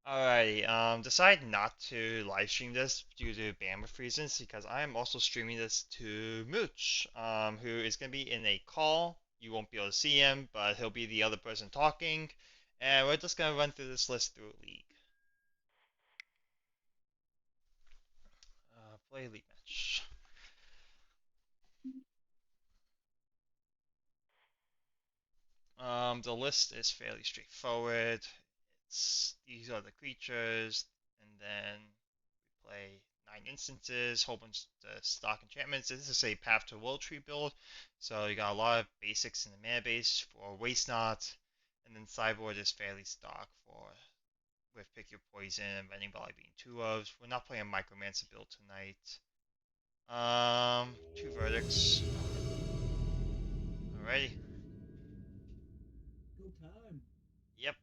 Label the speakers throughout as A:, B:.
A: Alrighty, decide not to live stream this due to bandwidth reasons because I am also streaming this to Mooch, who is going to be in a call. You won't be able to see him, but he'll be the other person talking, and we're just going to run through this list through League. Play League match. The list is fairly straightforward. These are the creatures, and then play 9 instances, whole bunch of stock enchantments. This is a Path to World Tree build, so you got a lot of basics in the mana base for Waste Not, and then sideboard is fairly stock for with Pick Your Poison and Vending Volley being two of. We're not playing a Micromancer build tonight. Two verdicts. Alrighty.
B: Go time.
A: Yep.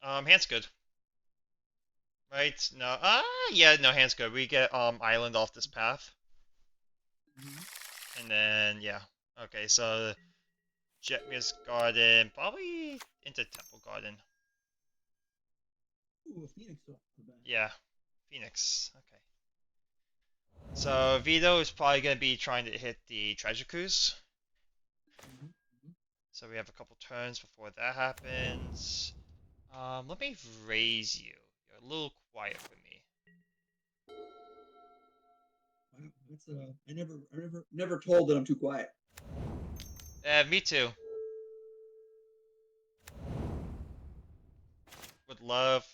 A: Hand's good. Right? No. Yeah, no, hand's good. We get island off this path. And then yeah. Okay, so Jetmir's Garden, probably into Temple Garden.
B: Ooh, a Phoenix off the bat.
A: Yeah, Phoenix. Okay. So Vito is probably gonna be trying to hit the Treasure Cruise. So we have a couple turns before that happens. Let me raise you. You're a little quiet for me.
B: Wow, that's never told that I'm too quiet.
A: Me too. Would love.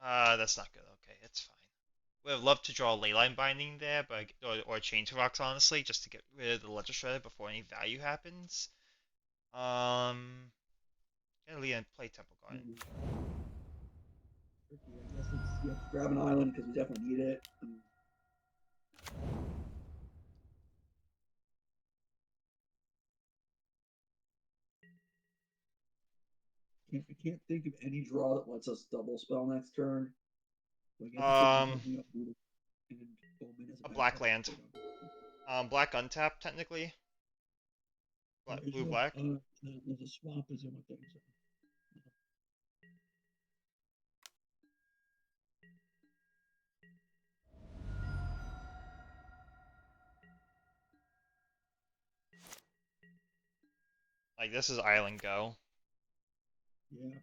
A: That's not good. Okay, it's fine. Would have loved to draw a Leyline Binding there, but or Chain to Rocks, honestly, just to get rid of the Ledger Shredder before any value happens. Gonna lead and play Temple Garden.
B: I guess it's, you have to grab an island because we definitely need it. I can't think of any draw that lets us double spell next turn. So I guess
A: Um,
B: me up and Bowman as
A: a
B: a
A: black
B: backup.
A: land. Black untap technically. Blue black.
B: There's a swamp is in what things.
A: Like this is Island Go.
B: Yeah.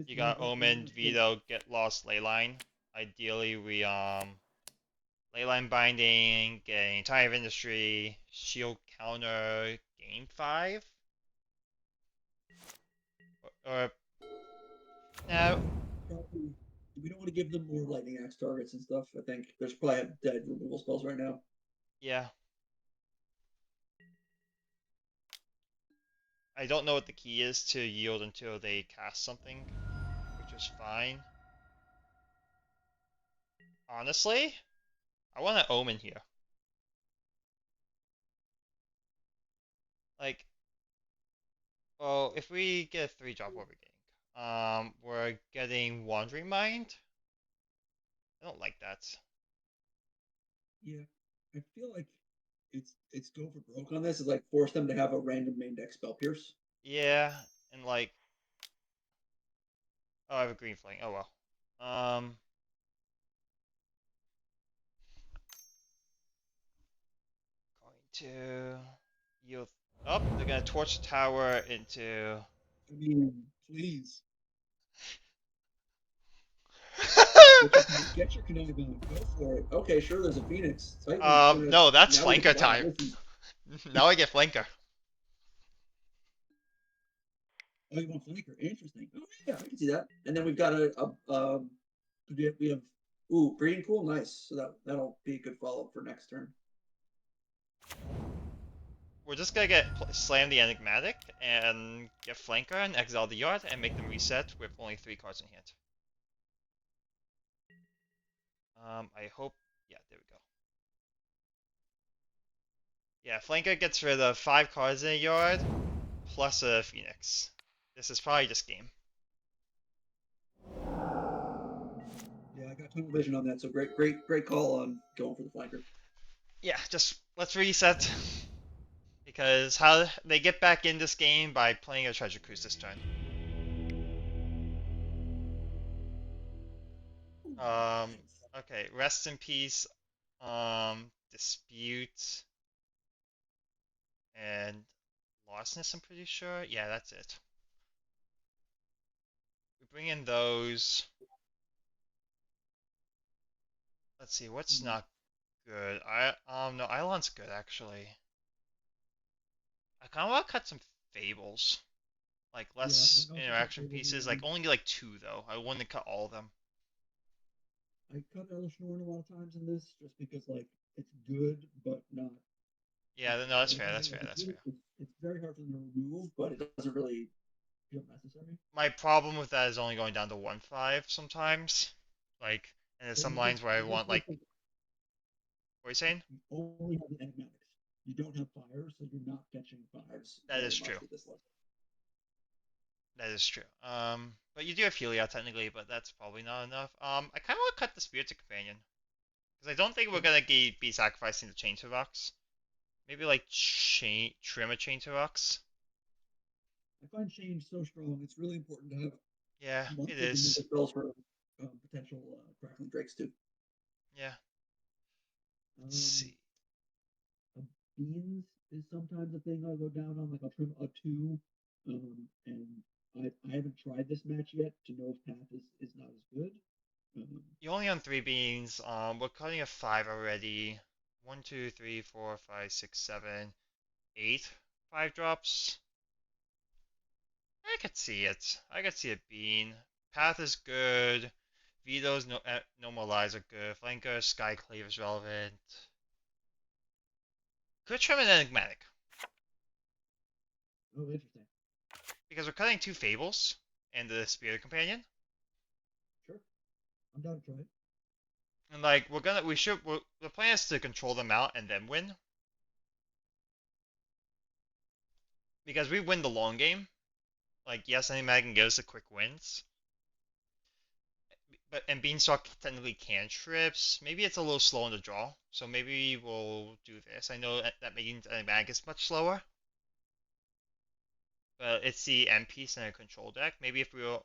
A: You got Omen, Veto, Get Lost, Leyline. Ideally, we Leyline Binding, getting Time of Industry, Shield Counter, Game 5? Or no.
B: We don't want to give them more lightning axe targets and stuff. I think there's probably dead removal spells right now.
A: Yeah. I don't know what the key is to yield until they cast something, which is fine. Honestly, I want an Omen here. Like, well, if we get a 3-drop, what are we getting? We're getting Wandering Mind. I don't like that.
B: Yeah, I feel like it's go for broke on this. Is like force them to have a random main deck spell pierce.
A: Yeah, and like, oh, I have a green flame. Oh well. Going to yield up. They're gonna torch the tower into.
B: I mean, please get your conniving. Go for it. Okay, sure. There's a Phoenix. Titan's gonna.
A: No, that's
B: Now we
A: flanker
B: wow.
A: time. Now I get flanker.
B: Oh, you want flanker? Interesting. Oh yeah, I can see that. And then we've got we have breeding pool. Nice. So that'll be a good follow up for next turn.
A: We're just gonna get slam the Enigmatic and get flanker and exile the yard and make them reset with only 3 cards in hand. I hope. Yeah, there we go. Yeah, flanker gets rid of 5 cards in a yard plus a Phoenix. This is probably just game.
B: Yeah, I got tunnel vision on that. So great call on going for the flanker.
A: Yeah, just let's reset. Because how they get back in this game by playing a Treasure Cruise this turn. Um, okay, rest in peace. Dispute and lostness, I'm pretty sure. Yeah, that's it. We bring in those. Let's see, what's
B: Hmm.
A: not good? No, Eidolon's good actually. I kind of want to cut some fables, like
B: Yeah,
A: less
B: I also cut
A: interaction
B: Fables
A: pieces, like
B: already.
A: only like two though. I wouldn't cut all of them.
B: I cut Elishnorn a lot of times in this just because like it's good but not
A: Yeah, no, that's fair. That's
B: necessary.
A: fair.
B: Like
A: That's fair.
B: it's very hard for them to remove, but it doesn't really feel necessary.
A: My problem with that is only going down to 1/5 sometimes. Like, and there's
B: Well,
A: some lines where I
B: you
A: want
B: also
A: like,
B: think
A: what are you saying?
B: you only have the enigmatics. You don't have fires, so you're not catching fives
A: That
B: very
A: is
B: much
A: true.
B: with this list.
A: That is true. But you do have Helia technically, but that's probably not enough. I kind of want to cut the Spirited Companion because I don't think we're
B: Sure.
A: gonna be sacrificing the Chain to Rocks. Maybe like trim a Chain to Rocks.
B: I find change so strong. It's really important to have
A: Yeah, it
B: monsters and
A: is.
B: magic spells for potential crackling drakes too.
A: Yeah. Let's
B: Um,
A: see.
B: beans is sometimes a thing I'll go down on. Like I'll trim a two, and I haven't tried this match yet to know if path is not as good. Um,
A: You only on three beans. We're cutting a five already. One, two, three, four, five, six, seven, eight. Five drops. I could see it. I could see it being. Path is good. Veto's no more lies are good. Flanker, Skyclave is relevant. Could trim an Enigmatic.
B: oh, interesting.
A: Because we're cutting two Fables and the Spirit Companion.
B: Sure, I'm down to try it.
A: And like the plan is to control them out and then win. Because we win the long game. Like yes, Enigmatic can give us the quick wins. But and Beanstalk technically cantrips. Maybe it's a little slow on the draw. So maybe we'll do this. I know that means Enigmatic is much slower. But it's the end piece in a control deck. Maybe if we we're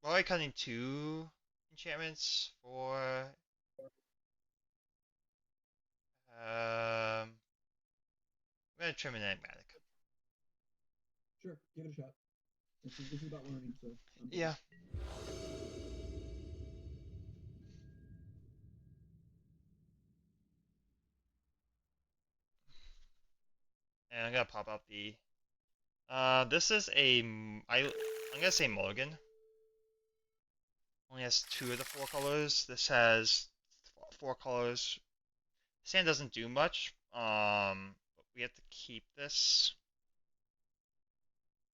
A: already cutting two enchantments for I'm gonna trim an enigmatic.
B: Sure, give it a shot. This is about learning, so I'm down.
A: Yeah. And I'm gonna pop out the this is I'm gonna say mulligan. Only has two of the four colors. This has four colors. Sand doesn't do much. But we have to keep this.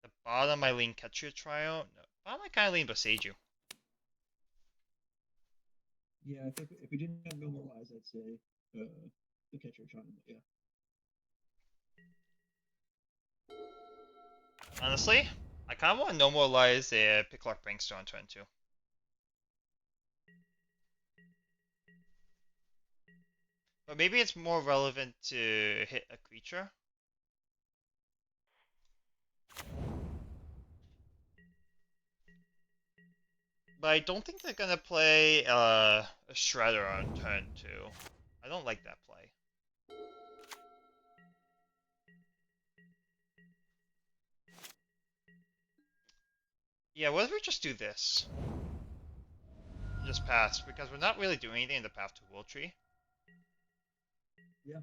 A: The bottom I lean Ketria Trio. No, bottom I kinda lean Boseiju.
B: Yeah, if we didn't have no more lies, I'd say the catcher trying. Yeah,
A: Honestly, I kinda want to normalize the Picklock Prankster on turn two. But maybe it's more relevant to hit a creature. But I don't think they're gonna play a Shredder on turn two. I don't like that play. Yeah, what if we just do this? Just pass, because we're not really doing anything in the path to Will Tree.
B: yeah.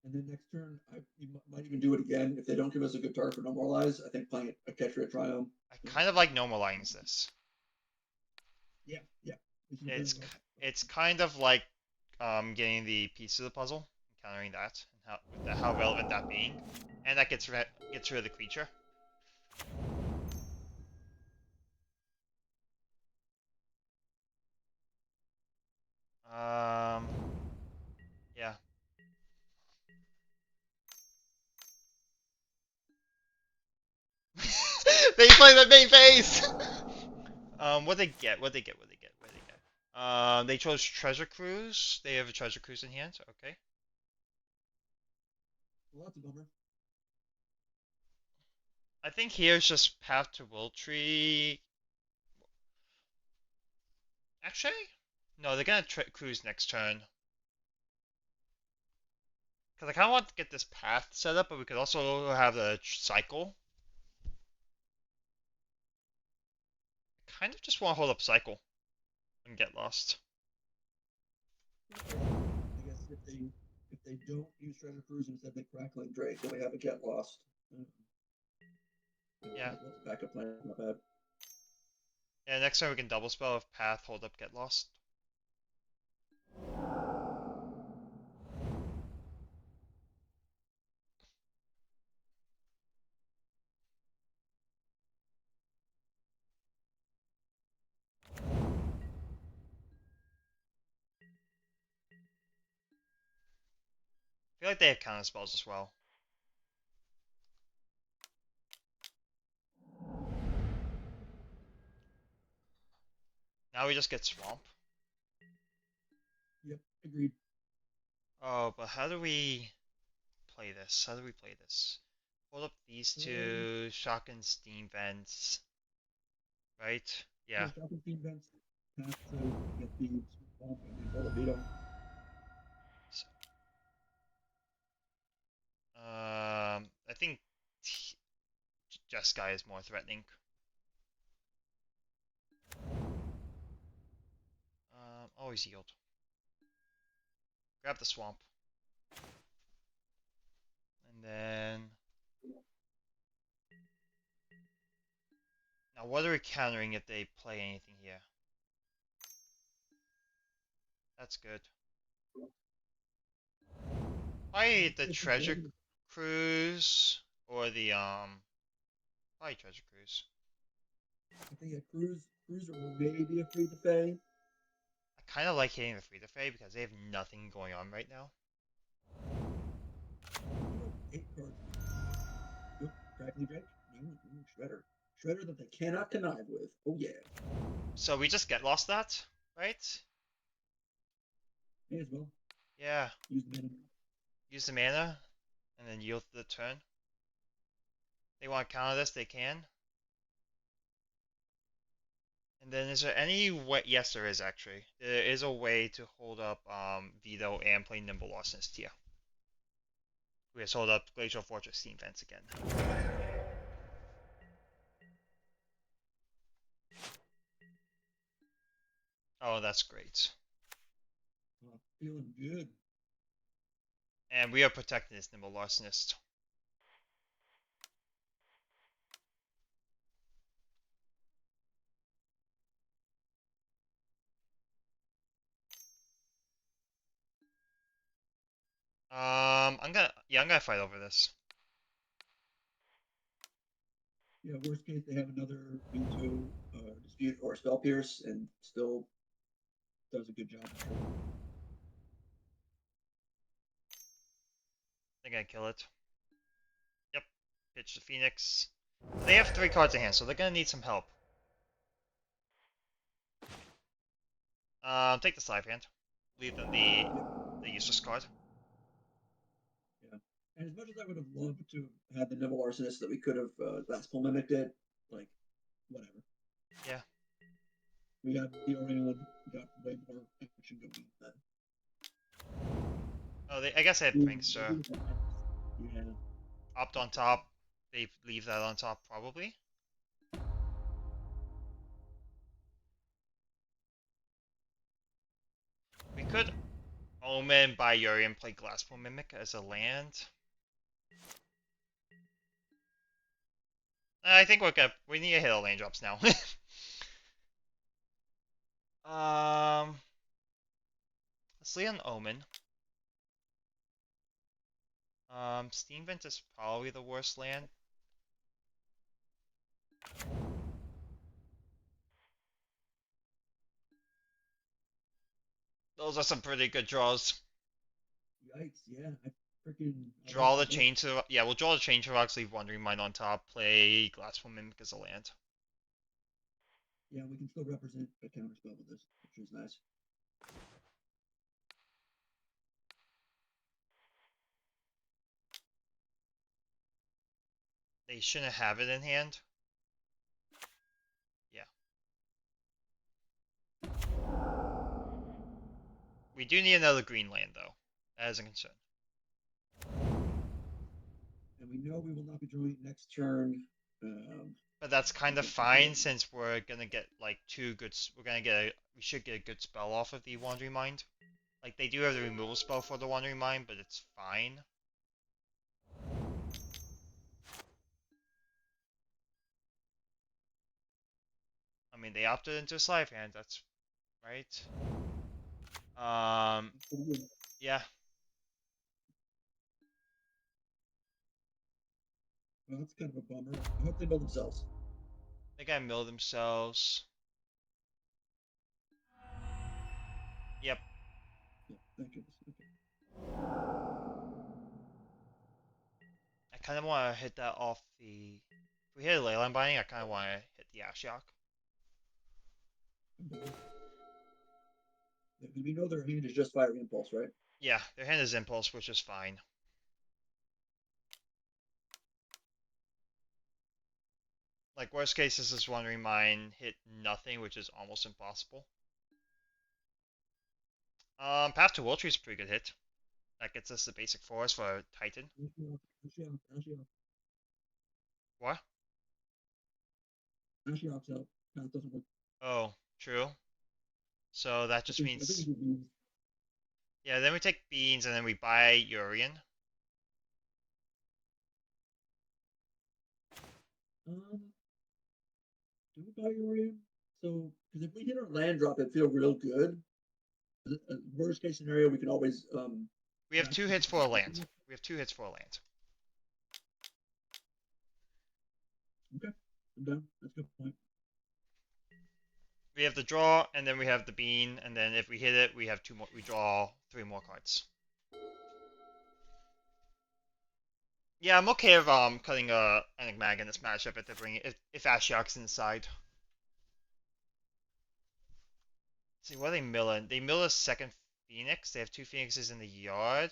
B: And then next turn, you might even do it again if they don't give us a good target for no more lies. I think playing a catcher at Triumph.
A: I kind of like normalizing this.
B: Yeah, yeah. This is a very
A: It's
B: well.
A: it's kind of like getting the piece of the puzzle, encountering that, and how relevant that being, and that gets rid of the creature. Um, yeah. They play the main phase. What they get? What they get? What they get? What they get? They chose Treasure Cruise. They have a Treasure Cruise in hand. Okay.
B: Well, that's a bummer.
A: I think here's just Path to Will Tree. Actually, no, they're gonna cruise next turn. Because I kind of want to get this path set up, but we could also have the cycle. Kind of just want to hold up cycle and get lost.
B: Okay. I guess if they don't use Treasure Cruise and instead they Crackling Drake, then we have a Get Lost.
A: Yeah.
B: That's a backup plan. Not bad.
A: Yeah, next time we can double spell if path, hold up, get lost. I feel like they have counter spells as well. Now we just get swamp.
B: Yep, agreed.
A: Oh, but how do we play this? How do we play this? Hold up these
B: Um,
A: two, shotgun steam vents, right?
B: yeah,
A: Yeah.
B: Falcon Team Vents path to get the swamp and then hold a veto.
A: So, I think Jeskai is more threatening. Always yield. Grab the swamp. And then... Now what are we countering if they play anything here? That's good. Probably the
B: If they
A: treasure
B: have,
A: cruise or the probably treasure cruise.
B: I think a Cruiser will maybe a Free the Fae.
A: I kind of like hitting the free to fade because they have nothing going on right now.
B: Put up 8 cards. Nope, Crackling Drake. No, Shredder. Shredder that they cannot connive with. Oh yeah.
A: So we just get lost that, right?
B: May as well
A: Yeah.
B: use the mana.
A: Use the mana and then yield the turn. They want to counter this, they can. And then is there any way? Yes, there is actually. There is a way to hold up Veto and play Nimble Larcenist here. We just hold up Glacial Fortress Steam Fence again. Oh, that's great.
B: Feeling good.
A: And we are protecting this Nimble Larcenist. I'm gonna fight over this.
B: Yeah, worst case they have another veto, dispute or spell pierce and still does a good job.
A: They're gonna kill it. Yep. Pitch the Phoenix. They have 3 cards in hand, so they're gonna need some help. Take the side hand. Leave them the useless card.
B: Yeah. And as much as I would have loved to have had the Nibble Arsonist that we could have last pull mimicked it, like whatever.
A: Yeah.
B: We got the Orion, got way more action going on then.
A: Oh, I guess they have Prankster.
B: Yeah.
A: Opt on top. They leave that on top probably. We could Omen by Yuri and play Glasspool Mimic as a land. I think we need to hit our land drops now. um, let's lay on Omen. Steam Vent is probably the worst land. Those are some pretty good draws.
B: Yikes! Yeah, I freaking I like
A: Draw
B: them
A: the
B: both.
A: chain to yeah, we'll draw the chain to rocks, leave Wandering Mind on top, play Glasspool Mimic as a land.
B: Yeah, we can still represent a counterspell with this, which is nice.
A: They shouldn't have it in hand. Yeah. We do need another green land, though. That is a concern.
B: And we know we will not be drawing next turn. Um,
A: But that's kind of
B: because
A: fine since we're gonna get like two good. We're gonna get a. We should get a good spell off of the Wandering Mind. Like they do have the removal spell for the Wandering Mind, but it's fine. I mean, they opted into a sleight of hand. That's right. Um, yeah,
B: well, that's kind of a bummer. I hope they build themselves.
A: they gotta mill themselves. Yep.
B: Yeah, thank goodness. Okay.
A: I kind of want to hit that off the. If we hit a Leyline Binding, I kind of want to hit the Ashiok.
B: I'm down. Yeah, 'cause we know their hand is just fire impulse, right?
A: Yeah, their hand is Impulse, which is fine. Like worst case, this is Wandering Mind hit nothing, which is almost impossible. Path to Will Tree is a pretty good hit. That gets us the basic forest for Titan.
B: Ashiok, Ashiok, Ashiok.
A: What?
B: Ashiok's out. Path doesn't work.
A: Oh, true. So that just
B: I think
A: means,
B: it would be.
A: yeah, then we take beans and then we buy Urian.
B: Um, do we buy Urian? So, because if we hit our land drop, it feel real good. Worst case scenario, we can always
A: We have
B: back
A: two
B: into
A: hits
B: the
A: for a land.
B: battlefield.
A: We have two hits for a land.
B: Okay, I'm done. That's a good point.
A: We have the draw, and then we have the bean, and then if we hit it, we have two more. We draw three more cards. Yeah, I'm okay with cutting Enigmatic in this matchup if they bring it if Ashiok's inside. Let's see what are they milling? They mill a second Phoenix. They have two Phoenixes in the yard.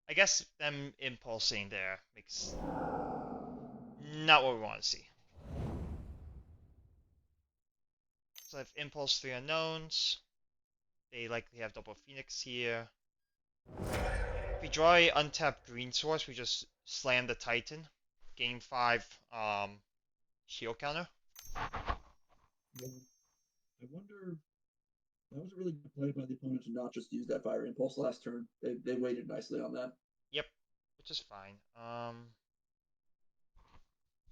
A: I guess them impulsing there makes not what we want to see. So I have impulse three unknowns. They likely have double Phoenix here. If we draw a untapped green source, we just slam the Titan. Gain 5 shield counter.
B: Yeah, I wonder. That was a really good play by the opponent to not just use that fire impulse last turn. They waited nicely on that.
A: Yep, which is fine.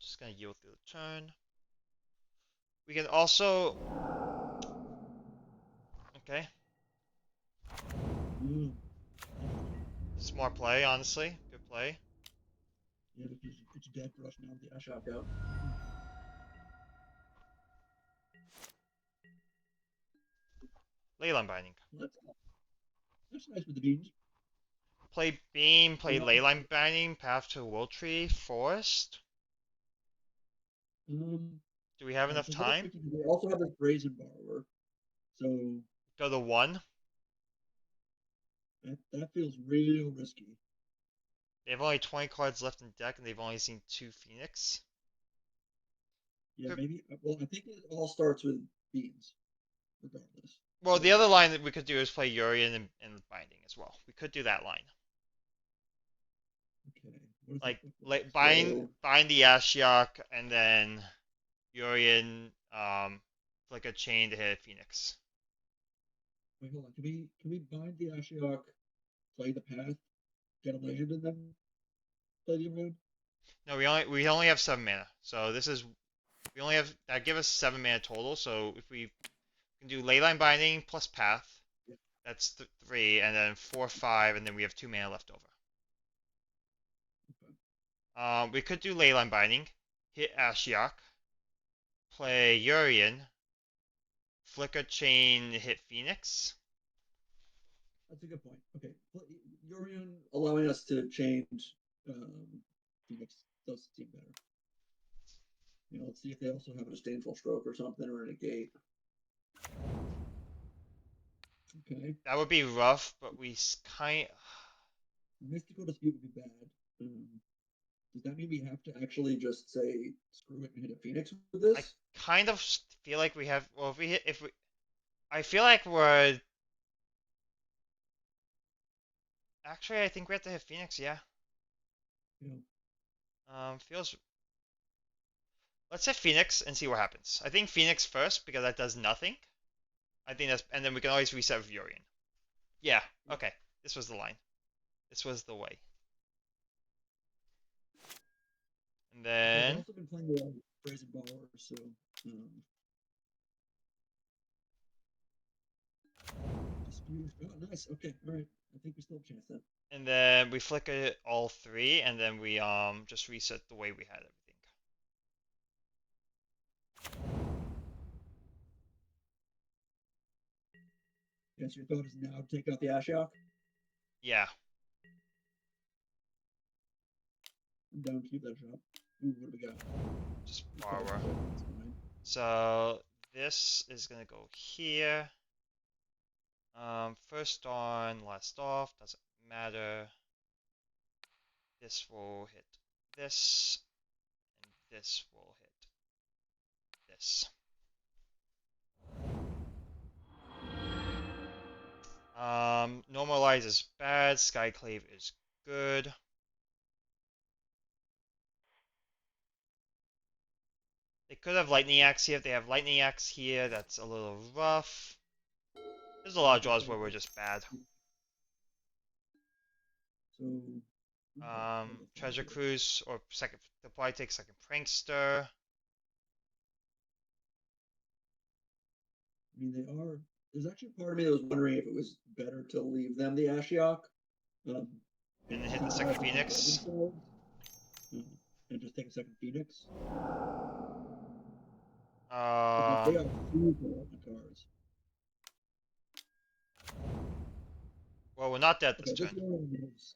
A: Just gonna yield through the turn. We can also, okay,
B: Mm, interesting.
A: smart play, honestly. Good play.
B: Yeah, because it's dead for us now with the Ashok out.
A: Leyline Binding.
B: Well, that's nice with the beans.
A: Play Beam,
B: We
A: play
B: also,
A: Leyline Binding, Path to Will Tree, Forest.
B: um,
A: Do we have enough
B: it's a little
A: time?
B: tricky because they also have this brazen borrower, so
A: Go to 1.
B: that feels real risky.
A: They have only 20 cards left in deck, and they've only seen 2 Phoenix.
B: Yeah,
A: Could,
B: maybe. Well, I think it all starts with beans, regardless.
A: well,
B: So
A: the other line that we could do is play Urian and Binding as well. We could do that line.
B: okay, what does that
A: Like,
B: look like? So
A: bind the Ashiok, and then Urian, like a chain to hit a Phoenix.
B: wait, hold on. Can we bind the Ashiok, play the path, get a land, and then play the around?
A: No, we only have 7 mana. So this is we only have that give us 7 mana total. So if we can do Leyline Binding plus Path,
B: Yeah,
A: that's 3, and then 4, 5, and then we have 2 mana left over.
B: okay.
A: We could do Leyline Binding, hit Ashiok, play Urian, Flicker Chain, hit Phoenix.
B: That's a good point. Okay, Yorion allowing us to change Phoenix does seem better. Let's see if they also have a disdainful stroke or something or a negate. Okay,
A: That would be rough, but we kind
B: mystical dispute would be bad. Um, does that mean we have to actually just say screw it and hit a Phoenix with
A: I
B: this?
A: kind of feel like we have. Well, if we, I feel like we're. Actually, I think we have to hit Phoenix. Yeah.
B: You know,
A: Feels. Let's hit Phoenix and see what happens. I think Phoenix first because that does nothing. I think that's, and then we can always reset with Yorian. Yeah. Okay. This was the line. This was the way. And
B: okay, I've
A: then
B: also been playing the Brazen Borrower, so um, dispute. Oh, nice. Okay, all right. I think we still have a chance then.
A: we flicker all three, and then we just reset the way we had everything.
B: Yes, your thought is now take out the Ashiok.
A: Yeah.
B: I'm down to keep that shot. Ooh, what do we got?
A: Just
B: It's probably
A: borrower.
B: four, that's fine.
A: So this is gonna go here. First on, last off, doesn't matter. This will hit this, and this will hit this. Normalize is bad, Skyclave is good. They could have Lightning Axe here. If they have Lightning Axe here, that's a little rough. There's a lot of draws where we're just bad.
B: So, okay,
A: Treasure Cruise or second. They'll probably take second Prankster.
B: I mean, they are. There's actually part of me that was wondering if it was better to leave them the Ashiok, um,
A: And
B: and
A: then
B: just
A: hit the
B: have
A: second
B: them play
A: Phoenix.
B: themselves, uh, and just take a second Phoenix. Because like they
A: Um,
B: are super on the cards.
A: well, we're not dead this
B: Okay, this
A: turn.
B: one is.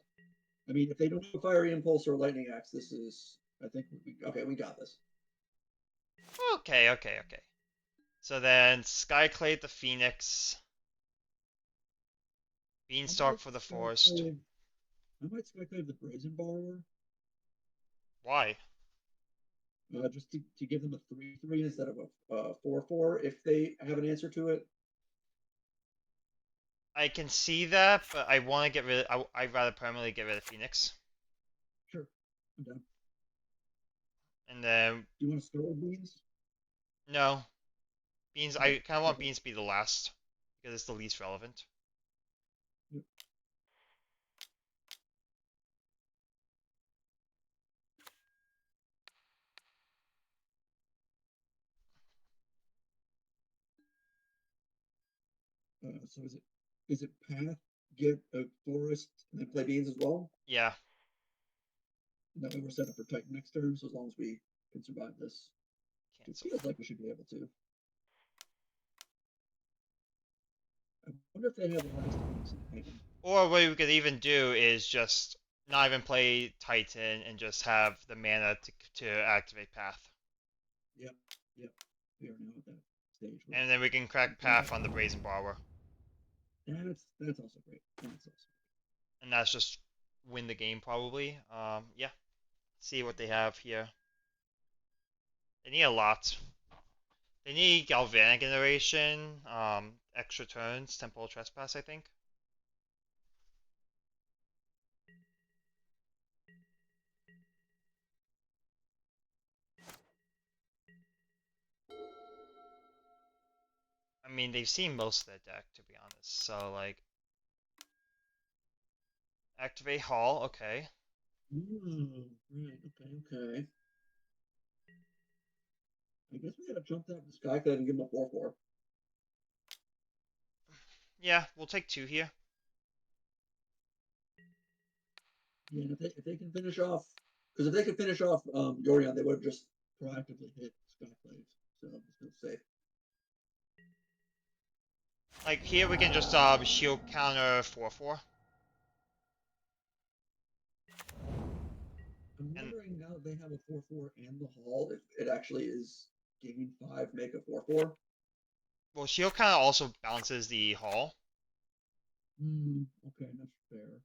B: I mean, if they don't have Fiery Impulse or Lightning Axe, this is. I think okay. We got this.
A: Okay, okay, okay. So then Skyclave the Phoenix.
B: I
A: Beanstalk
B: might
A: for the forest.
B: Skyclave. I might Skyclave the Brazen Borrower,
A: Why?
B: just to give them a 3/3 instead of a 4/4 if they have an answer to it.
A: I can see that, but I want to get rid. I'd rather permanently get rid of Phoenix.
B: Sure, I'm down.
A: And then
B: Do you want to start with beans?
A: no beans.
B: Okay,
A: I kind of
B: go
A: want
B: for it.
A: beans to be the last because it's the least relevant.
B: Yep. So is it path, get a forest, and then play beans as well?
A: Yeah,
B: And that way we're set up for Titan next turn, so as long as we can survive this. It
A: cancel.
B: feels like we should be able to. I wonder if they have the last Phoenix in hand.
A: Or what we could even do is just not even play Titan and just have the mana to activate Path,
B: Yep, yep. We are now at that stage where
A: and then we can crack Path on the Brazen Borrower,
B: that's also great. That's also
A: and that's just win the game probably. Yeah. See what they have here. They need a lot. They need Galvanic Iteration, extra turns, Temporal Trespass, I think. I mean, they've seen most of their deck, to be honest. So, like, activate Hall, okay.
B: right. Okay. I guess we gotta jump that to Skyclave and give him a 4/4.
A: Yeah, we'll take two here.
B: Yeah, and if they can finish off, because if they could finish off Yorion, they would have just proactively hit Skyclave. So I'm just gonna say
A: Like, here we can just shield counter 4/4.
B: I'm
A: And,
B: wondering now that they have a 4/4 and the Hall, if it actually is gain 5, make a 4/4.
A: well, shield counter also balances the Hall.
B: Okay, that's fair.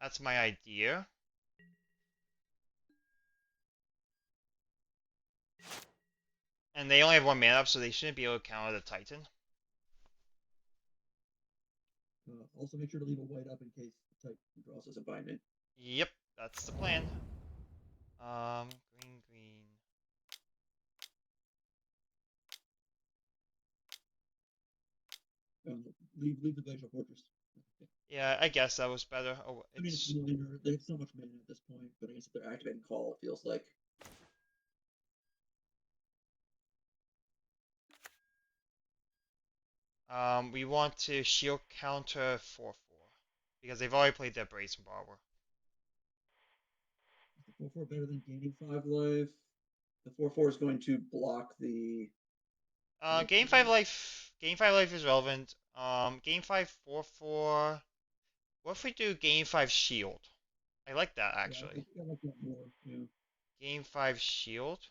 A: That's my idea. And they only have one mana up, so they shouldn't be able to counter the Titan.
B: Also, make sure to leave a white up in case the type draws us a binding.
A: Yep, that's the plan. Green, green.
B: Um, leave the glacial fortress.
A: Yeah, I guess that was better. Oh,
B: I mean, it's
A: it's
B: minor. They have so much mana at this point, but I guess if they're activating call, it feels like.
A: we want to shield counter 4/4 because they've already played their Brazen Barber.
B: The 4/4 better than gaining 5 life. The 4/4 is going to block the.
A: Game 5 life is relevant. Game 5 4/4. What if we do game 5 shield? I like that
B: Yeah, I
A: actually.
B: think I like that more. Yeah,
A: Game 5 shield.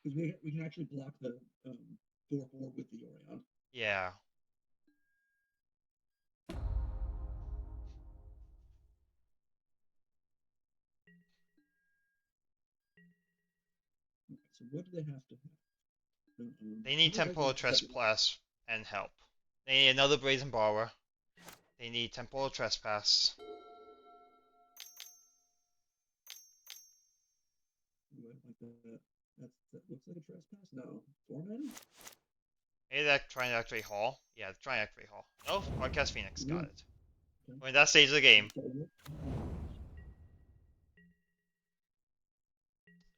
B: because we can actually block the 4/4 with the Orion.
A: Yeah.
B: Okay, so what do they have to have?
A: They
B: How
A: need
B: many
A: Temporal
B: regulars have you?
A: Trespass and help. They need another Brazen Borrower. They need Temporal Trespass.
B: Like that. That looks like a trespass. No, 4 mana.
A: Maybe that Triactivate Hall. Yeah, Triactivate Hall. No, Broadcast Phoenix.
B: Yeah.
A: Got it.
B: Okay.
A: We're in that stage of the game.
B: So what?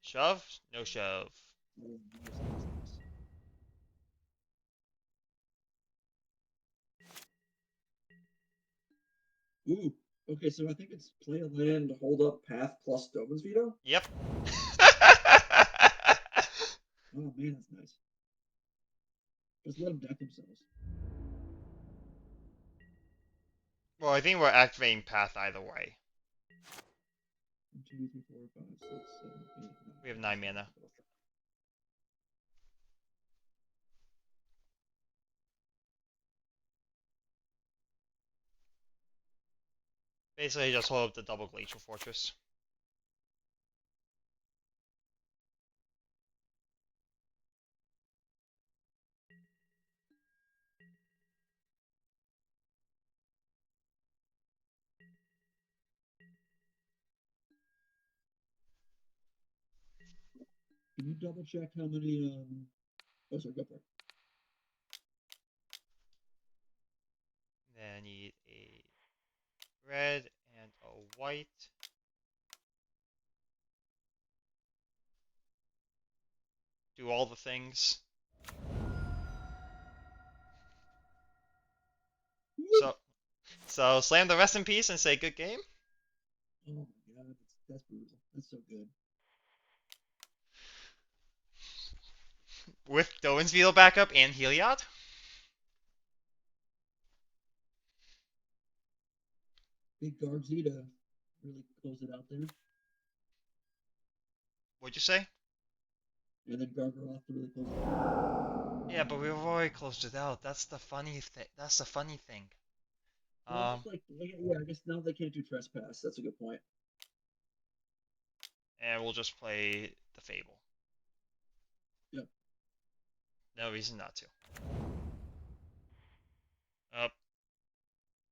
A: Shove? No shove.
B: Oh, nice, nice, nice. Ooh. Okay, so I think it's play a land, hold up, path plus Dovin's veto.
A: Yep.
B: Oh man, that's nice. Just let them deck themselves.
A: Well, I think we're activating Path either way.
B: 1, 2, 3, 4, 5, 6, 7, 8, 9,
A: We have
B: 10,
A: 9
B: 11,
A: mana.
B: 12.
A: Basically, just hold up the double Glacial Fortress.
B: Can you double check how many? Oh, sorry, go for it.
A: Then I need a red and a white. Do all the things.
B: Woo!
A: So, so slam the rest in peace and say good game.
B: Oh my god, that's brutal. That's so good.
A: With Doan's Veto backup and Heliod.
B: Big Garg Zeta really close it out there,
A: What'd you say?
B: and then Gargaroth to really close it out.
A: Yeah, but we've already closed it out. That's the funny thing. That's the funny thing.
B: Well, just like yeah, I guess now they can't do trespass. That's a good point.
A: And we'll just play the Fable.
B: Yep.
A: No reason not to. Up.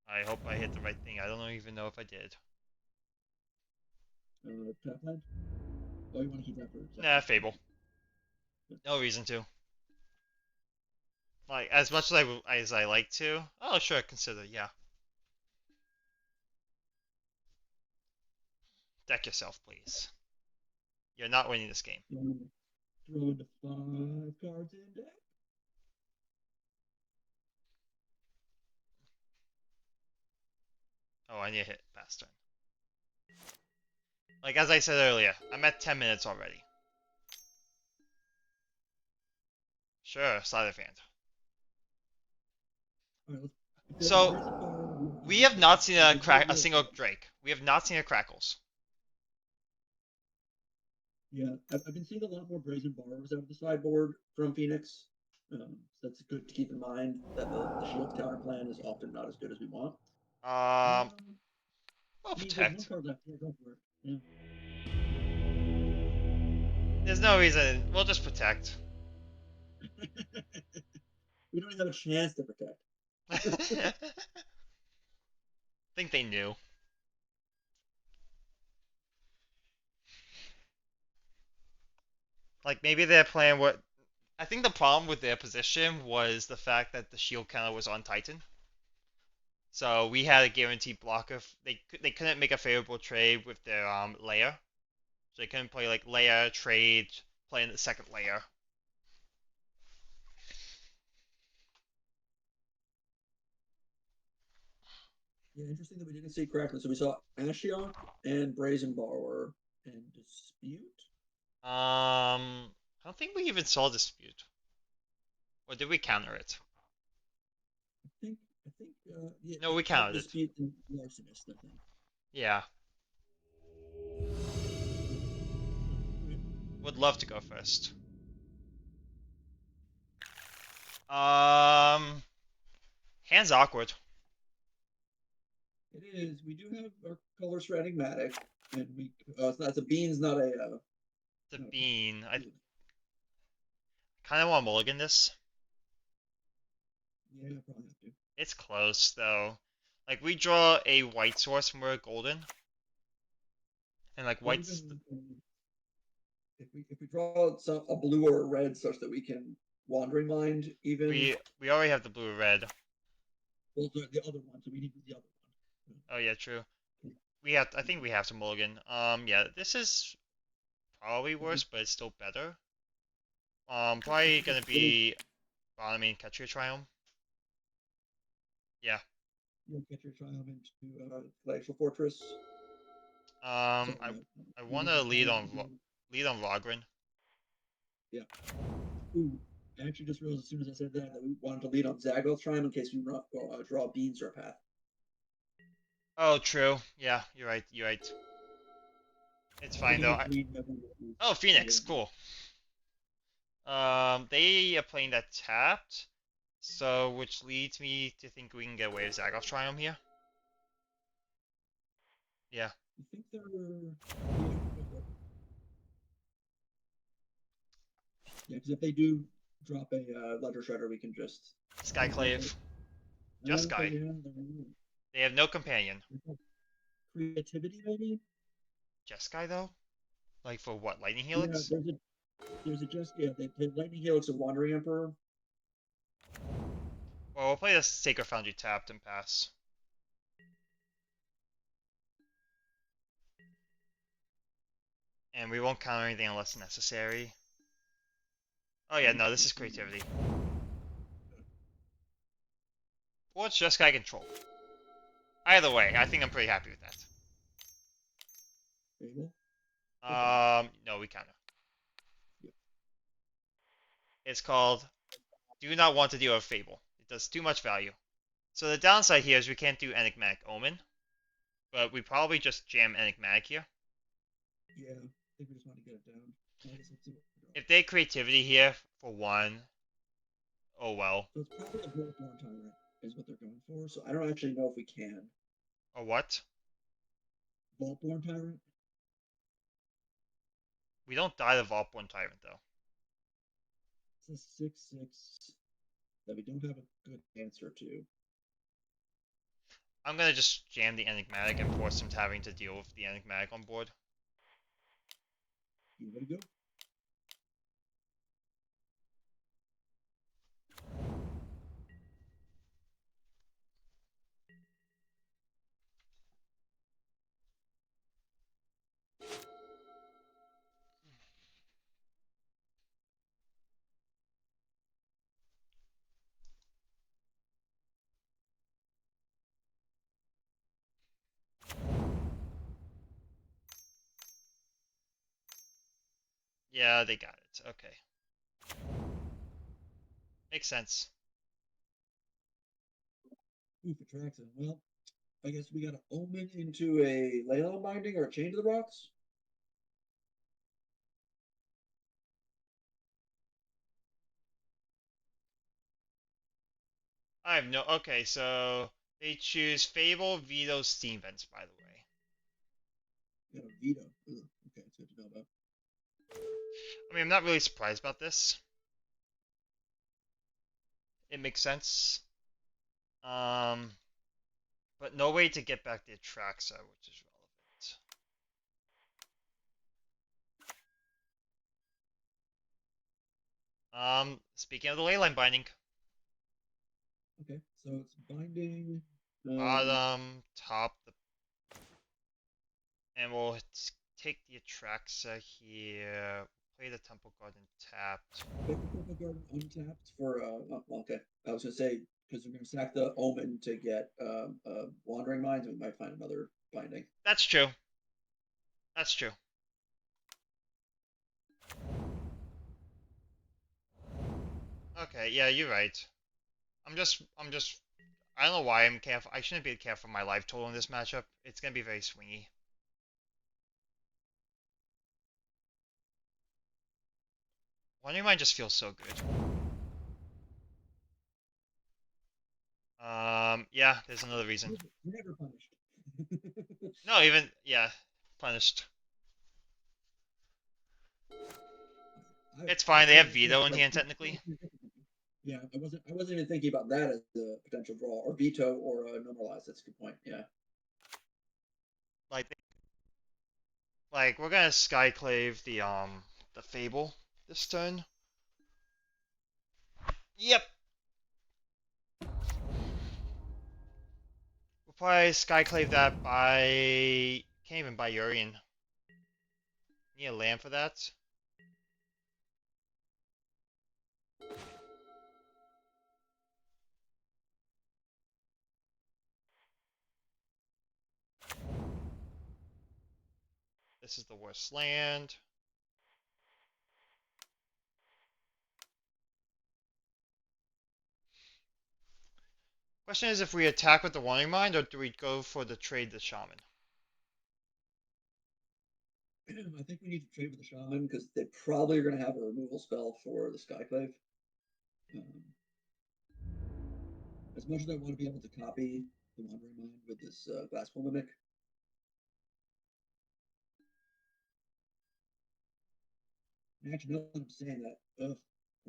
A: I hope I hit the right thing. I don't even know if I did.
B: Tap land. Oh, you want to keep that for a
A: Nah,
B: second?
A: Fable.
B: Yep.
A: No reason to. Like as much as I like to. Oh, sure, consider. Yeah. Deck yourself, please. You're not winning this game.
B: Throw into 5 cards in deck.
A: Oh, I need to hit pass turn. Like as I said earlier, I'm at 10 minutes already. Sure, sleight of hand.
B: All right, let's. If they have a
A: So
B: brazen bar, we'll
A: we
B: keep
A: have
B: it.
A: not seen
B: If they do it,
A: a
B: we'll
A: single
B: kill it.
A: Drake. We have not seen a Crackles.
B: Yeah, I've been seeing a lot more brazen bars out of the sideboard from Phoenix. So that's good to keep in mind that the shield counter plan is often not as good as we want.
A: Um,
B: Um,
A: We'll
B: I mean, there's one
A: protect.
B: card left. Yeah, go for it. Yeah.
A: There's no reason. We'll just protect.
B: We don't even have a chance to protect.
A: I think they knew. Like maybe their plan. What I think the problem with their position was the fact that the shield counter was on Titan. So we had a guaranteed block of they couldn't make a favorable trade with their layer. So they couldn't play like layer trade, play in the second layer.
B: Yeah, interesting that we didn't see Kraken. So we saw Ashiok and Brazen Borrower and Dispute.
A: I don't think we even saw dispute, or did we counter it?
B: Yeah,
A: No, we
B: we saw
A: countered it.
B: Dispute and Larcenist, I think.
A: Yeah,
B: Right.
A: would love to go first. Um, hands awkward.
B: It is. We do have our colors for Enigmatic, and we. It's a bean's, not a.
A: The
B: Not a path.
A: bean. I
B: Yeah,
A: kind of want to mulligan this.
B: yeah, probably have to.
A: It's close though. Like we draw a white source when we're golden, and like
B: Or
A: white's.
B: even if we draw a blue or a red such that we can Wandering Mind even.
A: We already have the blue red.
B: Well, the other one, so we need the other one.
A: Oh yeah, true. We have. I think we have to mulligan. Yeah, this is probably
B: We
A: worse, but it's still better. Probably
B: could
A: gonna
B: just really
A: be bottoming Catcher Triumph. Yeah.
B: get your triumph into Glacial Fortress.
A: Um,
B: Sorry,
A: I
B: no.
A: I want
B: Even
A: to
B: Triumph again.
A: Lead on Logrin.
B: Yeah. Ooh, I actually just realized as soon as I said that we wanted to lead on Zagoth Triumph in case we draw beans or a path.
A: Oh, true. Yeah, you're right. You're right. It's
B: So
A: fine
B: we
A: though.
B: have green never lose.
A: Oh,
B: Yeah.
A: Phoenix, cool. They are playing that tapped, so which leads me to think we can get away with Zagoff Triumph here. Yeah.
B: I think they're. Yeah, go for it. Yeah, because if they do drop a Ledger Shredder, we can just untap it.
A: Skyclave. Just
B: But
A: Sky.
B: yeah, they're
A: They have no companion.
B: creativity maybe.
A: Just Sky though? Like for what? Lightning
B: Yeah,
A: Helix?
B: there's a just yeah the Lightning Helix of Wandering Emperor.
A: Well, we'll play the Sacred Foundry tapped and pass. And we won't counter anything unless necessary. Oh yeah, no, this is creativity. Or it's just Sky Control. Either way, I think I'm pretty happy with that.
B: Fable. Or counter.
A: No, we counter.
B: Yeah.
A: It's called Do Not Want to Deal with Fable. It does too much value. So the downside here is we can't do Enigmatic Omen, but we probably just jam Enigmatic here.
B: Yeah, I think we just want to get it down. I guess let's see what we draw.
A: If they creativity here for one, oh well.
B: So it's probably a Voltborn Tyrant is what they're going for. So I don't actually know if we can.
A: Or what?
B: Voltborn Tyrant?
A: We don't die the Vaultborn Tyrant though.
B: It's a 6/6 that we don't have a good answer to.
A: I'm gonna just jam the Enigmatic and force him to having to deal with the Enigmatic on board.
B: You ready to go?
A: Yeah, they got it. Okay. Makes sense.
B: Ooh, for Traxon. Well, I guess we got an Omen into a Leyline Binding or a Chain to the Rocks.
A: I have no. Okay, so they choose Fable, Veto, Steam Vents, by the way.
B: got a veto. Ugh, okay, it's good to know about.
A: I mean, I'm not really surprised about this. It makes sense. Um, but no way to get back the Atraxa, which is relevant. Speaking of the leyline binding,
B: Okay, so it's binding.
A: bottom, top, and we'll take the Atraxa here. Play the Temple Garden tapped.
B: Pick the Purple Garden untapped for okay. I was gonna say because we're gonna sack the Omen to get Wandering Minds, we might find another binding.
A: That's true. That's true. Okay, yeah, you're right. I'm just. I don't know why I'm careful. I shouldn't be careful of my life total in this matchup. It's gonna be very swingy. Wandering Mind just feels so good. Yeah, there's another reason.
B: You're never punished.
A: No, even yeah, punished.
B: I,
A: It's fine. They
B: I
A: have
B: was just
A: veto in
B: like,
A: hand technically.
B: yeah, I wasn't even thinking about that as a potential draw or veto or normalize. That's a good point. Yeah.
A: Like we're gonna Skyclave the Fable this turn. Yep. We'll probably Skyclave that by can't even buy Urian. Need a land for that. This is the worst land. Question is if we attack with the Wandering Mind or do we go for the trade the Shaman?
B: I think we need to trade with the Shaman because they probably are going to have a removal spell for the Skyclave. Um, as much as I want to be able to copy the Wandering Mind with this Glasspool Mimic, actually, now that I'm saying that, are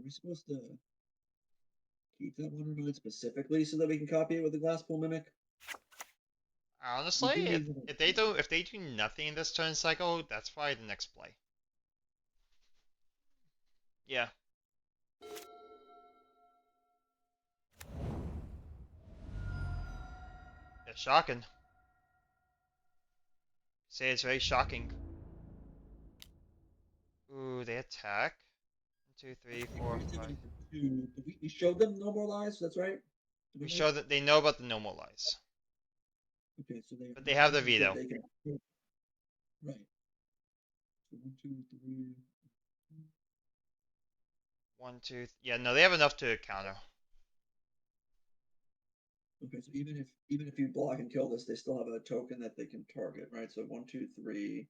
B: we supposed to keep that Wandering Mind specifically so that we can copy it with the Glasspool Mimic? We
A: Honestly,
B: do need another land.
A: if they do nothing in this turn cycle, that's probably the next play. Yeah. Yeah, shocking. Say it's very shocking. Ooh, they attack. 1, 2,
B: I
A: 3,
B: think
A: 4,
B: we're
A: 5.
B: activity for two. We showed them no more lies. That's right. Am
A: We
B: I right?
A: show that they know about the normal lies,
B: Okay, so
A: but they
B: their
A: have the
B: answer is that
A: veto.
B: they can. Right. So one, two, three.
A: 1, 2. Yeah, no, they have enough to counter.
B: Okay, so even if you block and kill this, they still have a token that they can target, right? So one, two, three,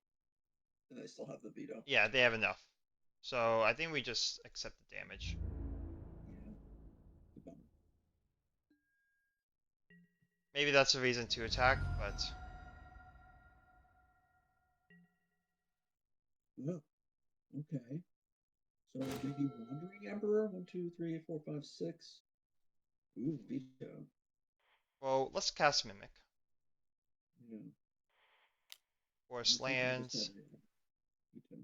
B: and they still have the veto.
A: Yeah, they have enough. So I think we just accept the damage.
B: Yeah, it's a bummer.
A: Maybe that's a reason to attack, but
B: Oh, okay. So maybe Wandering Emperor. One, two, three, four, five, six. Ooh, veto.
A: well, let's cast Mimic.
B: Yeah,
A: Forest
B: I think we just have
A: lands.
B: veto.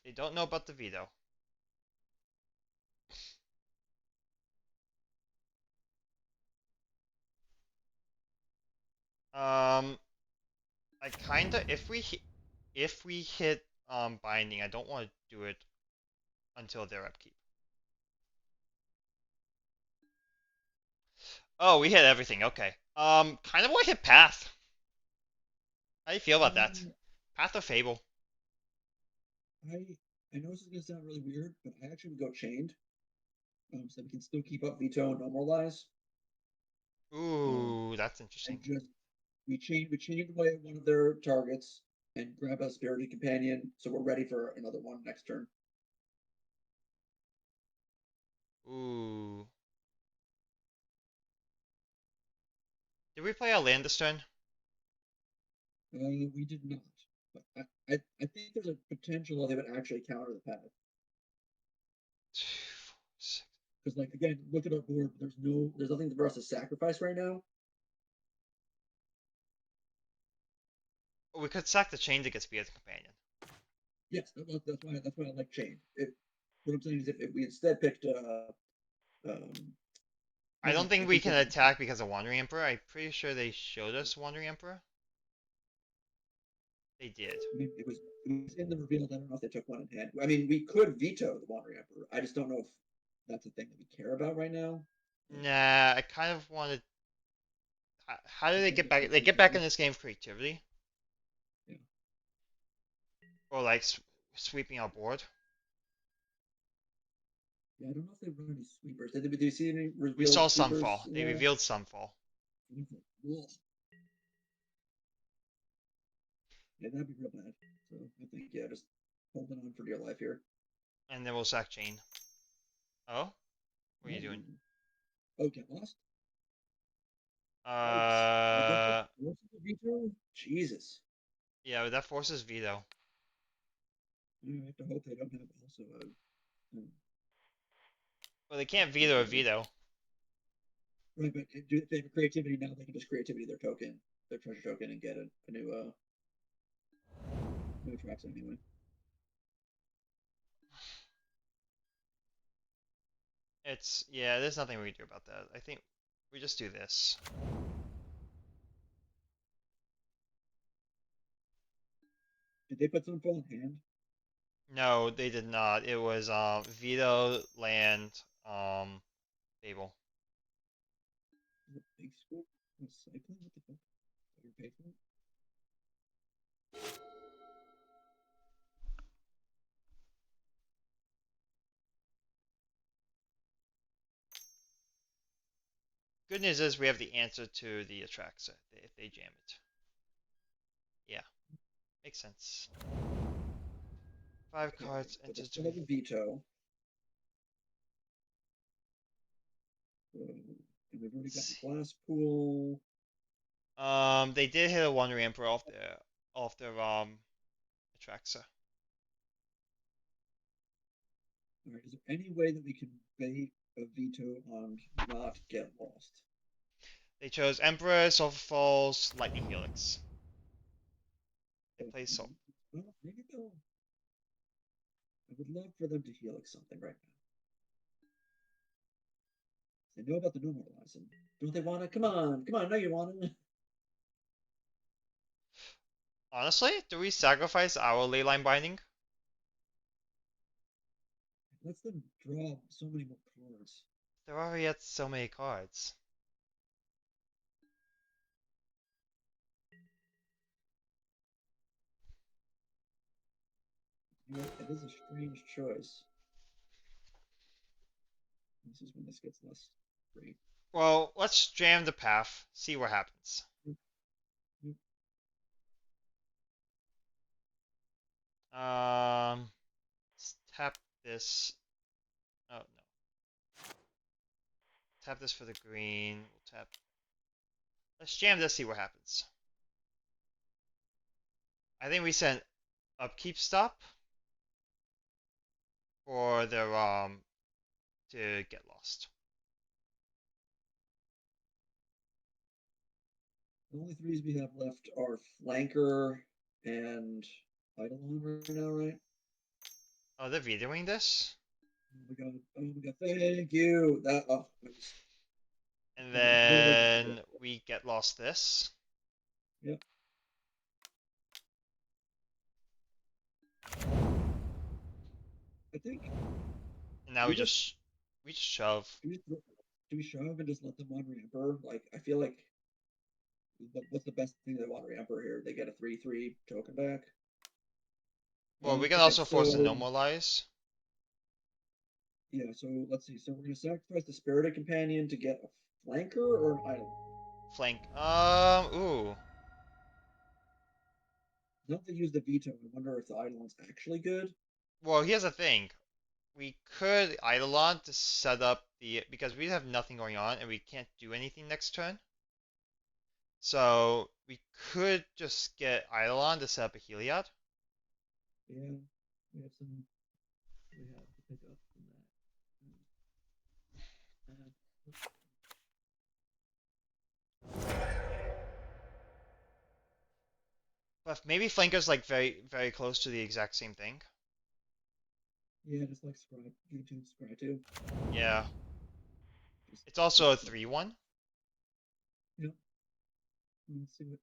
A: They don't know about the veto. Um, I kinda if we hit binding, I don't want to do it until their upkeep. Oh, we hit everything. Okay. Kind of want to hit Path. How do you feel about that?
B: Um,
A: Path of Fable.
B: I I know this is gonna sound really weird, but I actually would go chained, so we can still keep up veto and normalize. Um,
A: Ooh, that's interesting.
B: and just we chained away one of their targets and grab a spirited companion, so we're ready for another one next turn.
A: Ooh. Did we play a land this turn?
B: We did not. But I think there's a potential that they would actually counter the path.
A: Two, four, six.
B: Because like again, look at our board. There's nothing for us to sacrifice right now.
A: We could sack the chain to get speed as a companion.
B: Yes, that's why I like chain. What I'm saying is if we instead picked
A: I don't
B: maybe
A: think
B: if
A: we
B: we
A: can
B: picked
A: attack because of Wandering Emperor. I'm pretty sure they showed us Wandering Emperor. They did.
B: I mean it was in the reveal. I don't know if they took one in hand. I mean we could veto the Wandering Emperor. I just don't know if that's a thing that we care about right now.
A: Nah, I kind of wanted. How do
B: Just
A: they
B: want
A: get
B: to
A: back?
B: get
A: They get back
B: creativity.
A: in this game with creativity,
B: Yeah.
A: or like sweeping our board.
B: Yeah, I don't know if they run any sweepers. Did you see any
A: We
B: revealed
A: saw
B: sweepers
A: Sunfall.
B: in
A: They
B: there?
A: revealed Sunfall,
B: Ugh. Yeah, that'd be real bad. So I think yeah, just holding on for dear life here.
A: and then we'll sack chain. Oh, what are you
B: Oh,
A: doing?
B: oh, get lost. Yikes! I guess that
A: Uh,
B: forces a veto. Jesus.
A: yeah, that forces veto.
B: I have to hope they don't have also
A: Well, they can't veto a
B: creativity.
A: veto.
B: Right, but if they have creativity now, they can just creativity their token, their treasure token, and get a new tracks anyway.
A: Yeah. There's nothing we can do about that. I think we just do this.
B: Did they put some full in hand?
A: No, they did not. It was veto land Fable.
B: Is it big scope? Recycling? What the fuck? Your pay for it?
A: Good news is we have the answer to the Atraxa if they jam it. Yeah, makes sense. Five
B: Okay,
A: cards
B: but they
A: into
B: still
A: three.
B: have a veto. And we've already got
A: Let's
B: glass pool.
A: see. They did hit a Wandering Emperor off their Atraxa.
B: All right, is there any way that we can bait a veto on not get lost?
A: They chose Emperor, Sulphur Falls, Lightning Helix. They
B: Oh,
A: play Sol.
B: well, maybe they'll. I would love for them to helix something right now. They know about the no more lesson. Don't they want to? Come on, I know you want to.
A: Honestly, do we sacrifice our Leyline Binding?
B: Lets them draw so many more cards.
A: They're already at so many cards.
B: You know, it is a strange choice. This is when this gets less great.
A: Well, let's jam the path, see what happens. Let's tap this. Oh no. Tap this for the green. We'll tap. Let's jam this, see what happens. I think we sent upkeep stop for the to get lost.
B: The only threes we have left are flanker and Eidolon right now, right?
A: Oh, they're vetoing this,
B: Oh my god, thank you. That
A: and
B: I was way waiting for
A: then
B: it.
A: we get lost this,
B: Yep. I think
A: and now
B: we just
A: we just shove.
B: do we, do we shove and just let them on ramper? Like I feel like what's the best thing they want ramper here? They get a 3/3 token back.
A: Well, we can
B: Okay,
A: also force a
B: so
A: normalize
B: yeah, so let's see. So we're gonna sacrifice the spirited companion to get a flanker or an idol.
A: flank. Ooh.
B: Not to use the veto. I wonder if the Eidolon's actually good.
A: Well, here's the thing. We could Eidolon to set up the because we have nothing going on and we can't do anything next turn. So we could just get Eidolon to set up a Heliod.
B: Yeah, we have some. We have to pick up from that. Uh,
A: But maybe Flanker's like very, very close to the exact same thing.
B: yeah, just like Scry, YouTube Scry too.
A: Yeah.
B: Just
A: It's also a
B: focus on.
A: 3-1.
B: Yeah, let's see what.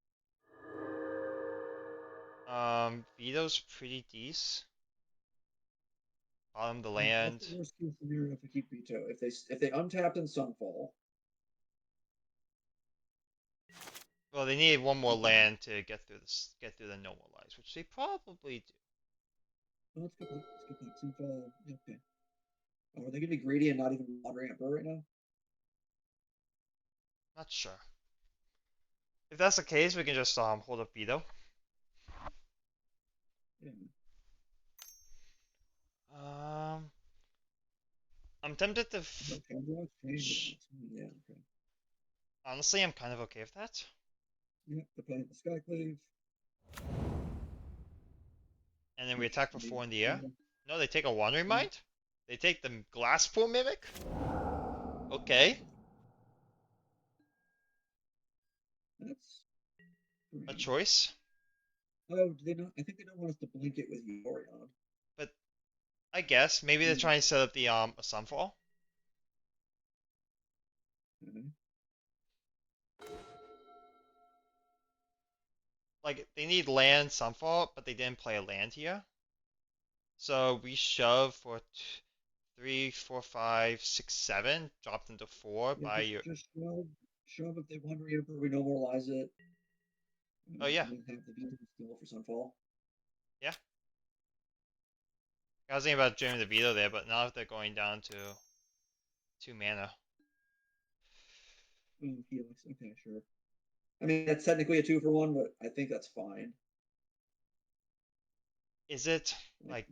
A: Vito's pretty decent. Bottom the
B: What's
A: land.
B: the worst case scenario if we keep veto? If they untapped in Sunfall,
A: Well, they need one more
B: we can.
A: land to get through the normalize, which they probably do.
B: Oh, that's a good point. That's a good point. Sunfall. Yeah, okay. Oh, are they gonna be greedy and not even Wandering Emperor right now?
A: Not sure. If that's the case, we can just hold up Vito.
B: Yeah.
A: Um, I'm tempted to.
B: No, Change rocks. Yeah, okay.
A: Honestly, I'm kind of okay with that.
B: Yeah, they're playing the Skyclave,
A: And then we
B: which
A: attack for
B: means
A: 4 in the air.
B: yeah,
A: No, they take a Wandering
B: yeah,
A: Mind. They take the Glasspool Mimic. Okay,
B: that's
A: a
B: strange.
A: choice.
B: Oh, do they not? I think they don't want us to blink it with Yorion.
A: But I guess maybe they're
B: Hmm.
A: trying to set up the a Sunfall.
B: Okay.
A: Like they need land Sunfall, but they didn't play a land here. So we shove for 3, 4, 5, 6, 7, dropped into 4
B: Yeah,
A: by your.
B: just shove if they Wandering Emperor, we normalize it,
A: Oh yeah,
B: and then have the veto still for Sunfall.
A: yeah. I was thinking about jamming the veto there, but now if they're going down to 2 mana,
B: Oh, Helix. Okay, sure. I mean, that's technically a 2-for-1, but I think that's fine.
A: is it
B: Like,
A: like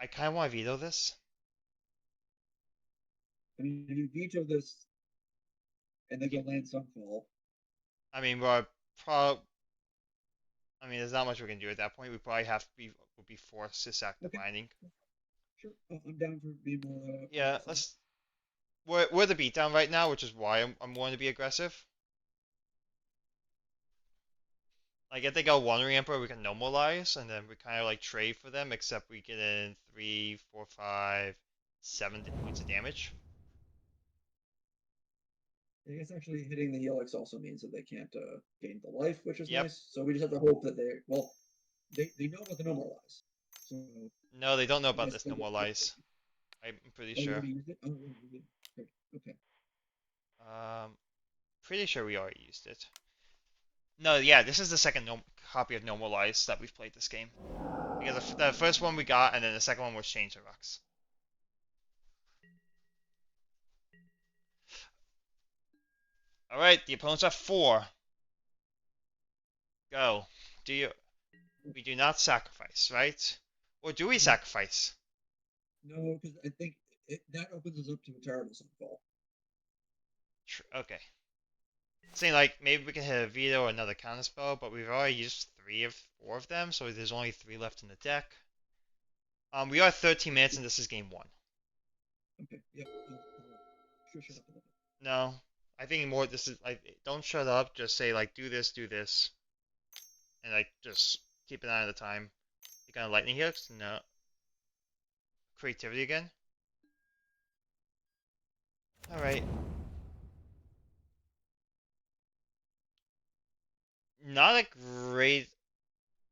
A: I kind of want to veto this?
B: I mean, if you veto this and then go land Sunfall,
A: I mean, we're pro. I mean, there's not much we can do at that point. We probably have to be would be forced to sack the
B: okay,
A: binding.
B: sure. I'm down for being more
A: Yeah,
B: aggressive.
A: let's. We're the beatdown right now, which is why I'm going to be aggressive. Like if they go Wandering Emperor, we can normalize, and then we kind of like trade for them, except we get in 3, 4, 5, 7 points of damage.
B: I guess actually hitting the Helix also means that they can't gain the life, which is
A: Yep.
B: nice. So we just have to hope that they know about the normalize. So
A: No, they don't know
B: I
A: about
B: guess
A: this
B: they will. Oh,
A: normalize. I'm pretty
B: we
A: sure.
B: already used it. Oh, yeah, we did. Great. Okay.
A: Um, pretty sure we already used it. No, yeah, this is the second copy of normalize that we've played this game. Because the first one we got, and then the second one was Change the Rocks. All right, the opponents are 4. Go. Do you? We do not sacrifice, right? Or do we
B: No,
A: sacrifice?
B: no, because I think that opens us up to a terrible Sunfall.
A: Okay. Saying like maybe we can hit a veto or another counterspell, but we've already used 3 of 4 of them, so there's only 3 left in the deck. We are 13 minutes and this is game 1.
B: Okay. Yep. I'll shush it up a little
A: No, I think more this is like don't shut up. Just say like do this, and like just keep an eye on the time. You gonna lightning hits? No. Creativity again. All right. Not a great,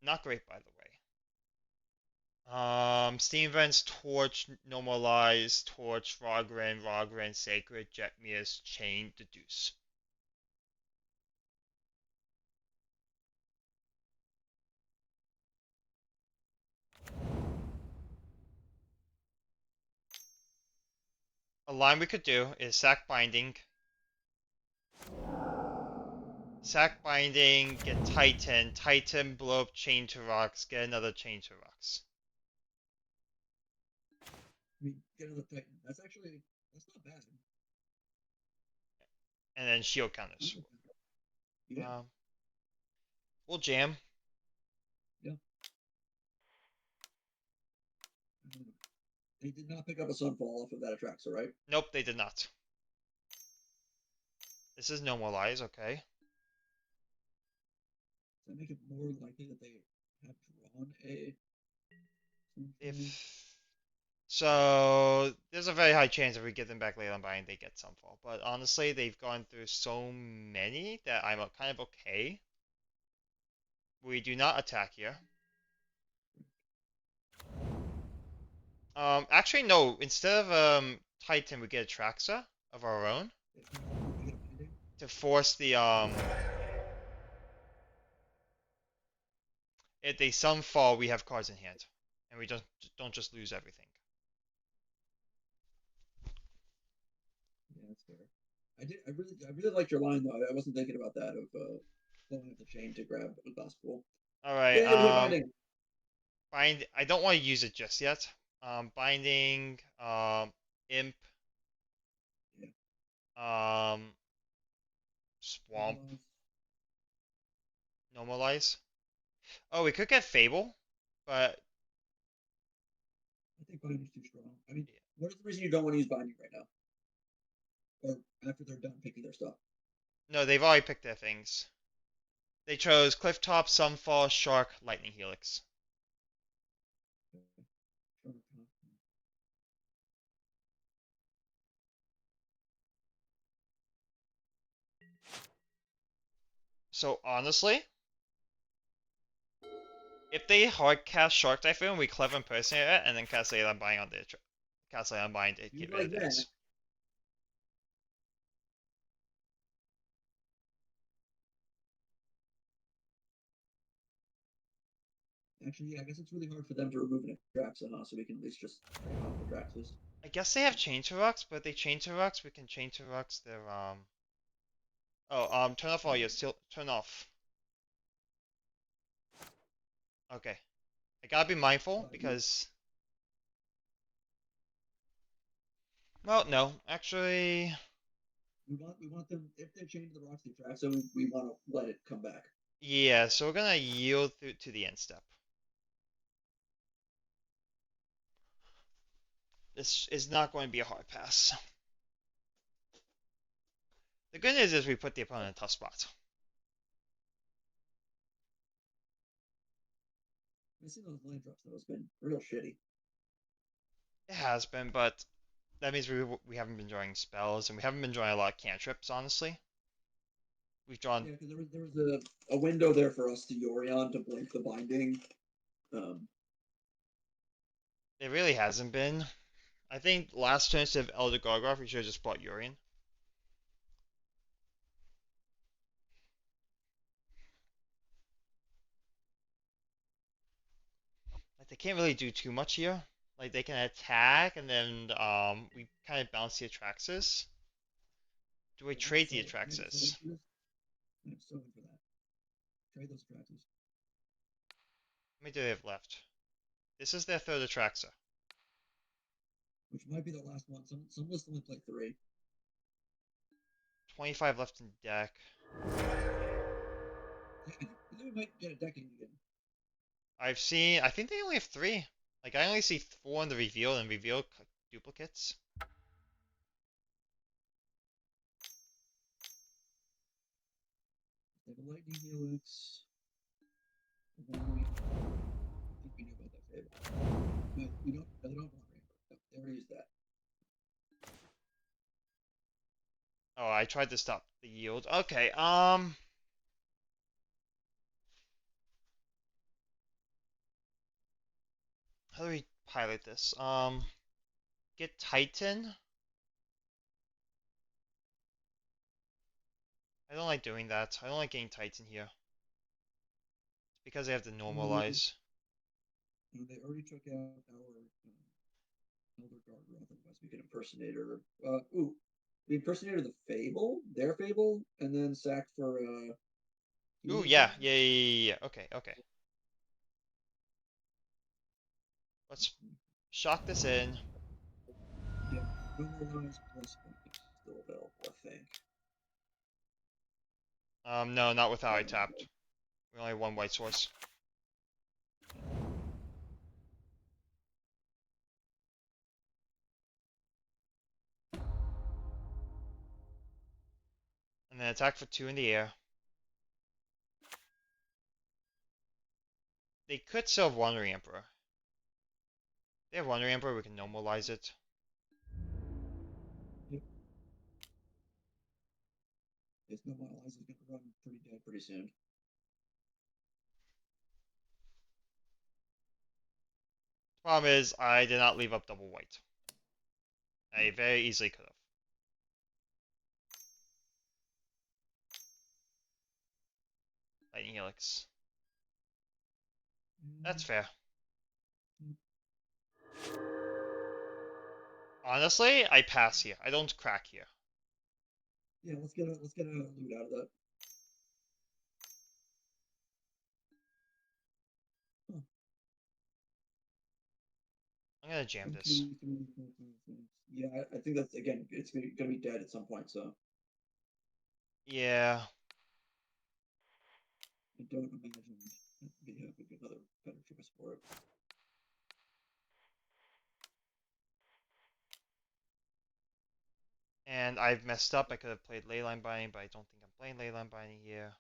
A: not great by the way. Steam Vents, Torch, Normalize, Torch, Rogren, Sacred, Jetmias, Chain, Deduce. A line we could do is Sack Binding, get Titan, blow up Chain to Rocks, get another Chain to Rocks.
B: bit. I mean, get another Titan. That's not bad.
A: And then Shield
B: I
A: counters.
B: like that. Yeah.
A: We'll jam.
B: Yeah. They did not pick up a Sunfall off of that Atraxa, right?
A: Nope, they did not. This is normalize, okay.
B: Does that make it more likely that they have drawn a Sunfall?
A: If so, there's a very high chance if we get them back late on buying, they get Sunfall. But honestly, they've gone through so many that I'm kind of okay. We do not attack here. Actually, no. Instead of Titan, we get a Traxa of our own
B: They get a binding?
A: to force the If they Sunfall, we have cards in hand, and we don't just lose everything.
B: Yeah, that's fair. I really liked your line though. I wasn't thinking about that of pulling up the chain to grab a gospel.
A: All right.
B: Yay, we hit binding.
A: Bind. I don't want to use it just yet. Binding. Imp.
B: Yeah.
A: Swamp. Normalize. Oh, we could get Fable, but
B: I think binding's too strong. I mean, what is the reason you don't want to use binding right now? Or after they're done picking their stuff?
A: no, they've already picked their things. They chose Clifftop, Sunfall, Shark, Lightning Helix. So honestly, if they hard cast Shark Typhoon, we clever impersonate it, and then cast Ley Unbind on the cast Ley Unbind to
B: You
A: get rid of
B: like that?
A: theirs.
B: Actually, yeah, I guess it's really hard for them to remove an Atraxa, huh? So we can at least just trade off Atraxas.
A: I guess they have Chain to Rocks, but if they Chain to Rocks, we can Chain to Rocks their Oh, turn off all your still turn off. Okay, I gotta be mindful
B: Yeah.
A: because well, no, actually,
B: We want them if they change the rocks to Atraxa, we want to let it come back.
A: yeah. So we're gonna yield through to the end step. This is not going to be a hard pass. The good news is we put the opponent in a tough spot.
B: Missing those land drops though has been real shitty.
A: It has been, but that means we haven't been drawing spells and we haven't been drawing a lot of cantrips. Honestly, we've drawn.
B: Yeah, because there was a window there for us to Yorion to blink the binding. Um,
A: It really hasn't been. I think last turn instead of Elder Gargoth, we should have just bought Urian. Like they can't really do too much here. Like they can attack and then we kind of bounce the Atraxas. Do we trade the
B: can I get
A: Atraxas?
B: for this? I'm so in for that. Trade those Atraxas.
A: How many do they have left? This is their third Atraxa.
B: Which might be the last one. Some lists only play 3.
A: 25 left in deck.
B: Yeah, and then we might get a decking again.
A: I think they only have three. Like I only see four in the reveal and reveal duplicates.
B: They have a lightning helix. And then we I think we knew about that fable. But we don't they don't want rainbow. No, they already used that.
A: Oh, I tried to stop the yield. Okay, how do we pilot this? Get Titan. I don't like doing that. I don't like getting Titan here. It's because they have to normalize.
B: They already took out our Elder Garter, otherwise we could impersonator. We impersonated the Fable, their Fable, and then sacked for
A: Ooh,
B: healing
A: yeah,
B: things.
A: yeah, yeah, yeah. Okay, okay. Let's shock this in.
B: Yeah, normalize plus binding still available, I think.
A: No, not with how I
B: Yeah,
A: tapped. We only have one white source. And then attack for 2 in the air. They could still have Wandering Emperor. If they have Wandering Emperor, we can normalize it.
B: Yep. It's no one else is going to run pretty dead pretty soon.
A: Problem is, I did not leave up double white. I very easily could have. Lightning Helix. That's fair. Honestly, I pass here. I don't crack here.
B: Yeah, let's get a loot out of that. Huh.
A: I'm gonna jam
B: 1,
A: this.
B: 2, 3, 4, 5, 6. Yeah, I think that's again. It's gonna be dead at some point. So
A: Yeah.
B: I don't imagine we have another better choice for it.
A: And I've messed up. I could have played Leyline Binding, but I don't think I'm playing Leyline Binding here.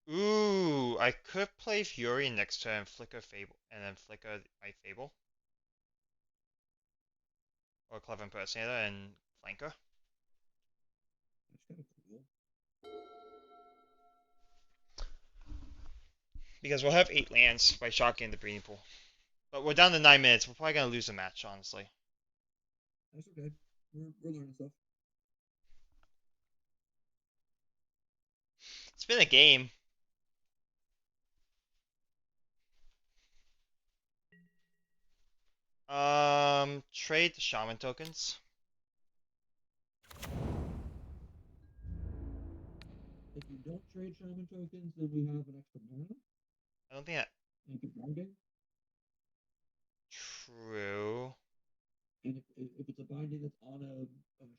A: Ooh, I could play Fury next turn and flicker Fable, and then flicker my Fable. Or Clever Impersonator and Flanker.
B: That's kind of cool.
A: Because we'll have 8 lands by shotgun the breeding pool. But we're down to 9 minutes. We're probably gonna lose the match, honestly.
B: That's okay. We're learning stuff.
A: It's been a game. Trade the Shaman tokens.
B: If you don't trade shaman tokens, then we have an extra mana
A: I don't think that.
B: and keep binding.
A: True.
B: And if it's a binding that's on a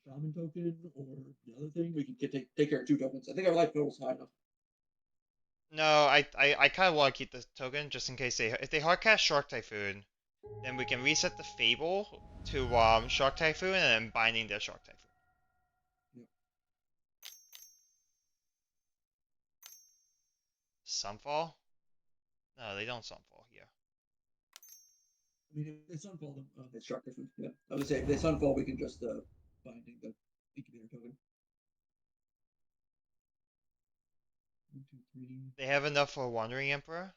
B: shaman token or the other thing, we can take care of 2 tokens. I think our life total's high enough.
A: No, I kind of want to keep the token just in case if they hardcast Shark Typhoon, then we can reset the Fable to Shark Typhoon and then binding their Shark Typhoon.
B: Yep.
A: Sunfall? No, they don't Sunfall here.
B: I mean, if they sunfall them, they struck different. Yeah, I would say if they sunfall, we can just binding the incubator token. 1, 2, 3.
A: They have enough for Wandering Emperor.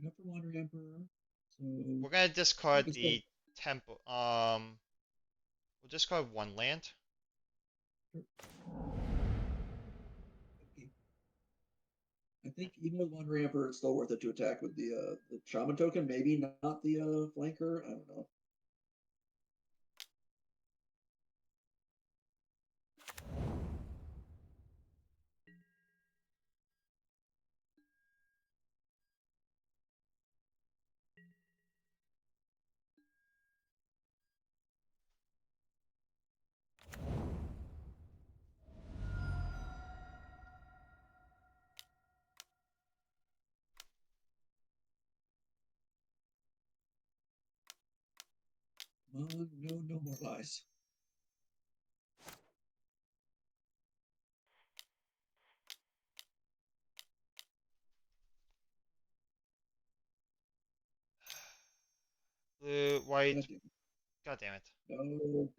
B: Enough for Wandering Emperor. So
A: We're gonna
B: I
A: discard
B: guess
A: the temple. We'll discard 1 land.
B: sure. Okay. I think even with Wandering Emperor, it's still worth it to attack with the Shaman token. Maybe not the flanker. I don't know. No more lies.
A: Blue, white.
B: God damn it.
A: God damn it.
B: No.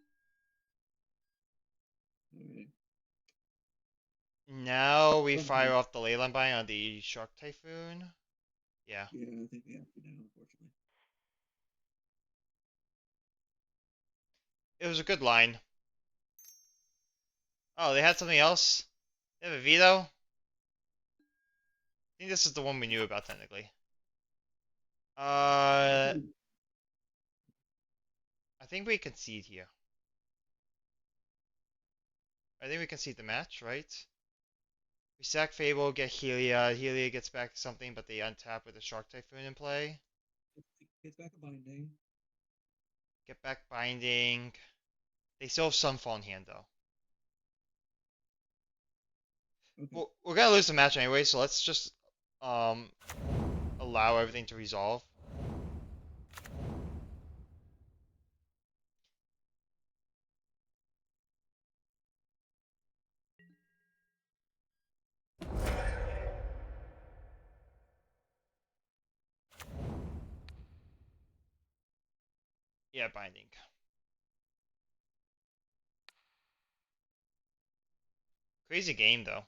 B: Okay.
A: Now we fire
B: Somehow.
A: off the Leyline Bind on the Shark Typhoon. Yeah.
B: Yeah, I think we have to now, unfortunately.
A: It was a good line. Oh, they had something else? They have a veto? I think this is the one we knew about technically. Uh, I think we concede here. I think we concede the match, right? We sack Fable, get Helia. Helia gets back something, but they untap with a Shark Typhoon in play.
B: It's back a binding.
A: Get back Binding. They still have Sunfall in hand, though.
B: Okay.
A: Well, we're gonna lose the match anyway, so let's just um allow everything to resolve. Yeah, Binding. Crazy game, though.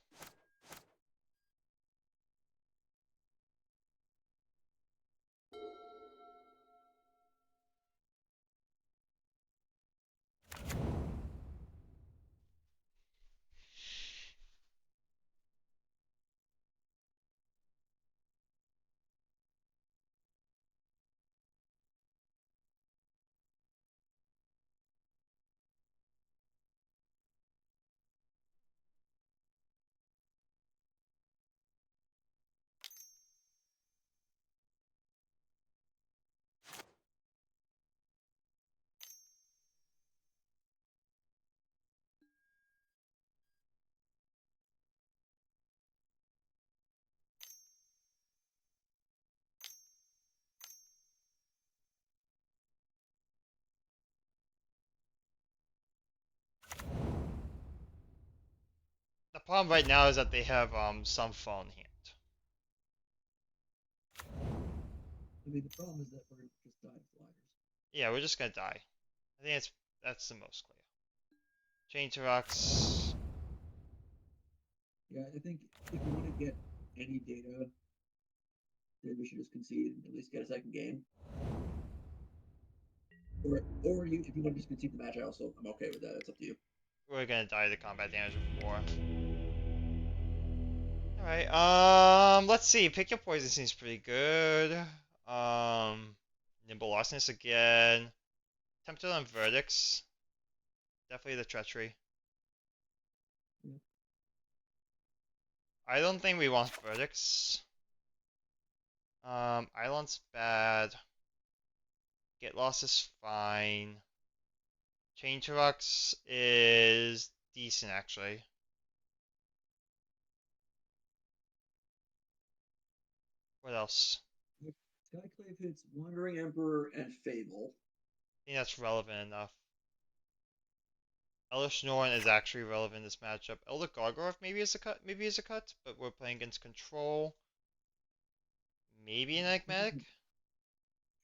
A: The problem right now is that they have Sunfall in hand.
B: I mean, the problem is that we're just dying flyers.
A: Yeah, we're just gonna die. I think that's the most clear. Chain to Rocks.
B: Yeah, I think if we want to get any data, then we should just concede and at least get a second game. Or if you want to just concede the match, I'm okay with that. It's up to you.
A: We're gonna die to combat damage with 4. Alright, let's see. Pick your poison seems pretty good. Nimble Lostness again. Tempted on Verdicts. Definitely the Treachery.
B: Yeah.
A: I don't think we want Verdicts. Island's bad. Get Lost is fine. Chain to Rocks is decent, actually. What else?
B: Skyclave hits Wandering Emperor and Fable.
A: I think that's relevant enough. Elder Norn is actually relevant in this matchup. Elder Gargoyle maybe is a cut, but we're playing against control. Maybe an Enigmatic?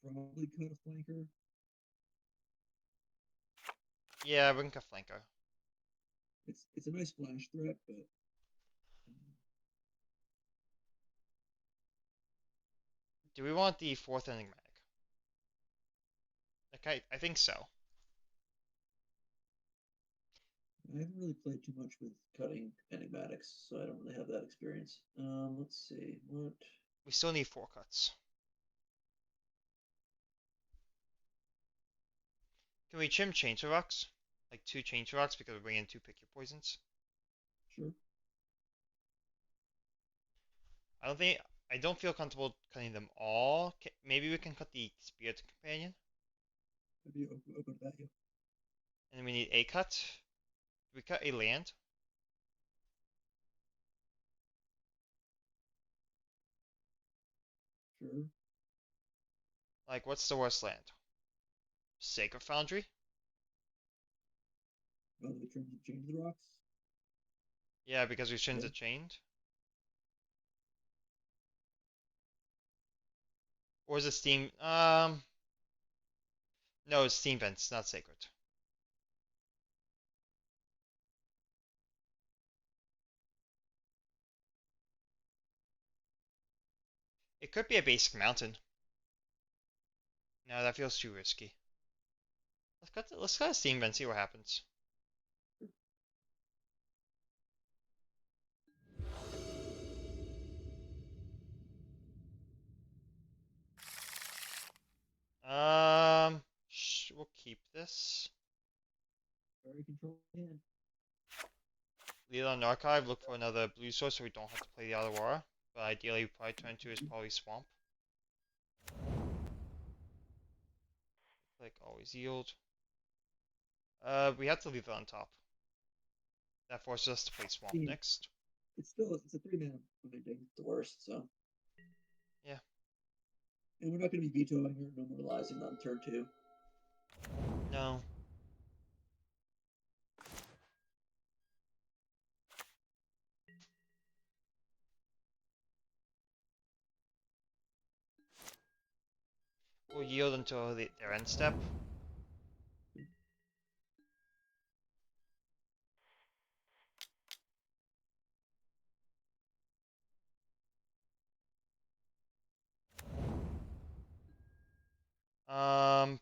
B: Probably cut a flanker.
A: Yeah, we can cut Flanker.
B: It's a nice splash threat, but
A: Do we want the fourth Enigmatic? I think so.
B: I haven't really played too much with cutting enigmatics, so I don't really have that experience. Let's see what.
A: We still need 4 cuts. Can we chim Chain to Rocks? Like 2 Chain to Rocks because we're bringing 2 Pick Your Poisons?
B: Sure.
A: I don't feel comfortable cutting them all. Maybe we can cut the Spirit Companion.
B: I'd be open to that. Yeah.
A: And then we need a cut. We cut a land.
B: Sure.
A: Like, what's the worst land? Sacred Foundry?
B: Oh, the terms of change the rocks.
A: Yeah, because we shouldn't
B: Yeah.
A: have chained. Or is it Steam? No, it's Steam Vents, not Sacred. It could be a basic mountain. No, that feels too risky. Let's cut a Steam Vent, see what happens. We'll keep this.
B: Very controlled hand.
A: leave it on archive, look for another blue source so we don't have to play the Aurora. But ideally, probably turn 2 is probably Swamp. Like, always yield. We have to leave it on top. That forces us to play Swamp next.
B: It's a 3-mana binding, the worst, so.
A: Yeah.
B: And we're not going to be vetoing or normalizing on turn 2.
A: No. We'll yield until their end step.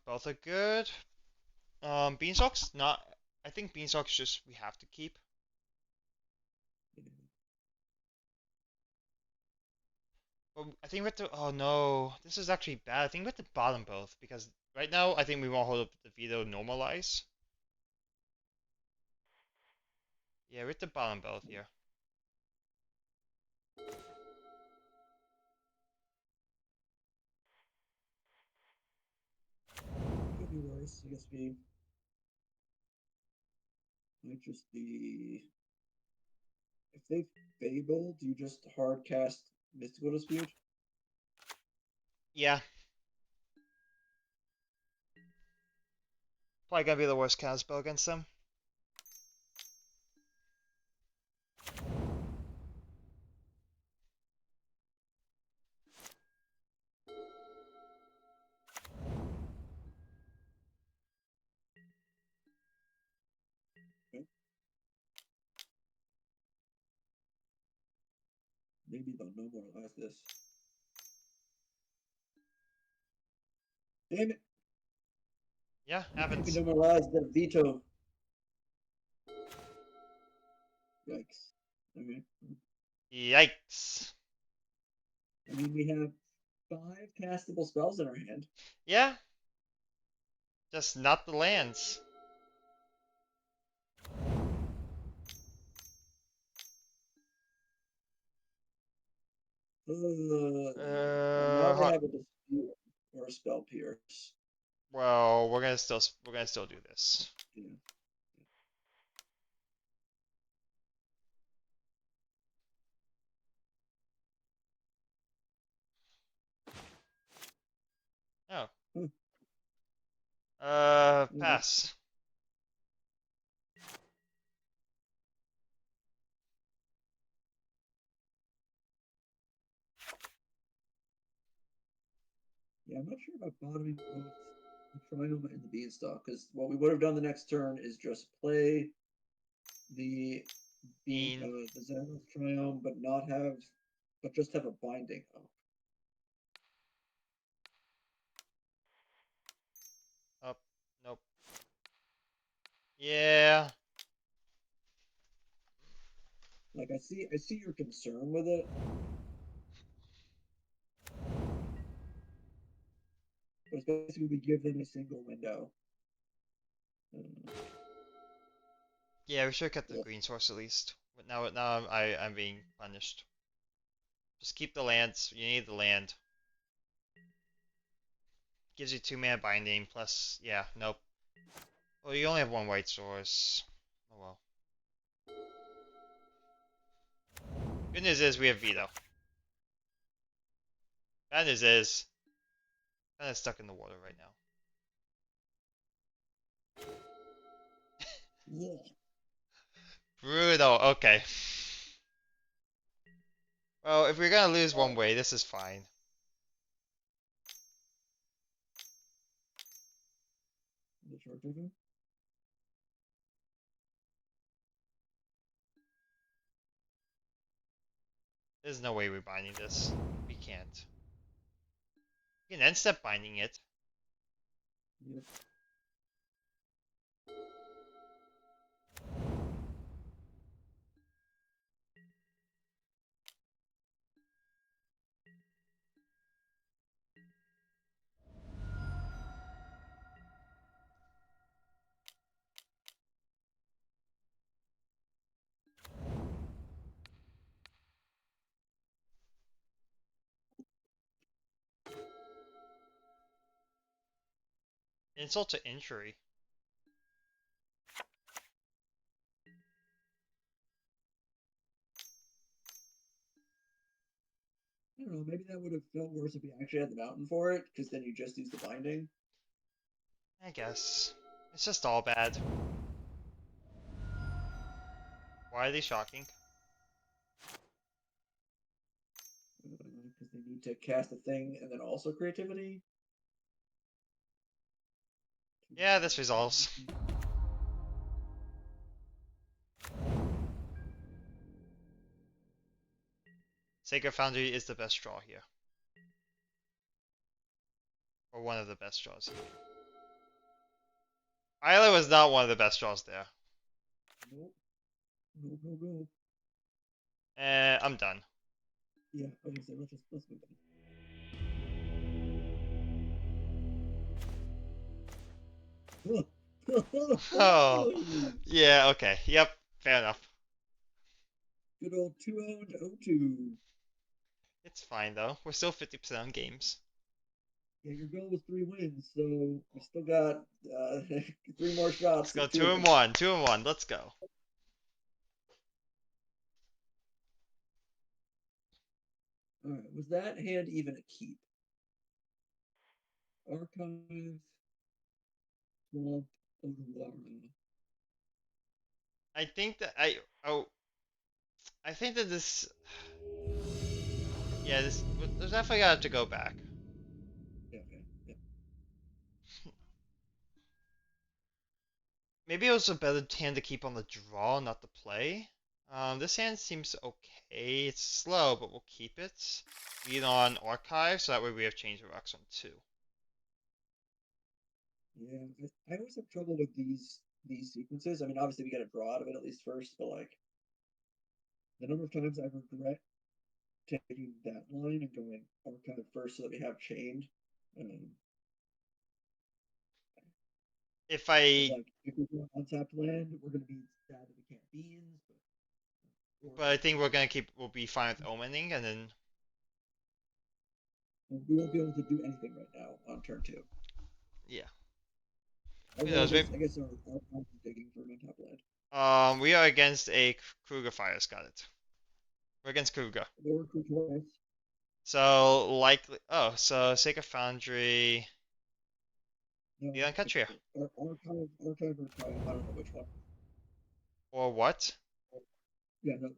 A: Both are good. Beanstalk's not. I think Beanstalk's just we have to keep. But I think we have to. Oh no, this is actually bad. I think we have to bottom both because right now I think we won't hold up the veto normalize. Yeah, we have to bottom both here.
B: Could be worse. I guess we might just be. If they Fable, do you just hard cast Mystical Dispute?
A: Yeah, probably gonna be the worst cast spell against them.
B: Okay. Maybe they'll normalize this. Damn it!
A: Yeah,
B: You can't be
A: happens.
B: normalized, then veto. Yikes. Okay.
A: Yikes.
B: I mean, we have 5 castable spells in our hand.
A: Yeah, just not the lands.
B: Well, now they have a dispute or a spell pierce.
A: Well, we're gonna still do this.
B: Yeah.
A: Oh.
B: Huh.
A: Pass.
B: Yeah, I'm not sure about bottoming both the Trinoma and the Beanstalk, because what we would have done the next turn is just play the
A: Bean.
B: the Xanath Triome, but just have a binding. Oh,
A: Up. Nope. Yeah.
B: like I see your concern with it, but it's basically we give them a single window. Uh,
A: Yeah, we should have kept the
B: yeah.
A: green source at least. But now I'm being punished. Just keep the lands. You need the land. Gives you 2 mana binding plus. Yeah. Nope. Well, you only have one white source. Oh well. Good news is we have veto. Bad news is kind of stuck in the water right now.
B: Yeah.
A: Brutal. Okay. Well, if we're gonna lose one way, this is fine.
B: The short trigger.
A: There's no way we're binding this. We can't. We can end step binding it.
B: Yep.
A: Insult to injury.
B: I don't know. Maybe that would have felt worse if we actually had the mountain for it, because then you just use the binding.
A: I guess. It's just all bad. Why are they shocking?
B: Because they need to cast a thing and then also creativity.
A: Yeah, this resolves. Sacred Foundry is the best draw here. Or one of the best draws here. Isla was not one of the best draws there.
B: Nope. Nope, nope, nope.
A: I'm done.
B: Yeah, I was gonna say let's move on.
A: Oh, yeah, okay. Yep, fair enough.
B: Good old 2-0 to 0-2.
A: It's fine though. We're still 50% on games.
B: Yeah, your goal was 3 wins, so we still got 3 more
A: Let's
B: shots
A: go
B: at
A: 2 and
B: 2-1.
A: 1. 2 and 1. Let's go.
B: All right, was that hand even a keep? Archive, Swamp, Odawara.
A: I think that I think that this yeah, this there's definitely got to go back.
B: Yeah, okay. Yeah.
A: Maybe it was a better hand to keep on the draw, not the play. This hand seems okay. It's slow, but we'll keep it. Lead on Archive, so that way we have Change of Rocks on 2.
B: Yeah, I always have trouble with these sequences. I mean, obviously we got to draw out of it at least first, but like the number of times I regret taking that line and going archive first so that we have chained. Um,
A: If
B: because
A: I,
B: like if we go untapped land, we're gonna be sad that we can't beans, or
A: but I think we'll be fine with Omening, and then,
B: we won't be able to do anything right now on turn 2.
A: yeah. Who
B: Although
A: knows, maybe,
B: I guess our opponent is digging for an untapped land.
A: we are against a Kruger Fire Scarlet. We're against Kruger.
B: Or Kutoris.
A: So, likely, so Sacred Foundry,
B: No,
A: the Uncatria.
B: archive or triumph. I don't know which one.
A: Or what?
B: Yeah, no,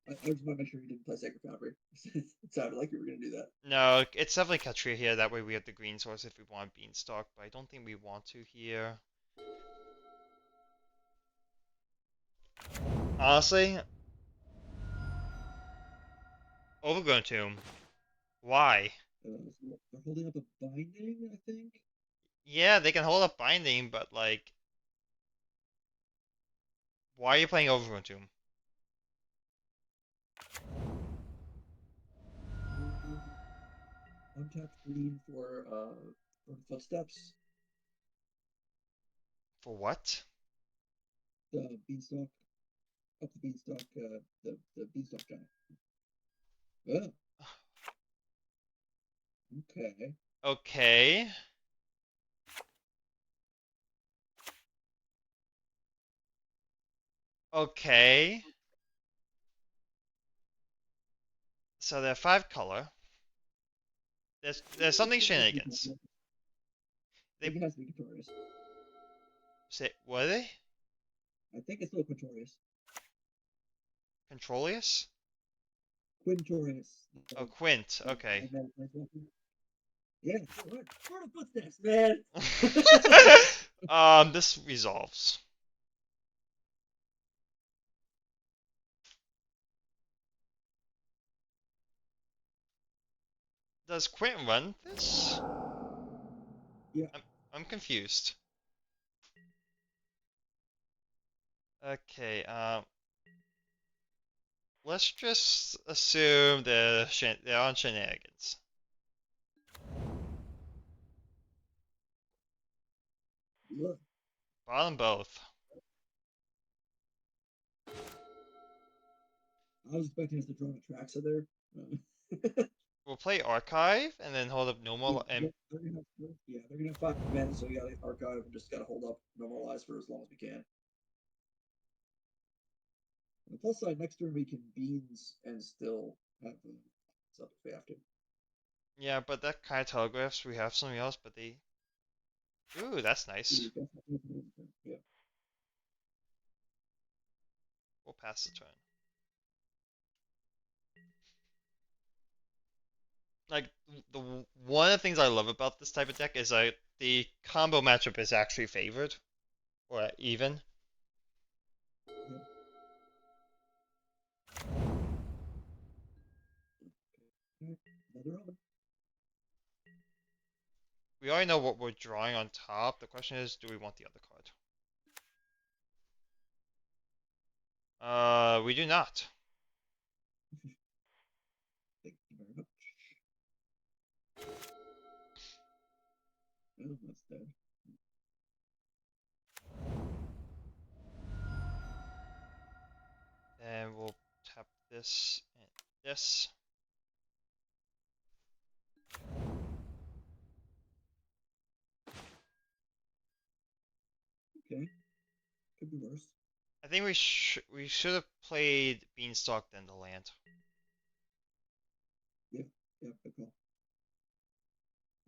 B: I just want to make sure you didn't play Sacred Foundry. It sounded like you were going to do that.
A: No, it's definitely Katria here. That way we have the green source if we want Beanstalk, but I don't think we want to here. Honestly, Overgrown Tomb. Why?
B: So they're holding up a binding, I think.
A: Yeah, they can hold up Binding, but like, why are you playing Overgrown Tomb?
B: Um, Untapped green for footsteps.
A: For what?
B: The beanstalk, up the beanstalk, the beanstalk giant. Oh, okay.
A: Okay. Okay. So they're 5 color. There's something shenanigans.
B: I
A: They
B: think it has to be Quintorius.
A: say what are they?
B: I think it's still Quintorius.
A: Controlius?
B: Quintorius.
A: Oh, Quint. Okay.
B: Yeah, right. Portal footsteps, man.
A: This resolves. Does Quint run this?
B: Yeah.
A: I'm I'm confused. Okay, let's just assume they're on shenanigans.
B: Look,
A: Bottom both.
B: I was expecting us to draw a Traxa there.
A: we'll play archive and then hold up
B: Yeah,
A: normal and
B: they're gonna have 5 men, so we gotta archive and just gotta hold up normalize for as long as we can. On the plus side, next turn we can beans and still have stuff if we have to.
A: yeah, but that kind of telegraphs we have something else, but they. Ooh, that's nice.
B: Yeah.
A: We'll pass the turn. Like the one of the things I love about this type of deck is the combo matchup is actually favored or even.
B: Yeah. Another oven.
A: We already know what we're drawing on top. The question is, do we want the other card? We do not.
B: Thank you very much. Oh, that's dead.
A: And we'll tap this and this.
B: Okay. Could be worse.
A: I think we should have played Beanstalk then the land.
B: Yeah. Yeah. Good call.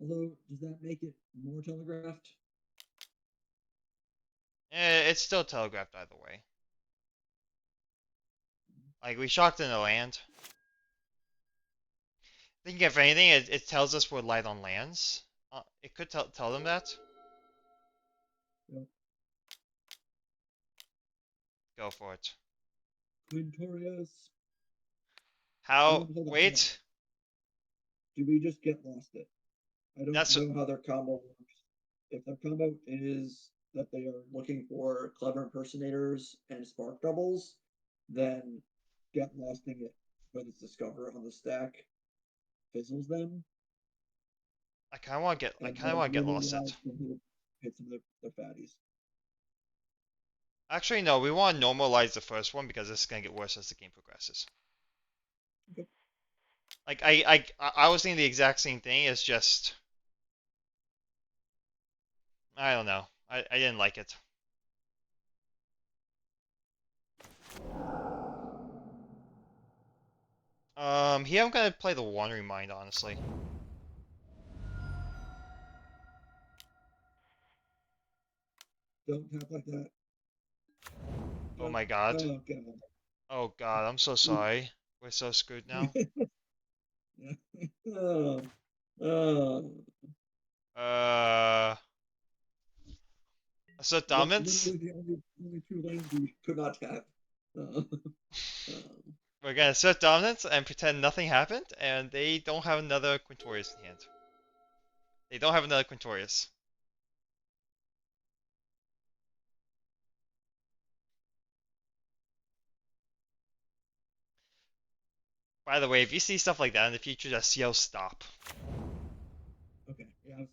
B: Although, does that make it more telegraphed?
A: It's still telegraphed either way. Like we shocked in the land. I think if anything, it tells us we're light on lands. It could tell them that.
B: Yeah.
A: Go for it.
B: Quintorius.
A: How?
B: Hold on, hold on.
A: Wait.
B: Do we just get lost it? I don't
A: That's
B: know how their combo works. If their combo is that they are looking for clever impersonators and spark doubles, then get losting it with its discover on the stack fizzles them,
A: I kind of want to get. I
B: and
A: kind of
B: then
A: want to get lost it.
B: normalize can hit some of their fatties.
A: Actually, no. We want to normalize the first one because this is gonna get worse as the game progresses.
B: Okay.
A: Like I was thinking the exact same thing. It's just I don't know. I didn't like it. Here I'm gonna play the Wandering Mind, honestly.
B: Don't tap like that.
A: Oh
B: Don't.
A: my god.
B: Oh god.
A: Oh god, I'm so sorry. We're so screwed now.
B: oh, oh.
A: Uh, assert dominance.
B: Literally the only two lanes we could not tap. Uh,
A: We're gonna assert dominance and pretend nothing happened, and they don't have another Quintorius in hand. They don't have another Quintorius. By the way, if you see stuff like that in the future, just yell stop.
B: okay. Yeah.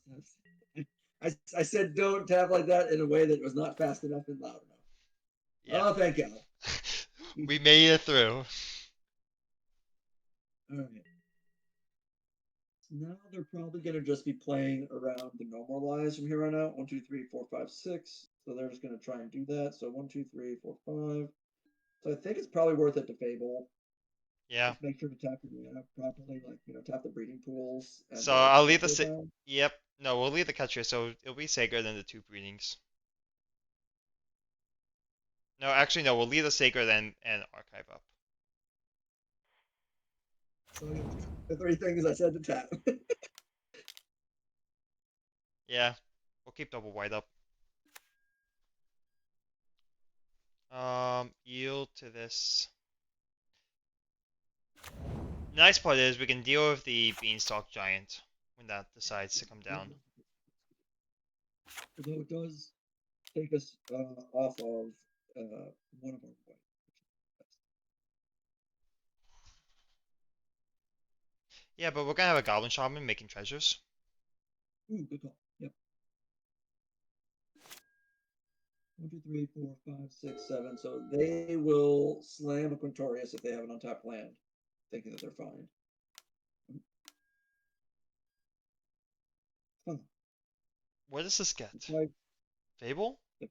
B: I said don't tap like that in a way that was not fast enough and loud enough.
A: Yeah.
B: Oh, thank God.
A: We made it through.
B: All right. So now they're probably going to just be playing around the normalize from here on out. 1, 2, 3, 4, 5, 6. So they're just going to try and do that. So 1, 2, 3, 4, 5. So I think it's probably worth it to Fable.
A: Yeah.
B: Just make sure to tap the mana properly, like tap the breeding pools and
A: So I'll leave
B: catcher
A: the.
B: down.
A: Yep. No, we'll leave the catcher, so it'll be sacred than the two breedings. No, actually, no. We'll leave the sacred and archive up.
B: So the three things I said to tap.
A: Yeah. We'll keep double white up. Yield to this. Nice part is we can deal with the Beanstalk Giant when that decides to come down.
B: Although it does take us off of one of our points.
A: Yeah, but we're gonna have a Goblin Shaman making treasures.
B: Ooh, good call. Yep. 1, 2, 3, 4, 5, 6, 7. So they will slam a Quintorius if they have an untapped land, thinking that they're fine.
A: What does this
B: It's
A: get?
B: probably
A: Fable?
B: the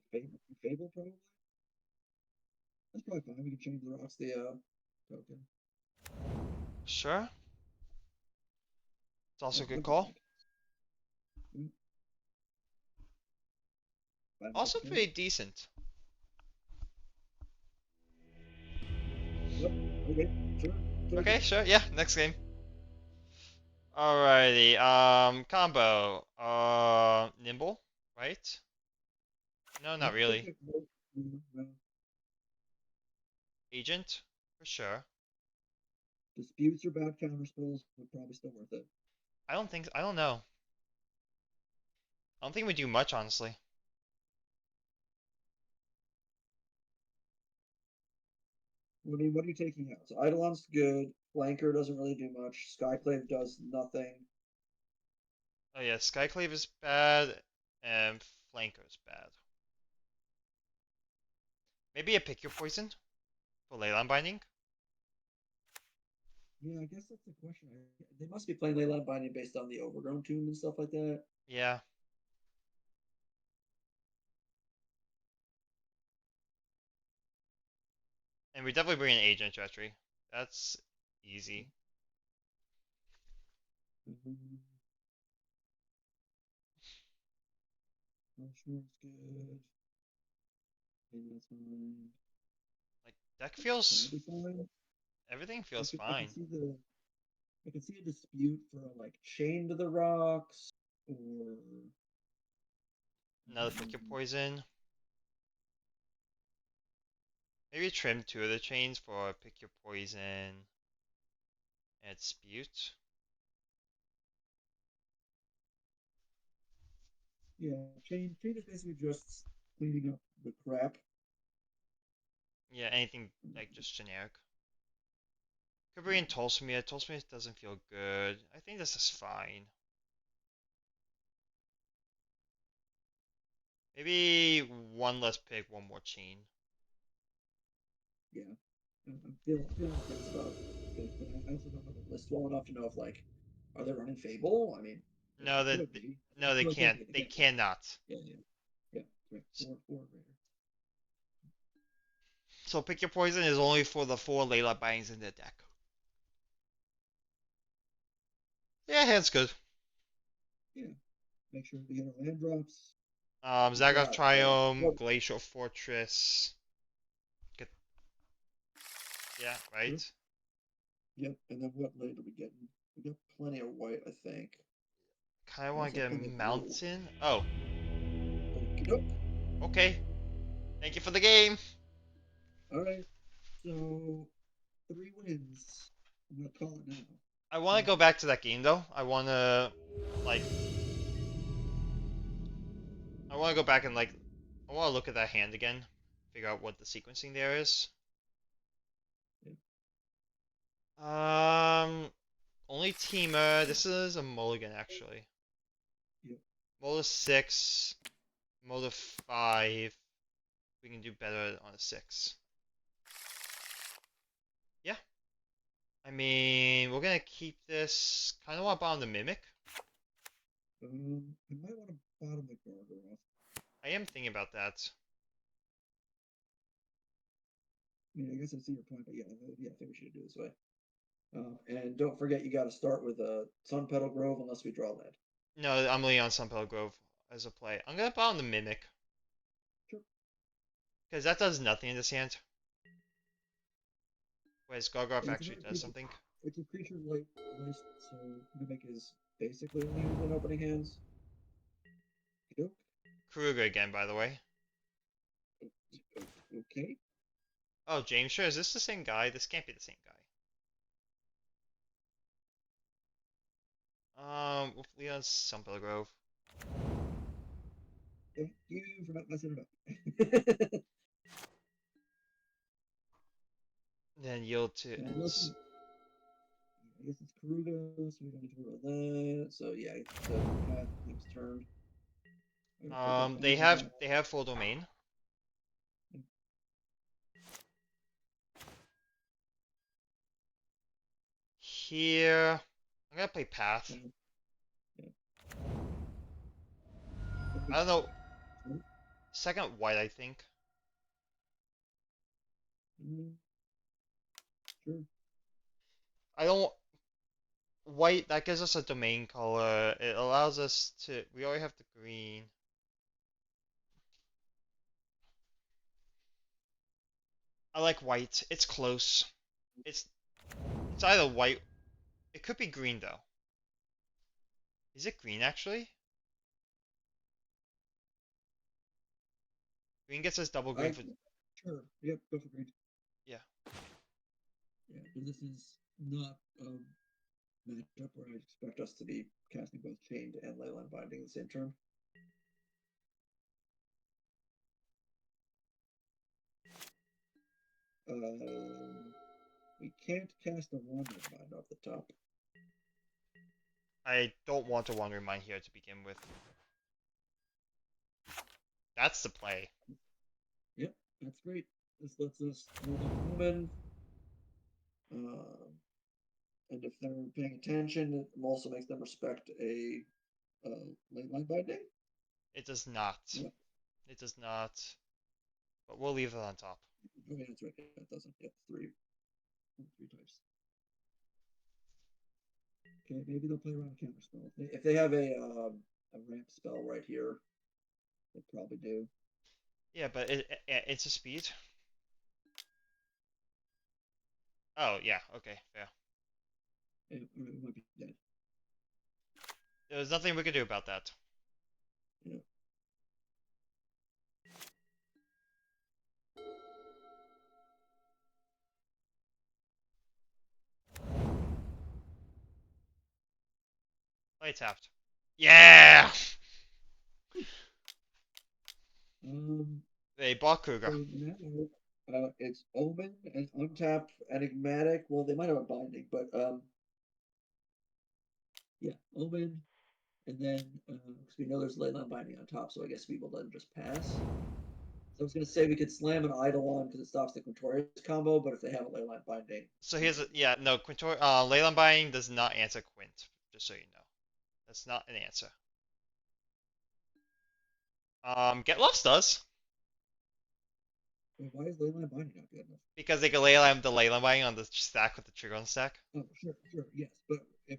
B: Fable probably. That's probably fine. We can change the rocks the token.
A: Sure. It's also a good
B: That'd be
A: call.
B: fine. Mm, fine with
A: Also
B: that, okay?
A: pretty decent.
B: Yep. Okay. Sure. Take
A: Okay,
B: it.
A: sure. Yeah, next game. Alrighty. Combo. Nimble, right? No,
B: Yeah,
A: not
B: I think
A: really.
B: it will. No.
A: Agent, for sure.
B: Disputes or bad counter spells would probably still worth it.
A: I don't think. I don't know. I don't think we do much, honestly.
B: I mean, what are you taking out? So Eidolon's good. Flanker doesn't really do much. Skyclave does nothing.
A: Oh yeah, Skyclave is bad, and Flanker is bad. Maybe a pick your poison for Leyline Binding.
B: Yeah, I guess that's the question. They must be playing Leyline Binding based on the Overgrown tomb and stuff like that.
A: Yeah, and we definitely bring an Agent Treachery. That's easy.
B: Mhm. Sure, it's good. Maybe that's fine.
A: Like deck
B: That's
A: feels.
B: probably fine.
A: Everything
B: I
A: feels
B: could I could
A: fine.
B: see the I could see a dispute for like Chain to the Rocks or
A: Another pick your
B: um,
A: poison. Maybe trim two of the chains for pick your poison and dispute.
B: yeah, Chain is basically just cleaning up the crap.
A: Yeah, anything like just generic. Could bring in Tolsmith. Tolsmith doesn't feel good. I think this is fine. Maybe one less pick, one more chain.
B: Yeah, I'm feeling tense about this, but I also don't know the list well enough to know if like are they running Fable? I mean,
A: No,
B: they could be.
A: no, they
B: No, they can't
A: can't.
B: be. They
A: They
B: can't be.
A: cannot.
B: Yeah, yeah, yeah. Right. Four greater.
A: So pick your poison is only for the four Layla bindings in the deck. Yeah, hand's good.
B: Yeah. Make sure we get our land drops. We
A: Zagoth
B: got
A: Triumph,
B: what?
A: Glacial Fortress. Get, yeah,
B: Sure.
A: right.
B: Yep. And then what land are we getting? We got plenty of white, I think.
A: Kind of want to
B: Also
A: get a
B: plenty of blue.
A: mountain. Oh,
B: Okie doke.
A: okay. Thank you for the game.
B: All right. So 3 wins. I'm gonna call it now.
A: I want to
B: Uh,
A: go back to that game though. Like, I want to go back and I want to look at that hand again, figure out what the sequencing there is.
B: yeah,
A: Um, only teamer. This is a mulligan actually.
B: yeah.
A: Mold of 6, mold of 5. We can do better on a 6. Yeah. I mean, we're gonna keep this. Kind of want to bottom the mimic.
B: I might want to bottom the Gargoyle.
A: I am thinking about that.
B: I mean, I guess I see your point, but yeah, yeah, I think we should do it this way. And don't forget, you got to start with a Sun Petal Grove unless we draw land.
A: No, I'm leaning on Sunpel Grove as a play. I'm gonna bottom the mimic
B: Sure.
A: because that does nothing in this hand. Whereas Gargoth
B: And it's a
A: actually
B: very
A: does
B: creature.
A: something.
B: It's a creature light list, so Mimic is basically only used in opening hands. Okey-doke.
A: Kruger again, by the way.
B: Okay.
A: Oh, James, sure. Is this the same guy? This can't be the same guy. With Leon's Sunpel Grove.
B: Thank you for not messing it up.
A: Then yield to
B: And
A: ends.
B: listen, I guess it's Karuga, so we don't need to worry about that. So yeah, it's the path things turned. I gotta put that
A: They
B: bounty
A: have
B: down.
A: full domain here. I'm gonna play Path.
B: Yeah.
A: I don't know. Second white, I think.
B: Mm, sure.
A: I don't. White, that gives us a domain color. It allows us to. We already have the green. I like white. It's close. It's it's either white. It could be green though. Is it green actually? Green gets us double green
B: I
A: for.
B: sure. Yep. Go for green.
A: Yeah.
B: Yeah, because this is not matchup where I expect us to be casting both chained and leyline binding in the same turn. We can't cast a wandering mind off the top.
A: I don't want a wandering mind here to begin with. That's the play.
B: Yep, that's great. This lets us know the woman. And if they're paying attention, it also makes them respect a ley line binding.
A: It does not.
B: Yep.
A: It does not. But we'll leave it on top.
B: Oh yeah, that's right. Yeah, it doesn't. Yep, three types. Okay, maybe they'll play around a counter spell. If they have a ramp spell right here, they probably do.
A: Yeah, but it's a speed. Oh yeah. Okay. Fair.
B: It might be dead.
A: There's nothing we can do about that.
B: Yeah.
A: Play tapped. Yeah.
B: Um,
A: They bought Kruger.
B: so now it's Omen and untap Enigmatic. Well, they might have a binding, but yeah, Omen, and then because we know there's Leyline binding on top, so I guess we will let him just pass. So I was gonna say we could slam an idol on because it stops the Quintorius combo, but if they have a Leyline binding,
A: So
B: we
A: here's a
B: can.
A: yeah no Quintor Leyland buying does not answer Quint. Just so you know, that's not an answer. Get Lost does
B: Wait, why is Leyline binding not good enough?
A: because they can Leyland the Leyland buying on the stack with the trigger on the stack.
B: Oh, sure, yes, but if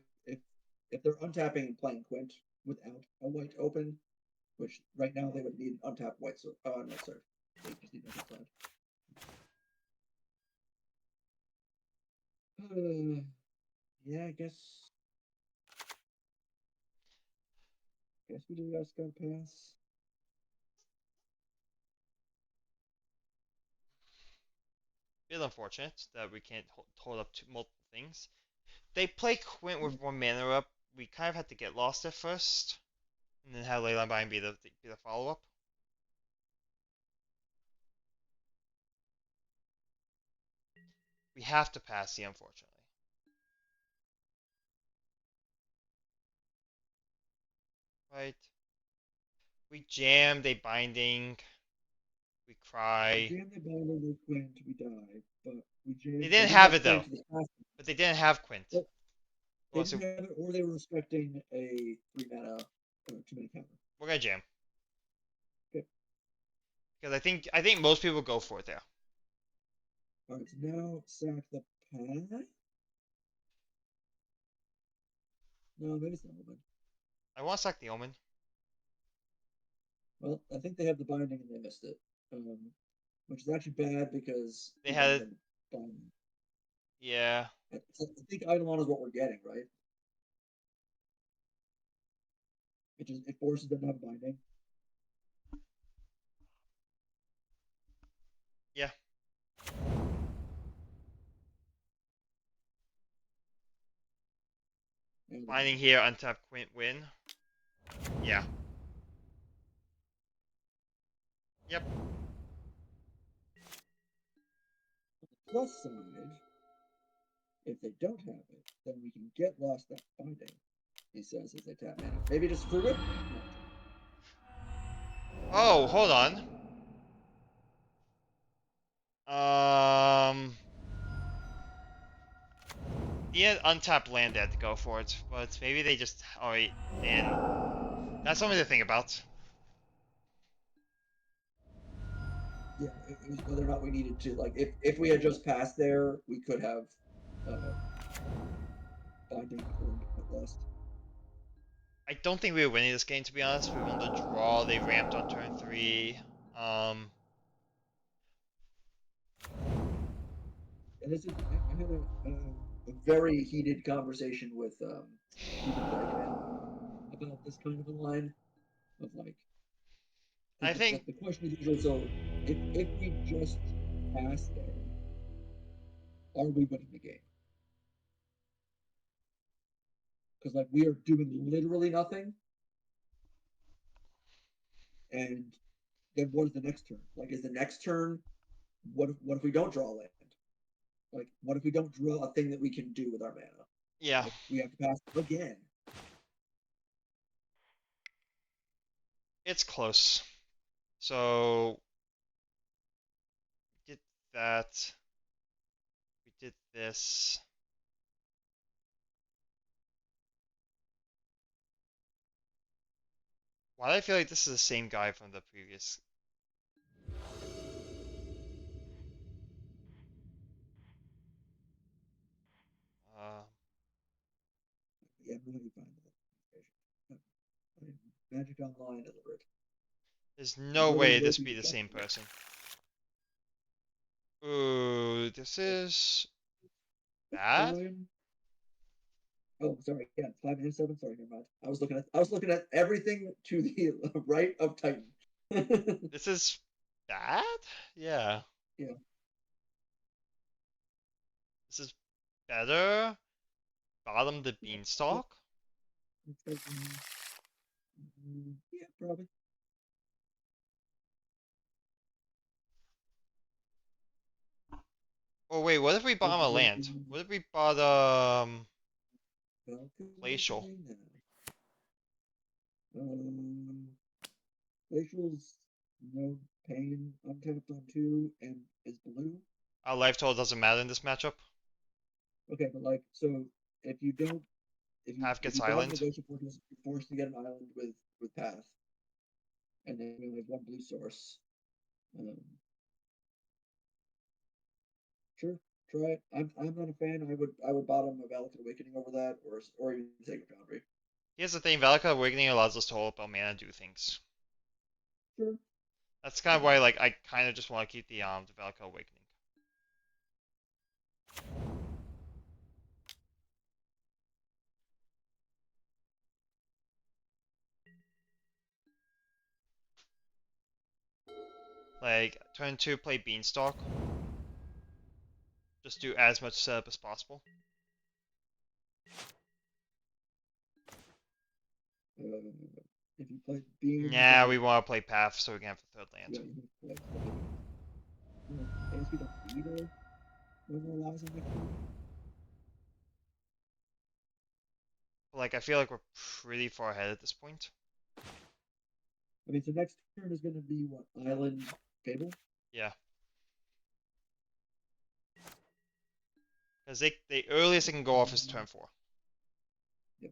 B: if they're untapping and playing Quint without a white open, which right now they would need an untapped white. So, no, sorry, they just need an untapped. Yeah, guess we do ask on pass.
A: It's unfortunate that we can't hold up to multiple things. They play Quint with one mana up. We kind of had to get Lost at first, and then have Leyland buying be the follow up. We have to pass the unfortunately. Right? We jammed a binding. We
B: We
A: cry.
B: jam the binding with Quint, we die, but
A: They
B: they
A: didn't
B: didn't
A: have
B: have
A: it though,
B: Quint this past.
A: but they didn't have Quint.
B: Well, they
A: Well, so
B: didn't have it, or they were respecting a 3 mana, 2 mana counter.
A: we're gonna jam
B: Okay.
A: because I think most people go for it there.
B: All right, so now sack the path. No, maybe it's not open.
A: I want to sack the Omen.
B: Well, I think they have the binding and they missed it, which is actually bad because
A: They
B: we want
A: had
B: them binding.
A: yeah
B: I think Eidolon is what we're getting, right? It forces them to have binding.
A: yeah
B: And they
A: binding
B: bind.
A: here untap Quint win. Yeah. Yep.
B: Plus side, if they don't have it, then we can get lost that binding. He says as they tap mana. Maybe just screw it.
A: Oh, hold on. Yeah, untapped land dead to go for it, but maybe they just alright. And that's something to think about.
B: Yeah, it was whether or not we needed to like if we had just passed there, we could have binding formed at last.
A: I don't think we were winning this game, to be honest. We were on the draw. They ramped on turn 3. Um,
B: And this is I had a very heated conversation with Stephen Bergman about this kind of a line of like
A: I
B: because
A: think
B: the question is usually so if we just pass there, are we winning the game? Because like we are doing literally nothing, and then what is the next turn? Like, is the next turn what if we don't draw land? Like, what if we don't draw a thing that we can do with our mana?
A: yeah,
B: Like, we have to pass again.
A: it's close. So we did that. We did this. Why do I feel like this is the same guy from the previous? Uh,
B: Yeah, I'm going to find that. I mean, Magic Online illiterate.
A: there's no
B: Literally
A: way
B: no
A: this be
B: people
A: the
B: check
A: same
B: it.
A: person. Ooh, this is
B: That's
A: bad.
B: fine. Oh, sorry. Yeah, 5 and 7. Sorry, never mind. I was looking at everything to the right of Titan.
A: This is bad. Yeah,
B: Yeah.
A: this is better. Bottom the
B: Yeah.
A: beanstalk.
B: Yeah, probably.
A: Oh wait, what if we bottom a land? What if we bought glacial?
B: Um, Glacial's no pain, untapped on 2, and is blue.
A: Our life total doesn't matter in this matchup.
B: Okay, but like, so if you don't, if you
A: Half
B: if
A: gets
B: you bottom the
A: island.
B: Glacial Fortress, you're forced to get an island with Path, and then we only have one blue source. Um, sure, try it. I'm not a fan. I would bottom a Valakut Awakening over that, or even Sacred Foundry.
A: Here's the thing, Valakut Awakening allows us to hold up our mana and do things.
B: Sure.
A: That's kind of why like I kind of just want to keep the Valakut Awakening. Like turn 2 play Beanstalk. Just do as much setup as possible.
B: If you play Beans, then
A: Nah, we want to play Path so we can have the third land.
B: yeah, you play. I guess we don't need a Memorializing next turn.
A: Like I feel like we're pretty far ahead at this point.
B: I mean, so next turn is going to be what? Island Fable?
A: Yeah. Because the earliest they can go off is turn 4.
B: Yep.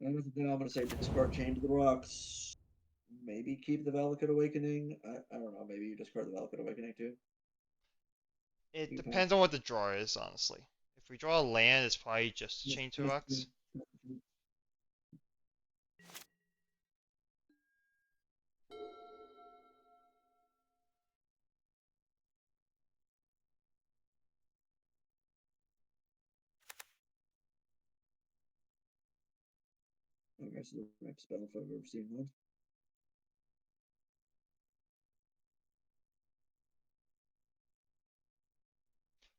B: And then I'm going to say discard Chain to the Rocks. Maybe keep the Valakut Awakening. I don't know. Maybe you discard the Valakut Awakening too.
A: It
B: You can pass.
A: depends on what the draw is, honestly. If we draw a land, it's probably just
B: Yeah,
A: Chain to
B: just
A: Rocks.
B: Okay, so the next spell if I've ever seen one.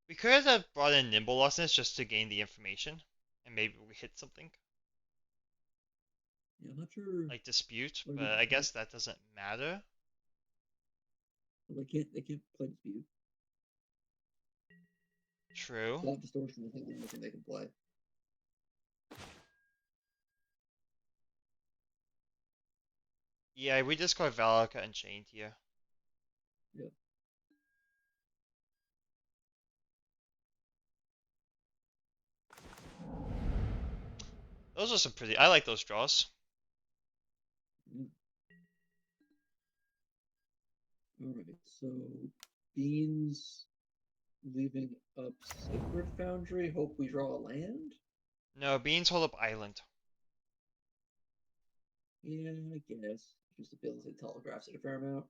A: We could have brought in Nimble Lessons just to gain the information, and maybe we hit something
B: Yeah, I'm not sure
A: like Dispute,
B: what
A: but
B: we
A: I
B: can.
A: guess that doesn't matter.
B: They can't play Dispute.
A: True.
B: Plot Distortion is the only thing they can play.
A: Yeah, we discard Valaka and Chained here.
B: Yeah.
A: Those are some pretty. I like those draws.
B: Mm. All right. So Beans leaving up Sacred Foundry. Hope we draw a land.
A: No, Beans hold up Island.
B: Yeah, I guess. Just ability telegraphs it a fair amount.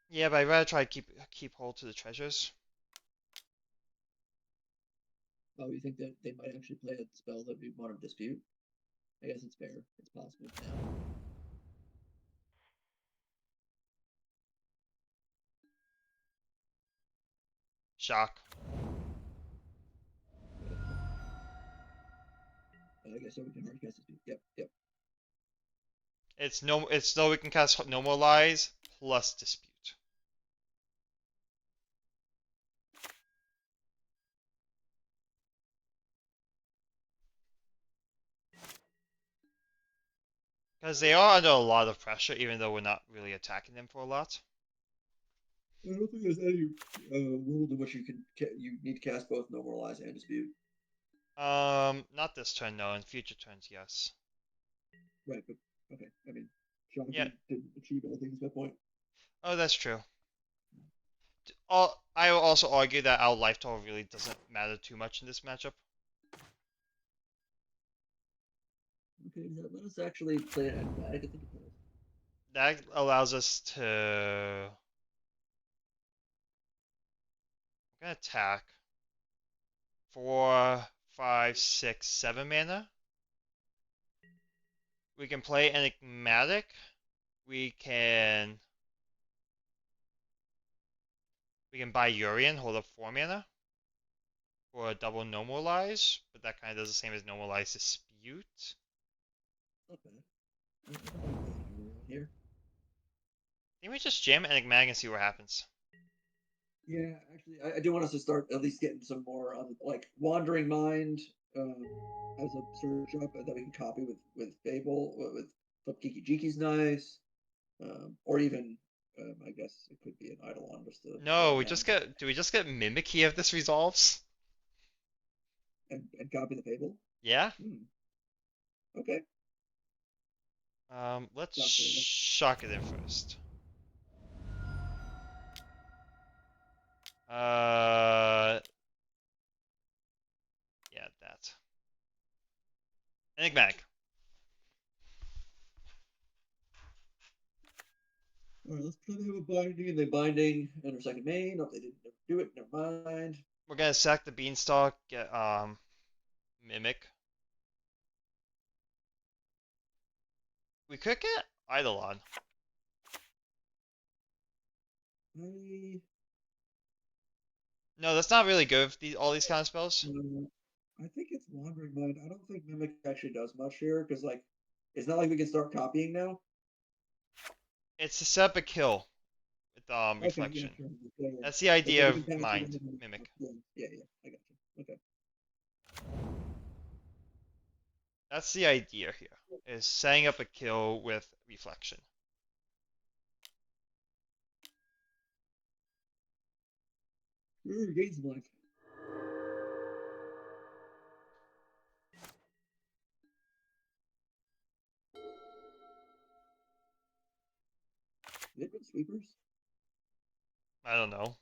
A: Yeah, but I'd rather try to keep hold to the treasures.
B: Oh, you think that they might actually play a spell that we want to dispute? I guess it's fair. It's possible now.
A: Shock.
B: I guess so. We can hard cast dispute. Yep, yep.
A: It's no. It's no. We can cast No More Lies plus Dispute. Because they are under a lot of pressure, even though we're not really attacking them for a lot.
B: I don't think there's any world in which you need to cast both Normalize and Dispute.
A: Not this turn, no. In future turns, yes.
B: Right, but okay. I mean,
A: Yeah.
B: Shocking didn't achieve anything at that point.
A: Oh, that's true. I will also argue that our life total really doesn't matter too much in this matchup.
B: Okay, let us actually play an Enigmatic. I think it does.
A: That allows us to. We're gonna attack 4, 5, 6, 7 mana. We can play Enigmatic. We can we can buy Urian, hold up 4 mana for a double Normalize, but that kind of does the same as Normalize Dispute.
B: Not bad. I don't mind playing here.
A: Think we just jam Enigmatic and see what happens.
B: Yeah, actually, I do want us to start at least getting some more like Wandering Mind as a search up that we can copy with Fable with Kiki Jiki's nice, or even I guess it could be an Eidolon just to play
A: No, we just
B: around
A: get. Do we just get Mimicky if this resolves?
B: and copy the Fable.
A: Yeah.
B: Hmm. Okay.
A: Let's
B: Shock Fable.
A: shock it in first. Uh, yeah, that. Enigmatic.
B: All right, let's try to have a binding, and they binding enter second main. No, they didn't never do it. Never mind.
A: We're gonna sack the Beanstalk, get Mimic. We could get Eidolon.
B: I
A: No, that's not really good with all these kind of spells.
B: I think it's Wandering Mind. I don't think Mimic actually does much here because like it's not like we can start copying now.
A: It's to set up a kill with
B: Okay, yeah,
A: Reflection.
B: sure. Yeah, yeah.
A: That's the
B: But so
A: idea
B: we
A: of
B: can pass it
A: Mind
B: on.
A: Mimic.
B: Yeah, yeah, yeah. I got you. Okay.
A: That's the idea here. Is setting up a kill with Reflection.
B: Gains life. Liquid sweepers.
A: I don't know.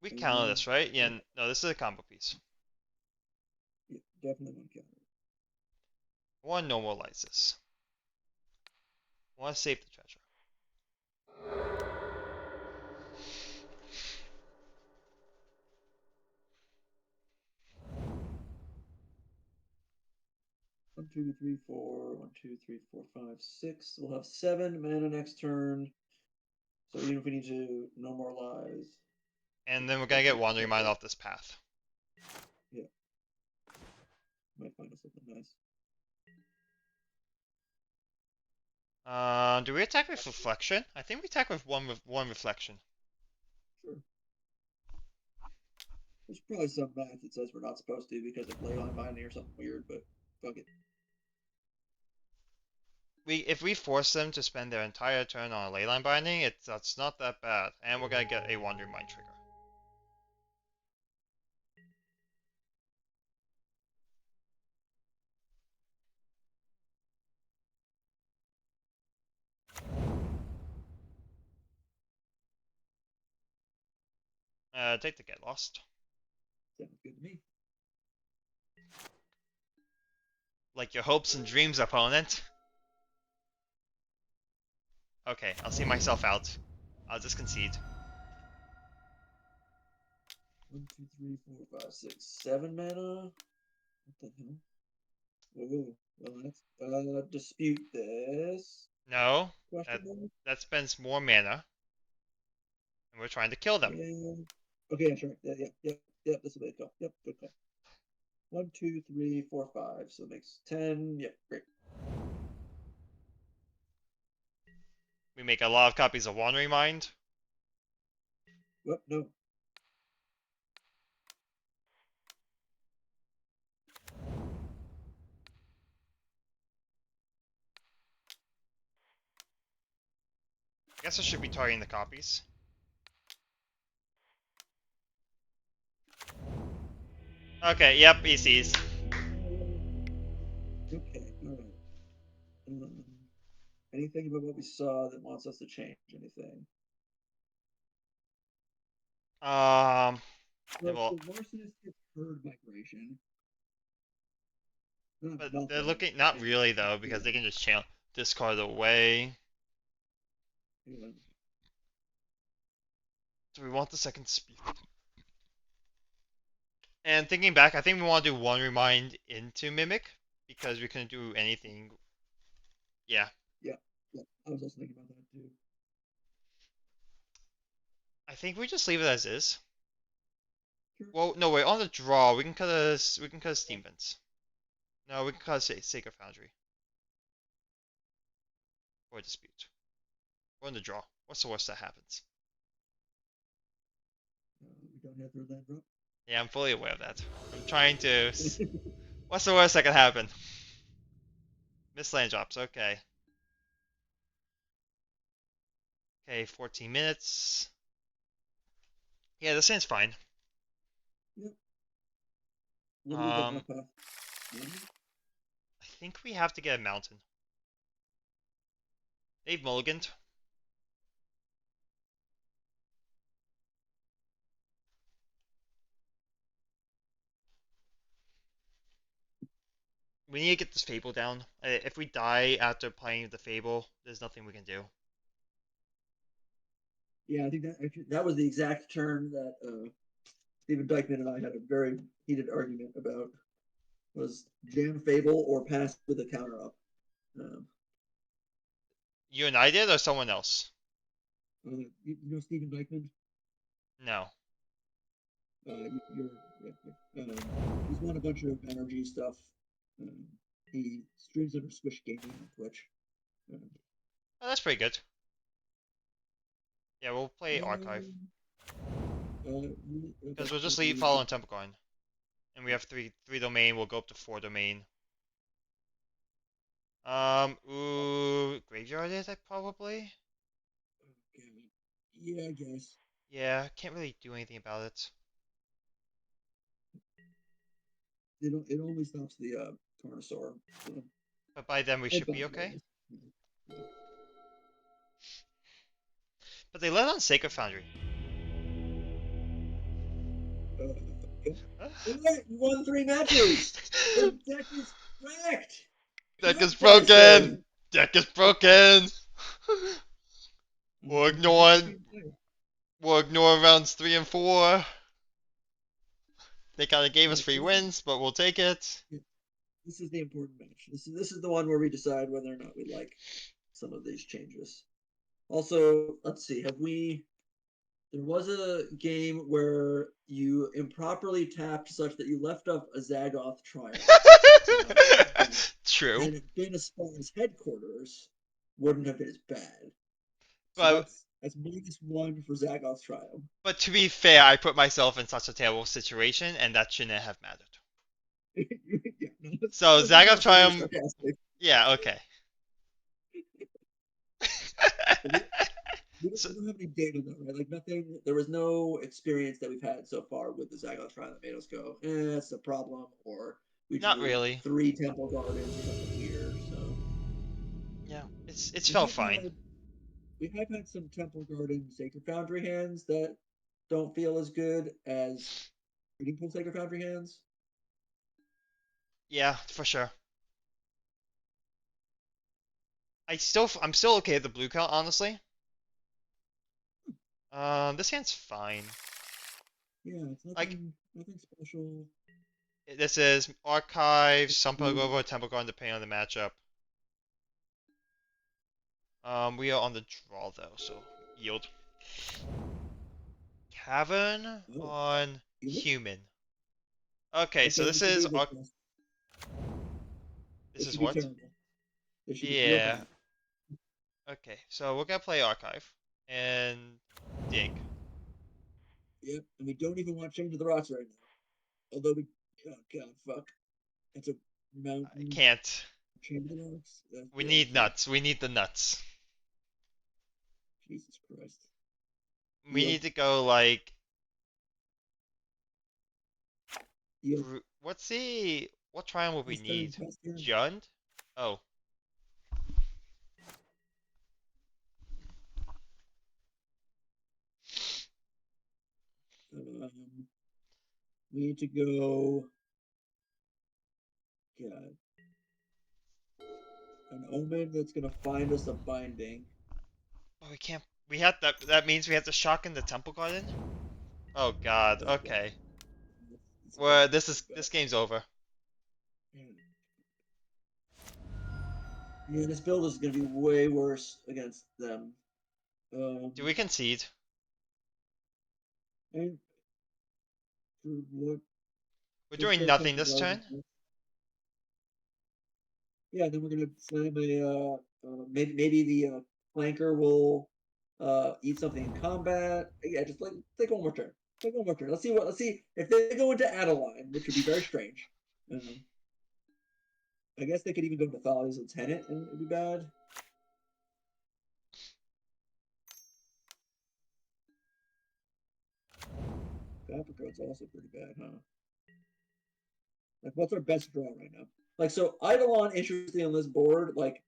A: We counter
B: Uh,
A: this, right?
B: yeah,
A: Yeah, no, this is a combo piece.
B: yeah, definitely one counter.
A: I want to normalize this. I want to save the treasure.
B: 1, 2, 3, 4. 1, 2, 3, 4, 5, 6. We'll have 7 mana next turn. So even if we need to no more lies, we
A: And
B: can
A: then we're
B: still
A: gonna get
B: do
A: Wandering Mind
B: it.
A: off this path.
B: Yeah, might find us something nice.
A: Do we attack with Reflection? I think we attack with one Reflection.
B: Sure. There's probably some math that says we're not supposed to because of leyline binding or something weird, but fuck it.
A: If we force them to spend their entire turn on a leyline binding, that's not that bad, and we're gonna get a wandering mind trigger. Take the get lost.
B: Sounds good to me.
A: Like your hopes and dreams, opponent. Okay, I'll see myself out. I'll just concede.
B: 1, 2, 3, 4, 5, 6, 7 mana. What the hell? Whoa. Well, let's dispute this.
A: No,
B: Question
A: that
B: mark?
A: that spends more mana, and we're trying to kill them.
B: Yeah. Okay, yeah, sure. Yeah. This will be a call. Yep, good call. 1, 2, 3, 4, 5. So it makes 10. Yep, great.
A: We make a lot of copies of Wandering Mind.
B: What? No.
A: I guess I should be targeting the copies. Okay, yep, ECs.
B: Okay, all right. Anything about what we saw that wants us to change anything?
A: Well,
B: The Larcenist gets herd migration. Not
A: but they're
B: nothing.
A: looking not
B: And
A: really though because they can just channel discard away.
B: yeah.
A: Do we want the second speed? And thinking back, I think we want to do one remind into Mimic because we couldn't do anything. Yeah,
B: Yeah, yeah. I was also thinking about that too.
A: I think we just leave it as is.
B: Sure.
A: Well, no, wait. On the draw, we can cut a Steam Vents. No, we can cut a Sacred Foundry or a Dispute. We're on the draw. What's the worst that happens?
B: We don't have third land drop.
A: Yeah, I'm fully aware of that. I'm trying to. What's the worst that can happen? Miss land drops. Okay. Okay, 14 minutes. Yeah, this hand's fine.
B: Yep. What do we got
A: Um,
B: up path?
A: I think we have to get a mountain. They've mulliganed. We need to get this Fable down. If we die after playing the Fable, there's nothing we can do.
B: Yeah, I think that actually that was the exact turn that Stephen Dykeman and I had a very heated argument about. Was jam Fable or pass with a counter up? Um,
A: You and I did, or someone else?
B: you know Stephen Dykeman?
A: No.
B: You're yeah. He's won a bunch of energy stuff. Um, he streams under Swish Gaming on Twitch. Um,
A: Oh, that's pretty good. Yeah, we'll play Archive.
B: um,
A: Because
B: okay,
A: we'll just
B: yep,
A: leave following Templecoin. And we have three domain, we'll go up to 4 domain. Ooh, graveyard is it probably?
B: okay. Yeah, I guess.
A: Yeah, can't really do anything about it.
B: It only stops the Carnosaur. So,
A: But by then we
B: and
A: should be
B: Bounty
A: okay.
B: Laws. Yeah.
A: But they let on Sacred Foundry.
B: Okay. You won 3 matches. The deck is cracked.
A: Deck is
B: What can I
A: broken!
B: say?
A: Deck is broken! We'll ignore
B: That's
A: it.
B: the player.
A: We'll ignore rounds 3 and 4. They kind of gave us
B: Right.
A: free wins, but we'll take it.
B: This is the important match. This is the one where we decide whether or not we like some of these changes. Also, let's see. Have we? There was a game where you improperly tapped such that you left off a Zagoth Triarch.
A: True.
B: And Banaspar's headquarters wouldn't have been as bad. So
A: But
B: that's That's -1 for Zagoth's triumph.
A: But to be fair, I put myself in such a terrible situation, and that shouldn't have mattered.
B: Yeah, no,
A: So
B: let's
A: Zagoth
B: not be very
A: Triumph,
B: sarcastic.
A: yeah, okay.
B: But we don't,
A: So
B: we don't have any data though, right? Like nothing. There was no experience that we've had so far with the Zagoth trial that made us go, that's a problem, or we just
A: not
B: need
A: really.
B: 3 Temple Gardens or something weird. So
A: Yeah, it's
B: we
A: felt
B: have
A: fine.
B: had we have had some Temple Garden Sacred Foundry hands that don't feel as good as Reading Pool Sacred Foundry hands.
A: Yeah, for sure. I'm still okay with the blue count, honestly. This hand's fine.
B: Yeah, it's
A: Like
B: nothing special.
A: this is Archive,
B: Mm,
A: Sunpagova, Temple Garden, depending on the matchup. We are on the draw though, so yield. Cavern
B: oh,
A: on
B: you look
A: human. Okay, so
B: okay.
A: this
B: This should be
A: is
B: a good test.
A: this
B: This
A: is
B: should be
A: what?
B: terrible. This should be real
A: Yeah.
B: bad.
A: Okay, so we're gonna play Archive and dig.
B: Yep, and we don't even want Change of the Rocks right now. Although we, oh god, fuck, it's a
A: I
B: mountain
A: can't.
B: Change of the Rocks.
A: We
B: Yeah, we
A: need
B: can't.
A: nuts. We need the nuts.
B: Jesus Christ.
A: We
B: Yield,
A: need to go like
B: yield.
A: what's the what triangle would we
B: This turn,
A: need?
B: pass turn.
A: Jund? Oh,
B: Um, we need to go. God, an omen that's gonna find us a binding.
A: but we can't. We have that. That means we have to shock in the Temple Garden. Oh God.
B: Oh god,
A: Okay.
B: it's
A: Well,
B: pretty bad.
A: this game's over.
B: Yeah, this build is gonna be way worse against them.
A: Do
B: Um,
A: we concede?
B: and for what?
A: We're
B: Just
A: doing
B: go
A: nothing
B: Temple
A: this
B: Garden.
A: turn.
B: Yeah, then we're gonna slam a maybe the flanker will eat something in combat. Yeah, just like take one more turn. Take one more turn. Let's see if they go into Adeline, which would be very strange. Um, I guess they could even go to Thales Lieutenant and it'd be bad. Capricorn's also pretty bad, huh? Like, what's our best draw right now? Like, so Eidolon, interesting on this board, like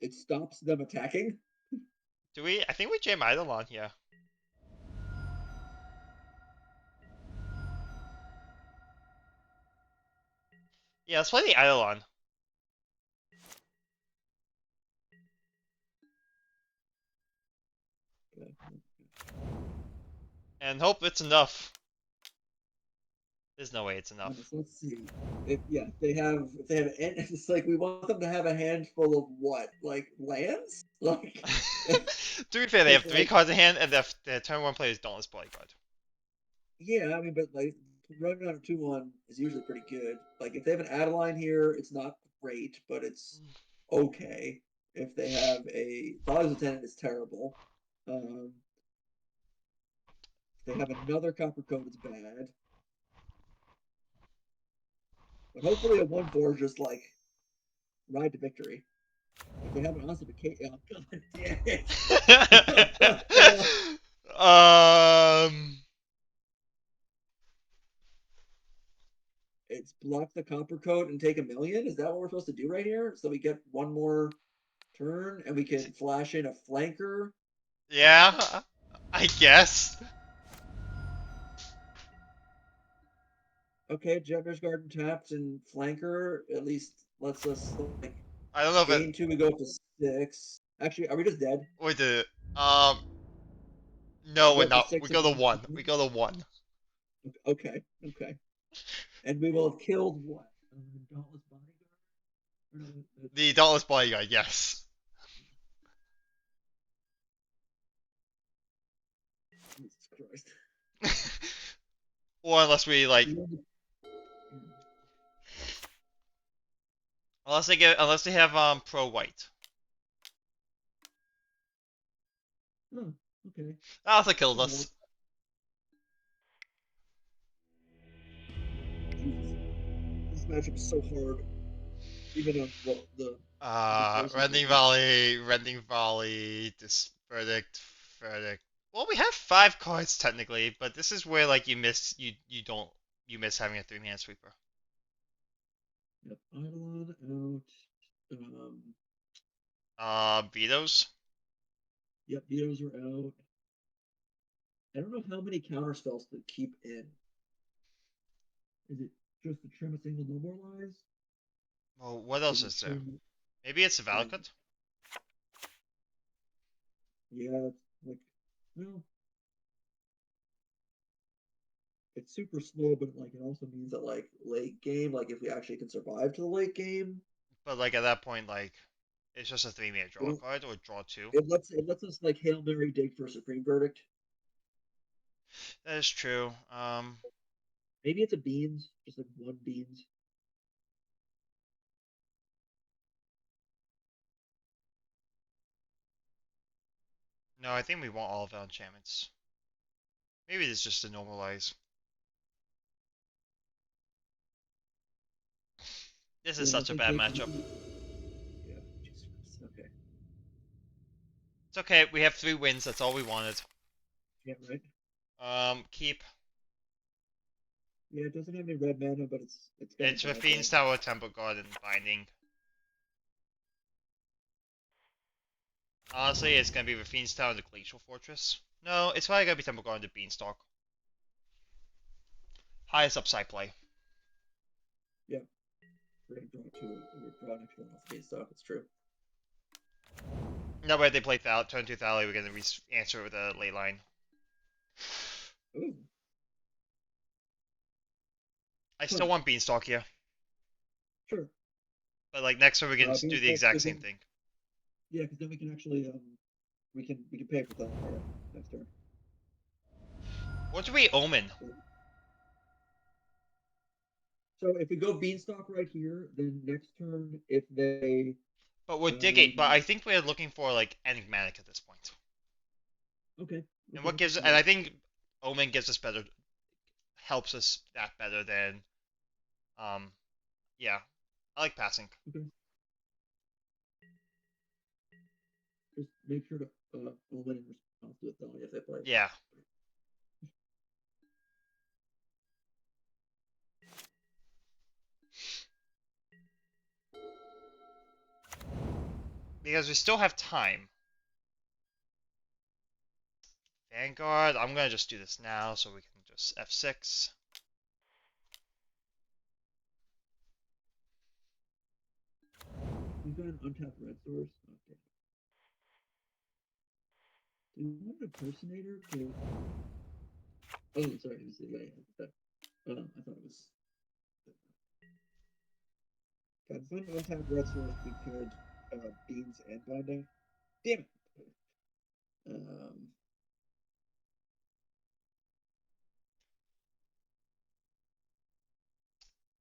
B: it stops them attacking.
A: Do we? I think we jam Eidolon here. Yeah, let's play the Eidolon
B: Okay.
A: and hope it's enough. There's no way it's enough.
B: So let's see. If they have it's like we want them to have a handful of what? Like lands? Like
A: To be fair, they have
B: because
A: three cards in hand, and their turn one player is Dauntless Bodyguard.
B: yeah, I mean but like running on a 2/1 is usually pretty good. Like if they have an Adeline here, it's not great, but it's okay. If they have a Father's Lieutenant, it's terrible. Um, if they have another Copper Coat, it's bad. But hopefully a 1/4 is just like ride to victory. If they have an ossification, oh god damn it!
A: um,
B: It's block the Copper Coat and take 1,000,000. Is that what we're supposed to do right here? So we get one more turn and we can flash in a flanker.
A: yeah, I guess.
B: Okay, Jugger's Garden tapped and flanker at least lets us like
A: I don't know if it.
B: game 2 we go up to 6. Actually, are we just dead?
A: Wait, the no,
B: We go
A: we're
B: up to
A: not.
B: 6
A: We
B: and
A: go to
B: then
A: one. We go to one.
B: okay, okay. And we will have killed what? Dauntless Bodyguard?
A: The Dauntless Bodyguard, yes.
B: Jesus Christ.
A: Or unless we like,
B: Yeah.
A: unless they have pro white.
B: Hmm. Okay,
A: Arthur killed
B: that'll work.
A: us.
B: Jesus, this matchup is so hard. Even on the choices we
A: Rending
B: have.
A: Volley, Rending Volley, this verdict, verdict. Well, we have 5 cards technically, but this is where like you don't you miss having a 3-man sweeper.
B: Yep, Eidolon out. Um,
A: Vetoes.
B: yep, Vetoes are out. I don't know how many counter spells to keep in. Is it just to trim a single no more lies?
A: Well, what
B: Is
A: else
B: it
A: is there?
B: trim?
A: Maybe it's a
B: Um,
A: Valakut?
B: yeah, it's like, well, it's super slow, but like it also means that like late game, like if we actually can survive to the late game,
A: But like at that point, like it's just a 3-man
B: we
A: draw
B: don't.
A: card or draw two.
B: It lets us like Hail Mary dig for a supreme verdict.
A: That is true.
B: Maybe it's a beans, just like one beans.
A: No, I think we want all of our enchantments. Maybe it's just a normalize. This is
B: Yeah, I
A: such a
B: think
A: bad
B: maybe.
A: matchup.
B: Yeah, Jesus Christ. Okay.
A: It's okay. We have 3 wins. That's all we wanted.
B: Yeah, right.
A: Keep.
B: Yeah, it doesn't have any red mana, but it's got a
A: It's
B: bad
A: Raffine's
B: thing.
A: Tower, Temple Garden, Binding. Honestly, it's gonna be Raffine's Tower, the Glacial Fortress. No, it's probably gonna be Temple Garden, the Beanstalk. Highest upside play.
B: Yeah, we're gonna draw two. We're draw next one off the base stock. It's true.
A: No way they play turn 2 Thali, we're gonna answer with a ley line.
B: Ooh,
A: I still
B: fun.
A: want Beanstalk here.
B: Sure.
A: But like next turn we can do the
B: Beanstalk,
A: exact
B: because
A: same
B: then
A: thing.
B: yeah, because then we can actually we can pay for that next turn.
A: What do we Omen?
B: So if we go beanstalk right here, then next turn if they
A: But we're digging. But
B: um
A: I think we're looking for like Enigmatic at this point.
B: okay
A: And
B: okay
A: what
B: that's
A: gives?
B: good to
A: And
B: know.
A: I think Omen gives us better, helps us that better than. Um, yeah, I like passing.
B: Okay, just make sure to omen in response to it though if they play.
A: Yeah, because we still have time. Vanguard. I'm gonna just do this now so we can just F6.
B: We've got an untapped red source. Okay. Do you want an impersonator to? Oh, sorry. It was, yeah, yeah. I thought it was. God, if I'm untapped red source, we could beans and binding. Damn it. Um,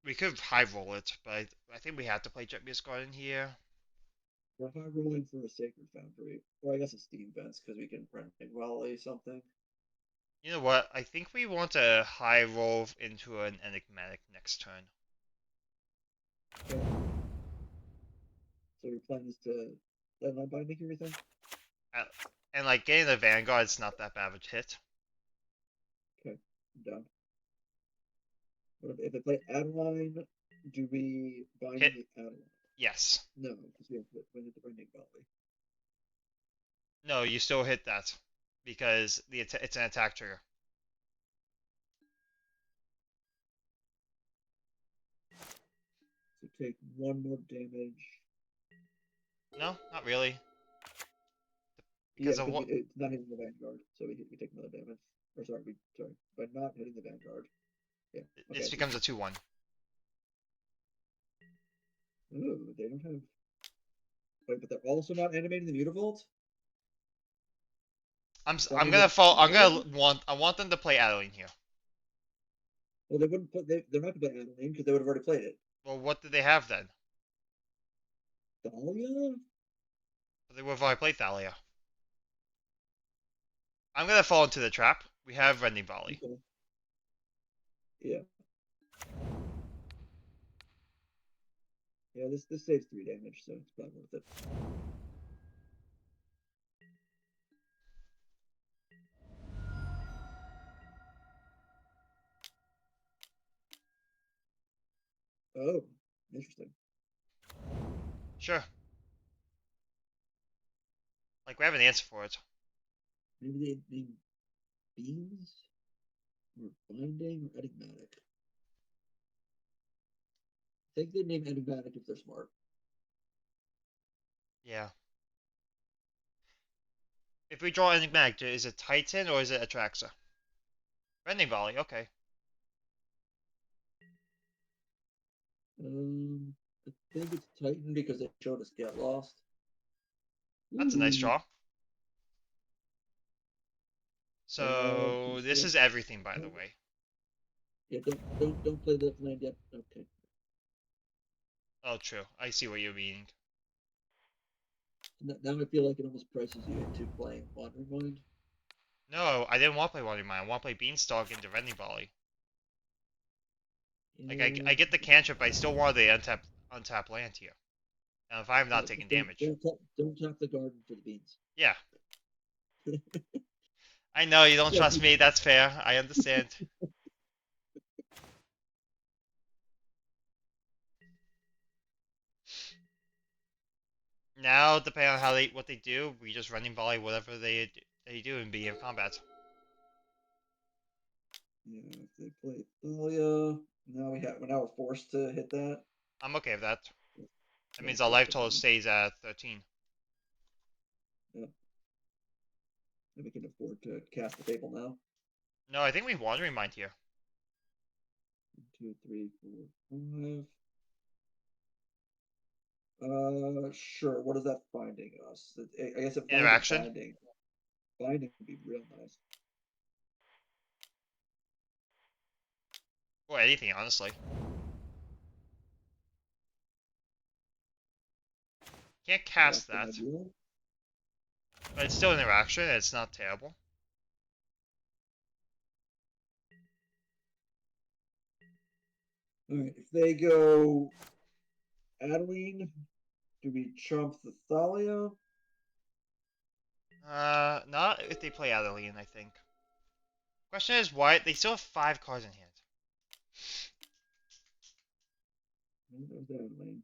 A: We could high roll it, but I think we have to play Jet Beast Garden here.
B: we're high rolling for a sacred foundry. Well, I guess a steam fence because we can rent volley something.
A: You know what? I think we want a high roll into an Enigmatic next turn.
B: Okay. So your plan is to deadline binding everything?
A: Uh, And like getting the Vanguard is not that bad of a hit.
B: Okay, I'm down. What if they play Adeline? Do we bind
A: Hit,
B: the Adeline?
A: yes.
B: No, because we have the binding volley.
A: No, you still hit that because it's an attack trigger.
B: So take one more damage.
A: No, not really,
B: Yeah,
A: because of
B: because
A: what?
B: it's not hitting the Vanguard, so we take another damage. Or sorry, by not hitting the Vanguard. Yeah, okay, I
A: This
B: see.
A: becomes a 2-1.
B: Ooh, they don't have. Wait, but they're also not animating the Mutavault? That
A: I'm
B: means
A: gonna
B: it's
A: fall.
B: bad?
A: I want them to play Adeline here.
B: Well, they wouldn't play. They're not going to play Adeline because they would have already played it.
A: Well, what did they have then?
B: Dahlia?
A: They would have already played Thalia. I'm gonna fall into the trap. We have Rending Volley.
B: Okay. Yeah. Yeah, this saves 3 damage, so it's probably worth it. Oh, interesting.
A: Sure. Like we have an answer for it.
B: Maybe they name beams or binding or enigmatic. I think they name enigmatic if they're smart.
A: Yeah. If we draw Enigmatic, is it Titan or is it Atraxa? Rending Volley, okay.
B: I think it's Titan because they showed us get lost.
A: That's a nice
B: Ooh.
A: draw. So this
B: Control.
A: is everything, by the
B: Oh,
A: way.
B: yeah, don't play that land yet. Okay.
A: Oh, true. I see what you're meaning.
B: Now I feel like it almost prices you into playing Wandering Mind.
A: No, I didn't want to play Wandering Mind. I want to play Beanstalk into Rending Volley. Like I
B: Yeah.
A: get the cantrip, but I still want the untap land here. And if I'm not
B: Yeah,
A: taking
B: just don't
A: damage.
B: don't tap, don't tap the garden for the beans.
A: Yeah. I know you don't
B: Look,
A: trust me, that's fair. I understand. Now, depending on how what they do, we just Rending Volley whatever they do in beginning of combat.
B: yeah, if they play Thalia, now we're forced to hit that.
A: I'm okay with that. That means our life
B: That's
A: total
B: fine.
A: stays at 13.
B: Yeah, and we can afford to cast the table now.
A: No, I think we Wandering Mind here.
B: 1, 2, 3, 4, 5. Sure. What is that finding us? I guess it finds a
A: Interaction.
B: binding. Binding would be real nice.
A: Or anything, honestly. Can't
B: Less
A: cast
B: than
A: that.
B: ideal.
A: But it's still interaction, and it's not terrible.
B: All right. If they go Adeline, do we chump the Thalia?
A: Not if they play Adeline, I think. Question is, why? They still have 5 cards in hand.
B: There's Adeline.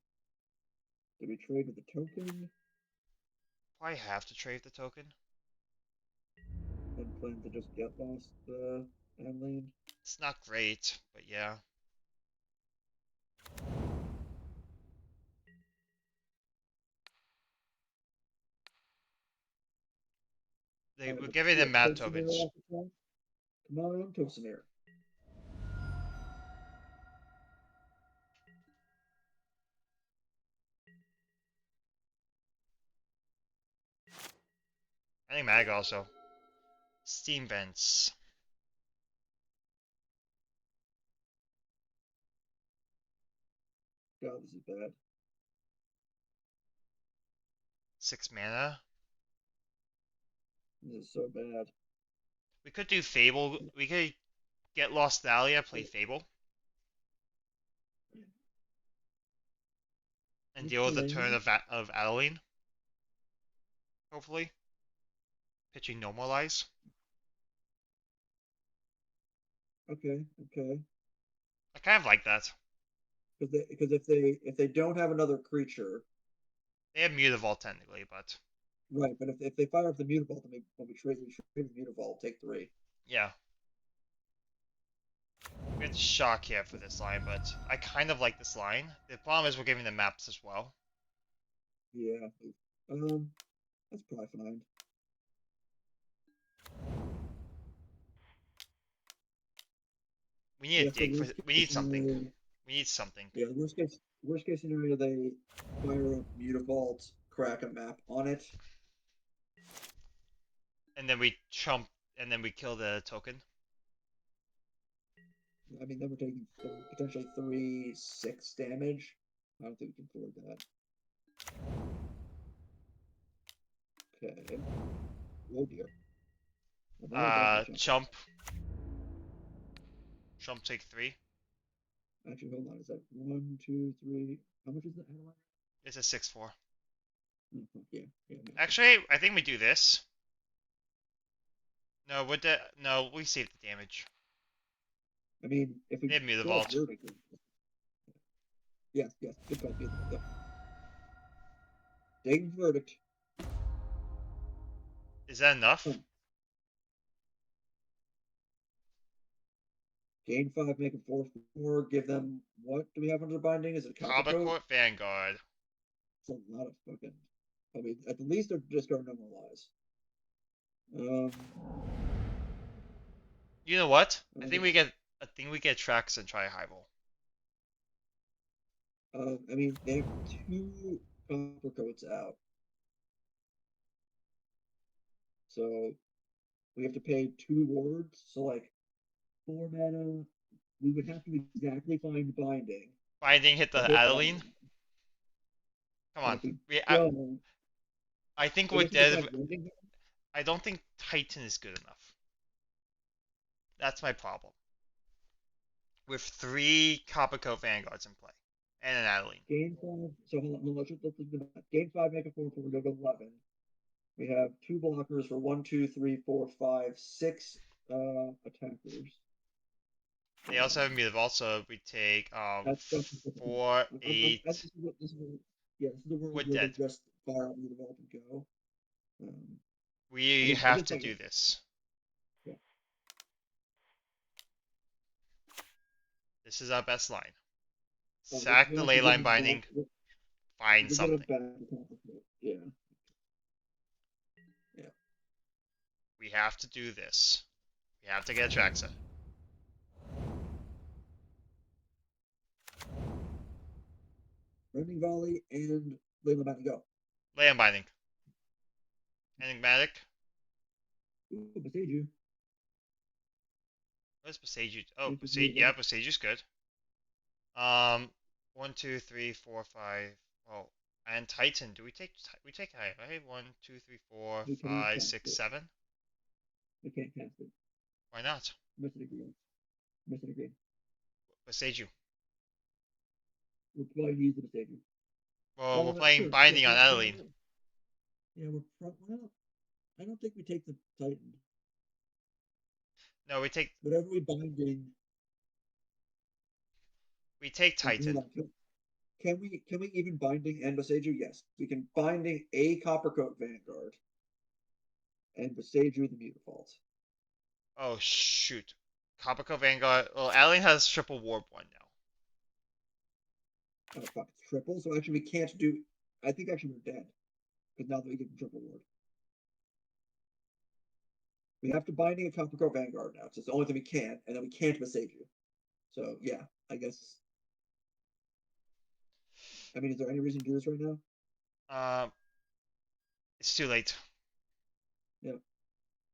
B: Do we trade with the token
A: Why have to trade the token?
B: and plan to just get lost Adeline?
A: It's not great, but yeah. We're
B: Let's
A: giving them
B: get
A: mad
B: Tosamir
A: tokens.
B: off the top. Come on, Tosamir.
A: Enigmatic also. Steam Vents.
B: God, this is bad.
A: 6 mana.
B: This is so bad.
A: We could do Fable. We could get Lost Dahlia, play Fable, and deal with the turn
B: Okay.
A: of Adeline, hopefully. Pitching Normalize.
B: Okay. Okay.
A: I kind of like that.
B: Because if they don't have another creature,
A: They have Mutavault technically, but
B: right? But if they fire up the Mutavault, then when we trade the Mutavault, take 3.
A: yeah. We have to shock here for this line, but I kind of like this line. The problem is we're giving them maps as well.
B: Yeah. Um, that's probably fine.
A: We need
B: Yeah.
A: a
B: So
A: dig for.
B: worst
A: We
B: case
A: need something.
B: scenario,
A: We need something.
B: yeah. Worst case scenario, they fire up Mutavault, crack a map on it.
A: And then we chump, and then we kill the token.
B: I mean, then we're taking potentially 3, 6 damage. I don't think we can afford that. Okay. Oh dear. Well, now we're back to chump.
A: Chump. Chump take 3.
B: Actually, hold on. Is that one, two, three? How much is the analyzer?
A: It's a 6/4.
B: Oh, fuck yeah, yeah, no,
A: Actually, I think we do this. No, no, we save the damage.
B: I mean, if we
A: They have Muta
B: go
A: Vault.
B: vertical, yes, yes, good call, good. Yep. Dane's verdict.
A: Is that enough?
B: Oh, gain 5, make it 4/4. Give them what do we have under binding? Is it a copper
A: Copper
B: coat?
A: Court Vanguard.
B: It's a lot of fucking. I mean, at the least they're just going to normalize. Um,
A: You know what?
B: I
A: I
B: don't
A: think
B: think.
A: we get. I think we get tracks and try high roll.
B: I mean, they have 2 copper coats out, so we have to pay 2 wards. So like 4 mana, we would have to exactly find binding
A: Binding hit
B: to
A: the
B: hit
A: Adeline.
B: binding,
A: Come
B: and
A: on.
B: if we
A: We.
B: don't,
A: I think
B: we
A: we're
B: have to
A: dead.
B: decide rending.
A: I don't think Titan is good enough. That's my problem. With 3 Copper Coat Vanguards in play and an Adeline.
B: Gain 5. So hold on, let's do the math. Gain 5, make it 4/4. We go to 11. We have 2 blockers for 1, 2, 3, 4, 5, 6 attackers.
A: They also have Muta Vault, so we take
B: That's just the point.
A: 4,
B: This
A: 8.
B: is what yeah, this is the
A: We're
B: world where they
A: dead.
B: just fire out the develop and go.
A: We
B: At
A: have
B: this
A: to
B: point,
A: do this.
B: yeah.
A: This is our best line.
B: We're
A: Sack the
B: gonna have to get
A: leyline
B: him back.
A: binding. Find
B: We're gonna
A: something.
B: back the complicate. Yeah, yeah.
A: We have to do this. We have to get Traxa.
B: Running volley and Layla back to go.
A: Leyline binding. Enigmatic.
B: Ooh, beside you.
A: What's Besage? Oh,
B: Make this
A: Besage.
B: move
A: Yeah,
B: back.
A: Besage is good. 1, 2, 3, 4, 5. Oh, and Titan. Do we take? We take Titan, right? 1, 2, 3, 4,
B: We cannot
A: 5,
B: cast
A: 6,
B: it.
A: 7.
B: We can't cast it.
A: Why not?
B: Missing agree. Missing agree.
A: Besage.
B: We're probably use the beside you.
A: Well, we're playing
B: Sure. Yeah,
A: binding on
B: yeah,
A: Adeline.
B: yeah. We're well. I don't think we take the Titan.
A: No, we take
B: Whatever we binding. Hold
A: Titan.
B: on. Can we even binding and Besaju? Yes, we can binding a Copper Coat Vanguard and Besaju the Mutavault.
A: Oh shoot. Kopiko Vanguard. Well, Adeline has triple warp 1 now.
B: Oh fuck, it's triple. So actually, we can't do. I think actually we're dead because now that we get the triple ward, we have to binding a Copper Coat Vanguard now. So it's the only thing we can, and then we can't Besaju. So yeah, I guess. I mean, is there any reason to do this right now?
A: Um, it's too late.
B: Yeah.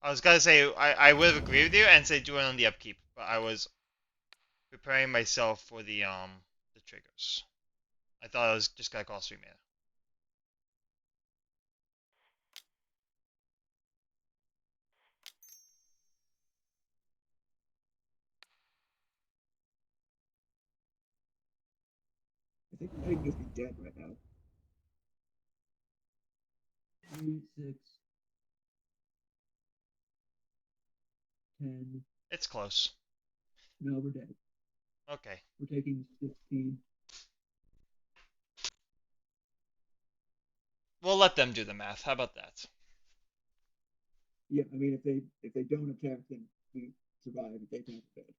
A: I was gonna say I would have agreed with you and say do it on the upkeep, but I was preparing myself for the triggers. I thought it was just gonna cost 3 mana.
B: I think we might even just be dead right now. 3, 6, 10.
A: It's close.
B: No, we're dead.
A: Okay.
B: We're taking 16.
A: We'll let them do the math. How about that?
B: Yeah, I mean, if they don't attack, then we survive. If they attack, we're dead.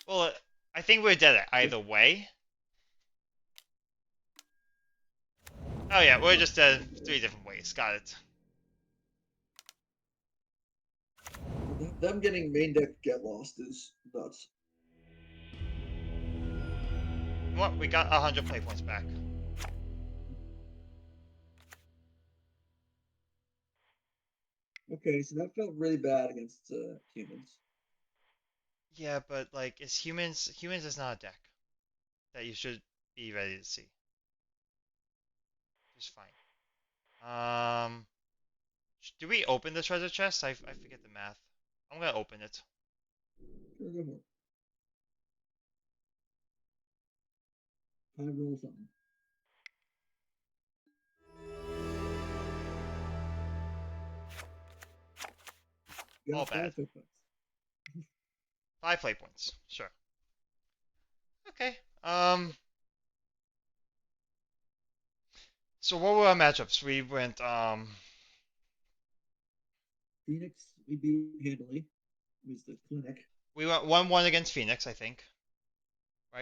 A: Well, I think we're dead
B: Yeah.
A: either way. Oh yeah, we're just dead 3 different ways. Got it.
B: Them getting main deck get lost is nuts.
A: What? We got 100 play points back.
B: Okay, so that felt really bad against humans.
A: Yeah, but like, it's humans is not a deck that you should be ready to see. Just fine. Um, do we open the treasure chest? I forget the math. I'm gonna open it.
B: Sure, go for it. I roll something. You
A: All
B: got
A: bad.
B: 5 hit points.
A: 5 play points. Sure. Okay. So what were our matchups? We went
B: Phoenix, we beat handily. It was the clinic.
A: we went 1-1 against Phoenix, I think,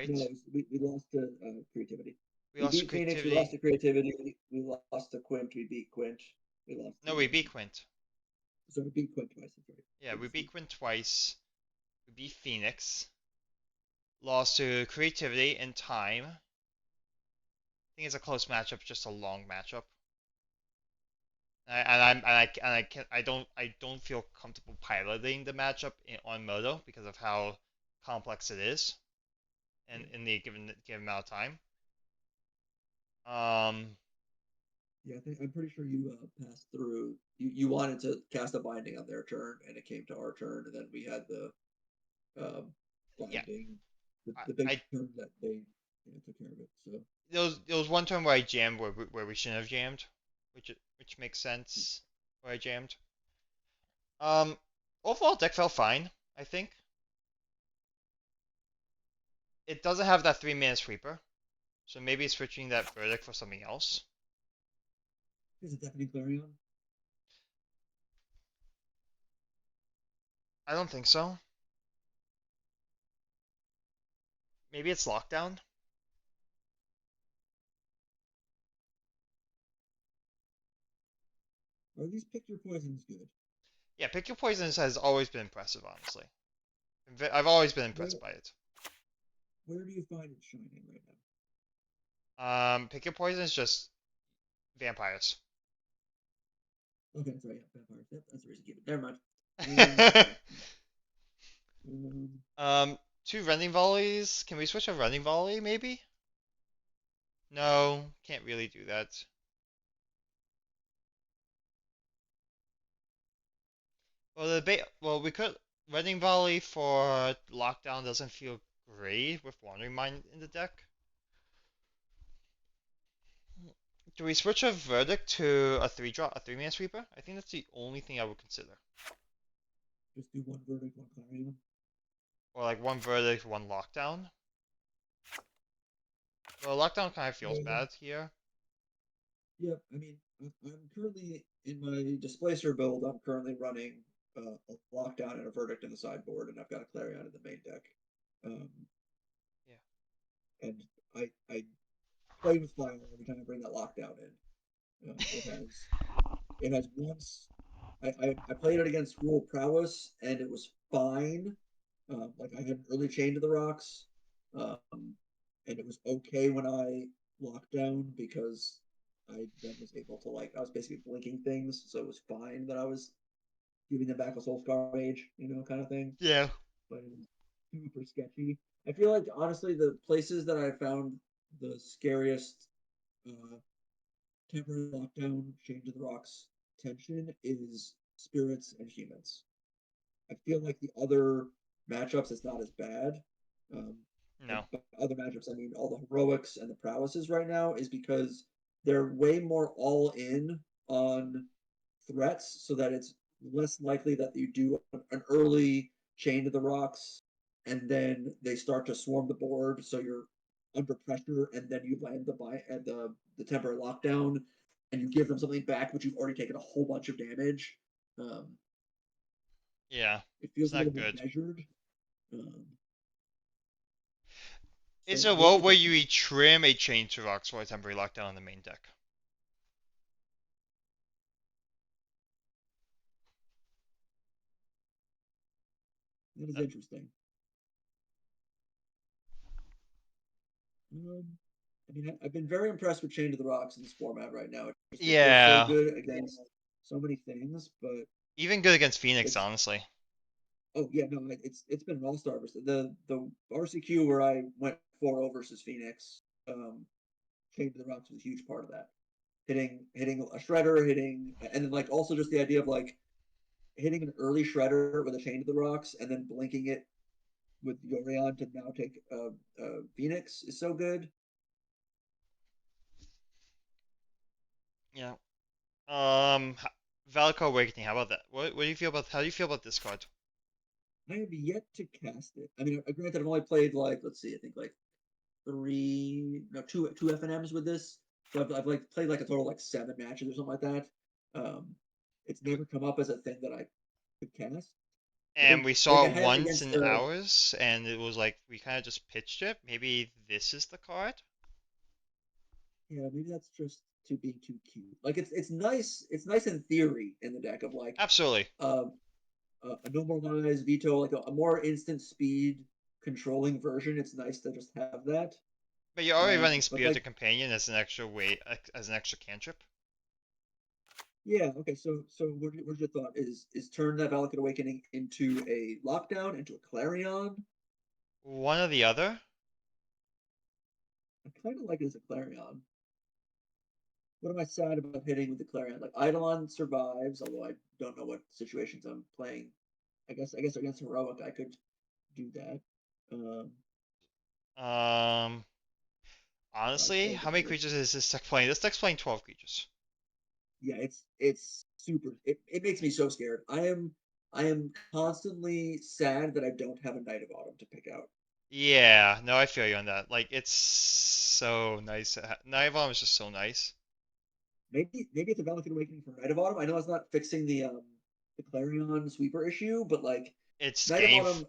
B: No,
A: right?
B: we lost to creativity.
A: We
B: We
A: lost to
B: beat Phoenix. We lost
A: creativity.
B: to creativity. We lost to Quint. We beat Quint. We lost to.
A: No, we beat Quint.
B: So we beat Quint twice. That's right.
A: Yeah,
B: Good
A: we
B: to
A: beat
B: see.
A: Quint twice. We beat Phoenix. Lost to creativity in time. I think it's a close matchup, just a long matchup. I don't feel comfortable piloting the matchup on Moto because of how complex it is and
B: Yeah.
A: in the given amount of time. Um,
B: Yeah, I think I'm pretty sure you passed through. You wanted to cast a binding on their turn, and it came to our turn, and then we had the um,
A: yeah,
B: binding,
A: I,
B: the big
A: I
B: turn that they took care of it. So
A: there was one turn where I jammed where we shouldn't have jammed, which makes sense where I jammed. Um, Overall deck felt fine. I think it doesn't have that 3 mana sweeper, so maybe switching that verdict for something else.
B: is it definitely Clarion?
A: I don't think so. Maybe it's lockdown.
B: Are these pick your poisons good?
A: Yeah, pick your poisons has always been impressive, honestly. I've always been
B: Where
A: impressed by it.
B: where do you find it shining right now?
A: Pick your poisons just vampires.
B: Okay, that's right. Yeah, vampires. Yep, that's the reason to keep it. Never mind. Okay. Um,
A: um, Two running volleys. Can we switch a running volley, maybe? No, can't really do that. Well, we could running volley for lockdown doesn't feel great with Wandering Mind in the deck. Do we switch a verdict to a 3 mana sweeper? I think that's the only thing I would consider.
B: just do one verdict, one Clarion.
A: Or like one verdict, one lockdown. Well, lockdown kind of feels
B: Yeah,
A: bad here.
B: yeah. I mean, I'm currently in my displacer build. I'm currently running a lockdown and a verdict in the sideboard, and I've got a Clarion in the main deck. Um,
A: Yeah.
B: and I play with fire every time I bring that lockdown in. It has once I played it against Rule Prowess and it was fine. Like I had an early chain to the rocks, and it was okay when I locked down because I then was able to I was basically blinking things, so it was fine that I was giving them back a Soul Scar Mage, kind of thing.
A: Yeah.
B: But it was super sketchy. I feel like honestly the places that I found the scariest uh, temporary lockdown, Chain to the Rocks tension is spirits and humans. I feel like the other matchups it's not as bad. Um, and
A: No.
B: by other matchups, I mean all the heroics and the prowesses right now is because they're way more all in on threats, so that it's less likely that you do an early chain to the rocks, and then they start to swarm the board, so you're under pressure, and then you land the temporary lockdown, and you give them something back, but you've already taken a whole bunch of damage. Um,
A: Yeah.
B: it
A: It's
B: feels a
A: not
B: little more
A: good.
B: measured. Um,
A: Is
B: so
A: there a
B: maybe
A: world
B: it's
A: where
B: a
A: you trim a chain to rocks for a temporary lockdown on the main deck?
B: that is
A: That,
B: interesting. Um, I mean, I've been very impressed with Chain to the Rocks in this format right now. It feels so
A: yeah.
B: good against so many things, but
A: Even good against Phoenix,
B: it's
A: honestly.
B: oh yeah, no, it's been an all star versus the RCQ where I went 4-0 versus Phoenix. Chain to the Rocks was a huge part of that. hitting a shredder, hitting, and then like also just the idea of like hitting an early shredder with a chain to the rocks and then blinking it with Yorion to now take Phoenix is so good.
A: Yeah. Um, Valak Awakening. How about that? What do you feel about? How do you feel about this card?
B: I have yet to cast it. I mean, granted, I've only played like let's see, I think like three, no, two FNMs with this. So I've like played like a total like 7 matches or something like that. Um, it's
A: And we,
B: never come up as a thing that I could cast.
A: and we
B: Like
A: saw
B: I
A: it
B: have
A: once
B: against
A: in ours, and it was like we kind of just pitched it. Maybe this is the card.
B: yeah, maybe that's just too being too cute. Like it's nice in theory in the deck of like
A: Absolutely.
B: uh, a normalized veto, like a more instant speed controlling version. It's nice to just have that.
A: But you're already running
B: But
A: Spirited
B: like
A: Companion as an extra way, as an extra cantrip.
B: yeah, okay. So what's your thought? Is turn that Valakut Awakening into a lockdown, into a Clarion?
A: One or the other.
B: I kind of like it as a Clarion. What am I sad about hitting with the Clarion? Like Eidolon survives, although I don't know what situations I'm playing. I guess against Heroic I could do that. Um,
A: Um,
B: I'd
A: honestly,
B: play
A: how
B: against
A: many
B: Rich.
A: creatures is this deck playing? This deck's playing 12 creatures.
B: Yeah, it's super. It makes me so scared. I am constantly sad that I don't have a Knight of Autumn to pick out.
A: Yeah, no, I feel you on that. Like, it's so nice. Naivam is just so nice.
B: Maybe it's a Valakut Awakening for Knight of Autumn. I know it's not fixing the Clarion sweeper issue, but like
A: It's
B: Knight of
A: game.
B: Autumn,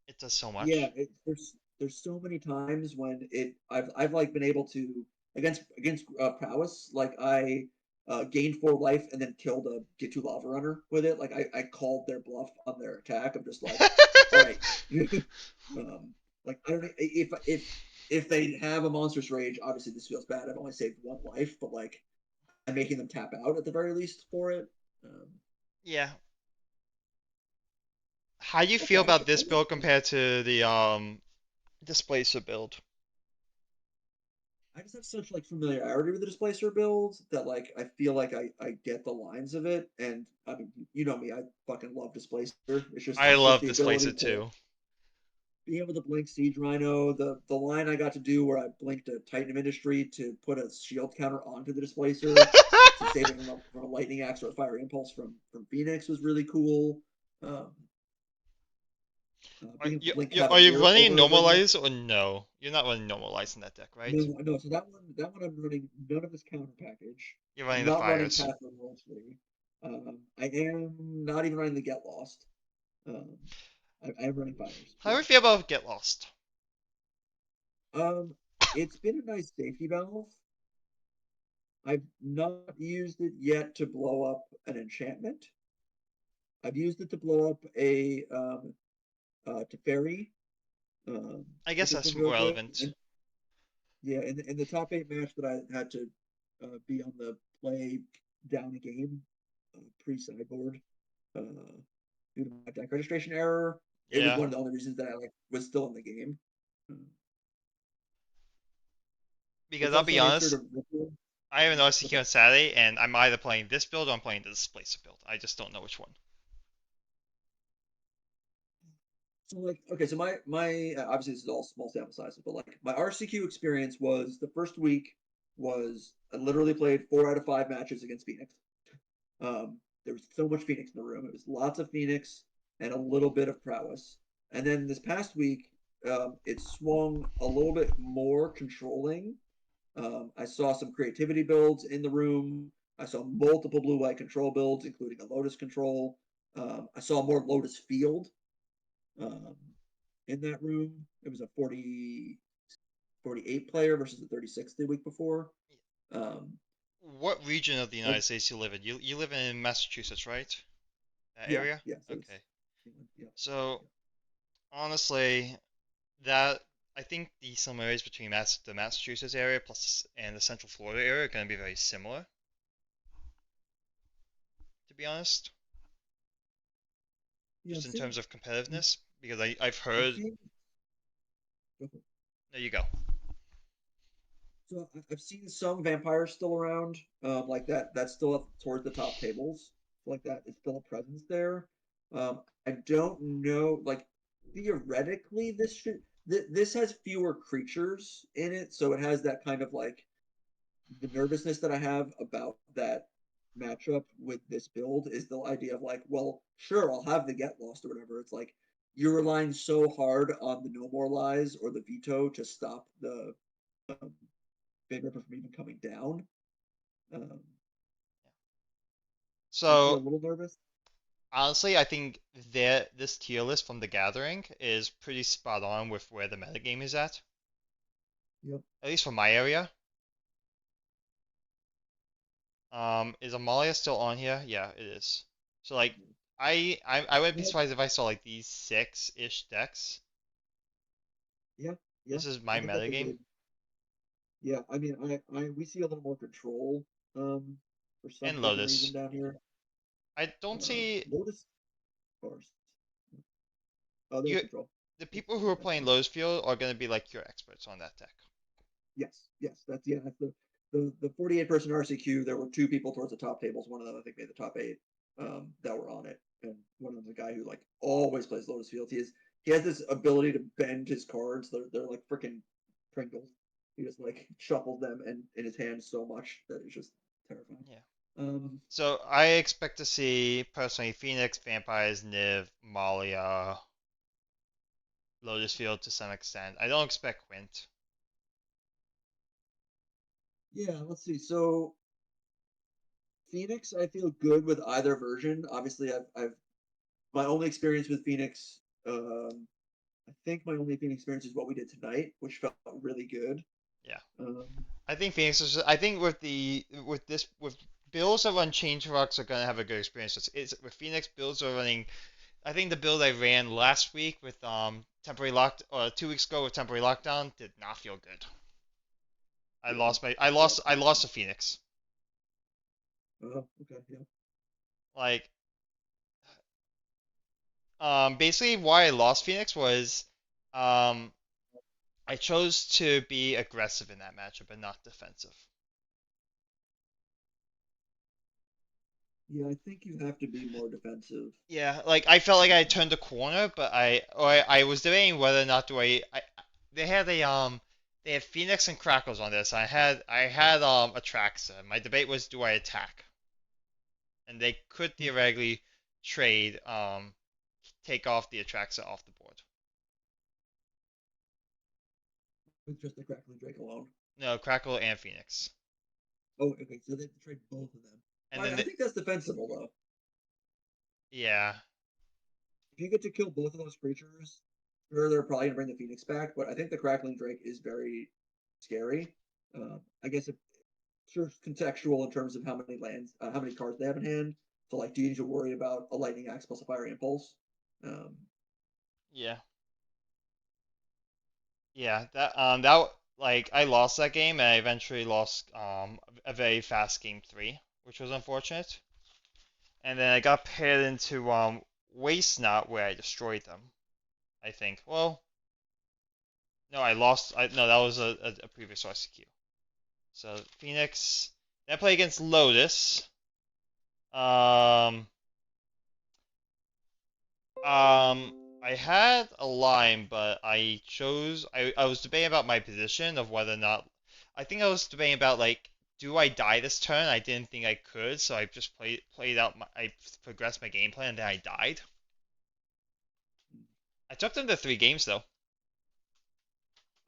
A: It does so
B: yeah,
A: much.
B: there's so many times when I've like been able to against prowess, like I gained 4 life and then killed a get to lava runner with it. Like I called their bluff on their attack. I'm just like, all right, um, like I don't if they have a monstrous rage, obviously this feels bad. I've only saved 1 life, but like I'm making them tap out at the very least for it. Um,
A: Yeah. How do you feel
B: okay,
A: about this
B: okay.
A: build compared to the Displacer build?
B: I just have such like familiarity with the displacer builds that like I feel like I get the lines of it, and I mean you know me, I fucking love displacer.
A: I
B: It's just
A: love
B: the
A: Displacer
B: ability to
A: too.
B: be able to blink Siege Rhino. The line I got to do where I blinked a Titan of Industry to put a shield counter onto the displacer to save it from a lightning axe or a fire impulse from Phoenix was really cool. Um,
A: Are
B: being able to
A: you,
B: blink
A: are you
B: Cavalier
A: running
B: over and over again.
A: Normalize or no? You're not running Normalize in that deck, right?
B: No. So that one I'm running none of this counter package.
A: You're
B: I'm
A: running the
B: not running
A: fires.
B: Path of Worldly. I am not even running the Get Lost. Um, I am running Fires.
A: How do
B: Yeah.
A: you feel about Get Lost?
B: Um, it's been a nice safety valve. I've not used it yet to blow up an enchantment. I've used it to blow up a Teferi,
A: I guess
B: which has
A: that's
B: been real good.
A: relevant.
B: And yeah, in the top 8 match that I had to be on the play down a game pre-sideboard uh, due to my deck registration error. It was
A: Yeah.
B: one of the only reasons that I like was still in the game.
A: Because
B: It's
A: I'll
B: also
A: be
B: nicer
A: honest,
B: to ripple.
A: I haven't noticed it
B: What's
A: here
B: up?
A: on Saturday, and I'm either playing this build or I'm playing the Displacer build. I just don't know which one.
B: So like okay, so my obviously this is all small sample sizes, but like my RCQ experience was the first week was I literally played 4 out of 5 matches against Phoenix. There was so much Phoenix in the room. It was lots of Phoenix and a little bit of prowess. And then this past week, it swung a little bit more controlling. I saw some creativity builds in the room. I saw multiple blue white control builds, including a Lotus control. I saw more Lotus field um, in that room. It was a 48 player versus the 36 the week before. Um,
A: What region of the
B: like,
A: United States you live in? You live in Massachusetts, right? That
B: yeah,
A: area?
B: yeah. So it's
A: Okay.
B: yeah,
A: So
B: yeah.
A: honestly, that I think the similarities between the Massachusetts area plus and the Central Florida area are going to be very similar, to be honest,
B: Yeah,
A: just in terms of
B: I'm,
A: competitiveness. Because I've
B: I'm
A: heard.
B: seeing
A: There you go.
B: So I've seen some vampires still around, like that. That's still up towards the top tables, like that. It's still a presence there. I don't know. Like theoretically, this has fewer creatures in it, so it has that kind of like the nervousness that I have about that matchup with this build is the idea of like, well, sure, I'll have the get lost or whatever. It's like you're relying so hard on the no more lies or the veto to stop the um, Big Ripper from even coming down. Um, I feel a
A: So
B: little nervous.
A: honestly, I think that this tier list from the Gathering is pretty spot on with where the metagame is
B: Yep.
A: at least for my area. Is Amalia still on here? Yeah, it is. So like, I wouldn't be
B: Yeah.
A: surprised if I saw like these six-ish decks.
B: Yeah. Yeah.
A: This is
B: I
A: my
B: think that's a
A: metagame.
B: good. Yeah. I mean, I we see a little more control. For some
A: And
B: freaking reason
A: Lotus.
B: down here.
A: I don't see
B: Lotus, of course. Oh, there's
A: you.
B: control.
A: The
B: There's
A: people who
B: control
A: are playing
B: definitely.
A: Lotus Field are gonna be like your experts on that deck.
B: Yes, yes, that's yeah, that's the 48 person RCQ. There were two people towards the top tables. One of them I think made the top eight that were on it, and one of them's a guy who like always plays Lotus Field. He has this ability to bend his cards. They're like freaking Pringles. He just like shuffles them and in his hand so much that it's just terrifying.
A: Yeah.
B: Um,
A: So I expect to see personally Phoenix, Vampires, Niv, Malia, Lotus Field to some extent. I don't expect Quint.
B: yeah, let's see. So Phoenix, I feel good with either version. Obviously, I've my only experience with Phoenix. I think my only Phoenix experience is what we did tonight, which felt really good.
A: Yeah.
B: Um,
A: I think Phoenix is. I think with Bills that run Change Rocks are gonna have a good experience. With Phoenix Bills are running. I think the build I ran last week with temporary locked or 2 weeks ago with temporary lockdown did not feel good.
B: yeah, yeah.
A: I lost to Phoenix.
B: Okay, yeah.
A: Like basically why I lost Phoenix was um I chose to be aggressive in that matchup and not defensive.
B: Yeah, I think you have to be more defensive.
A: Yeah, like I felt like I turned the corner, but I was debating whether or not they had they had Phoenix and Crackles on this. I had Atraxa. My debate was do I attack? And they could theoretically trade take off the Atraxa off the board.
B: With just the Crackling Drake alone.
A: No, Crackle and Phoenix.
B: Oh, okay, so they trade both of them.
A: And then
B: I think that's defensible though.
A: yeah.
B: If you get to kill both of those creatures, sure, they're probably gonna bring the Phoenix back, but I think the Crackling Drake is very scary. I guess if sure it's contextual in terms of how many lands, how many cards they have in hand. So like, do you need to worry about a Lightning Axe plus a Fire Impulse? Um,
A: Yeah. Yeah, that like I lost that game and I eventually lost a very fast game 3, which was unfortunate. And then I got paired into Waste Not where I destroyed them, I think. Well, no, I lost no, that was a previous RCQ. So Phoenix, then I play against Lotus. Um I had a line, but I was debating about my position of whether or not I think I was debating about like do I die this turn? I didn't think I could, so I just played out I progressed my game plan and then I died. I took them to 3 games though.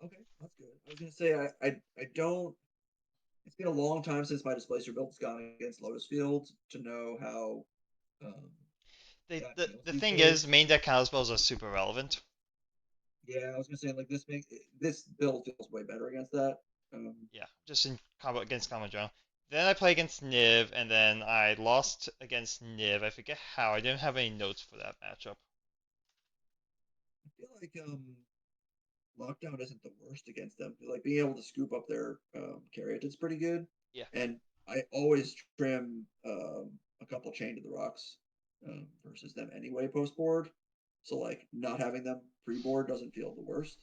B: okay, that's good. I was gonna say I don't. It's been a long time since my Displacer build's gone against Lotus Field to know how
A: The
B: that
A: the,
B: feels
A: the
B: these
A: thing is,
B: days.
A: main deck counterspells are super relevant.
B: Yeah, I was gonna say like this build feels way better against that. Um,
A: Yeah, just in combo against combo general. Then I play against Niv, and then I lost against Niv. I forget how. I didn't have any notes for that matchup.
B: I feel like lockdown isn't the worst against them. Like being able to scoop up their carriage is pretty good.
A: Yeah.
B: And I always trim a couple chain to the rocks versus them anyway post board. So like not having them pre board doesn't feel the worst.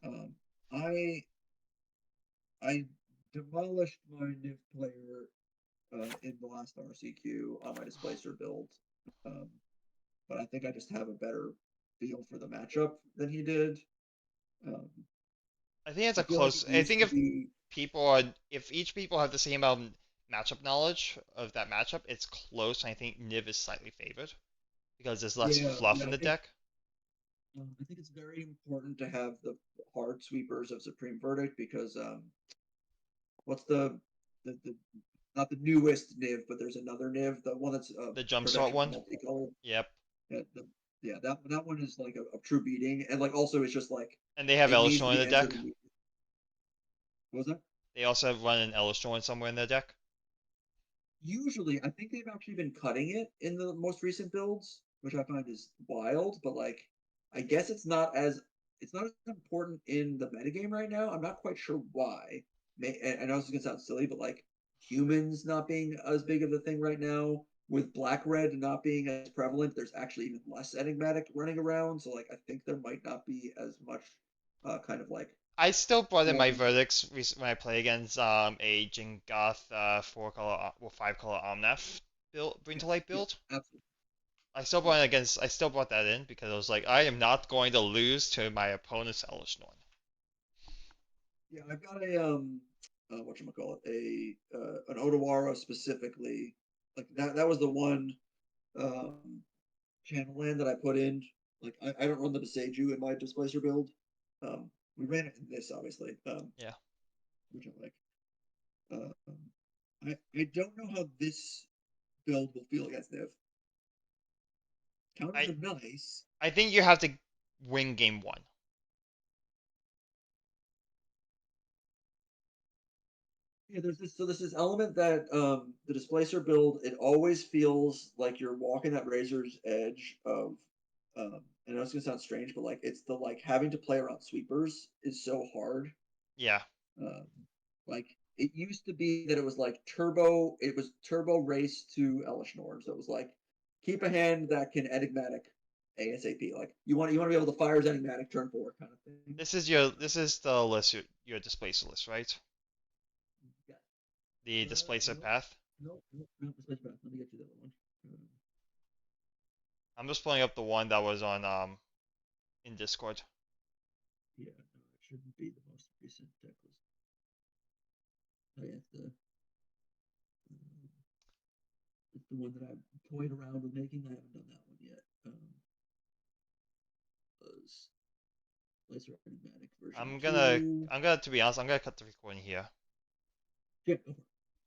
B: Um, I I demolished my Niv player in the last RCQ on my displacer build, um, but I think I just have a better feel for the matchup than he did. Um,
A: I think it's
B: I
A: a
B: feel like
A: close.
B: it
A: I
B: used
A: think
B: to be,
A: if each people have the same matchup knowledge of that matchup, it's close. And I think Niv is slightly favored because there's less
B: yeah,
A: fluff
B: yeah.
A: in the deck.
B: I think it's very important to have the hard sweepers of Supreme Verdict because what's the not the newest Niv, but there's another Niv, the one that's
A: The jump shot
B: protection from
A: one.
B: multicolor.
A: Yep.
B: Yeah, yeah, that one is like a true beating, and like also it's just like
A: And they have
B: it needs to
A: Elishnorn in
B: be
A: the
B: answered
A: deck.
B: immediately. What was that?
A: They also have run an Elishnorn somewhere in their deck.
B: Usually, I think they've actually been cutting it in the most recent builds, which I find is wild. But like, I guess it's not as important in the metagame right now. I'm not quite sure why. I know this is gonna sound silly, but like humans not being as big of a thing right now, with black red not being as prevalent, there's actually even less enigmatic running around. So like, I think there might not be as much kind of like
A: I still brought in my
B: heavy.
A: verdicts when I play against a Jingoth 4 color or 5 color Omnath build, Bring to
B: Yes,
A: Light
B: yes,
A: build.
B: absolutely.
A: I still brought that in because I was like, I am not going to lose to my opponent's Elishnorn.
B: Yeah, I've got a what call it, a an Odawara specifically. Like that was the one channel land that I put in. Like I don't run the Beseju in my displacer build. We ran it in this obviously,
A: Yeah.
B: which I like. I don't know how this build will feel against Niv. Counters
A: I
B: are nice.
A: I think you have to win game one.
B: Yeah, there's this element that the displacer build, it always feels like you're walking that razor's edge of I know it's gonna sound strange, but like it's the like having to play around sweepers is so hard.
A: Yeah.
B: Um, like it used to be that it was turbo race to Elishnorn. So it was like keep a hand that can enigmatic ASAP. Like you want to be able to fire as enigmatic turn 4 kind of thing.
A: This is the list your displacer list, right?
B: Yeah.
A: The displacer
B: No,
A: path.
B: no, no, no, displacer path. Let me get you the other one.
A: I'm just pulling up the one that was on in Discord.
B: Yeah, no, it shouldn't be the most recent Decklist. Oh yeah, it's the one that I'm toying around with making. I haven't done that one yet. Was Laser Enigmatic version
A: I'm gonna
B: 2.
A: I'm gonna to be honest, I'm gonna cut the recording here.
B: Yeah, go for it.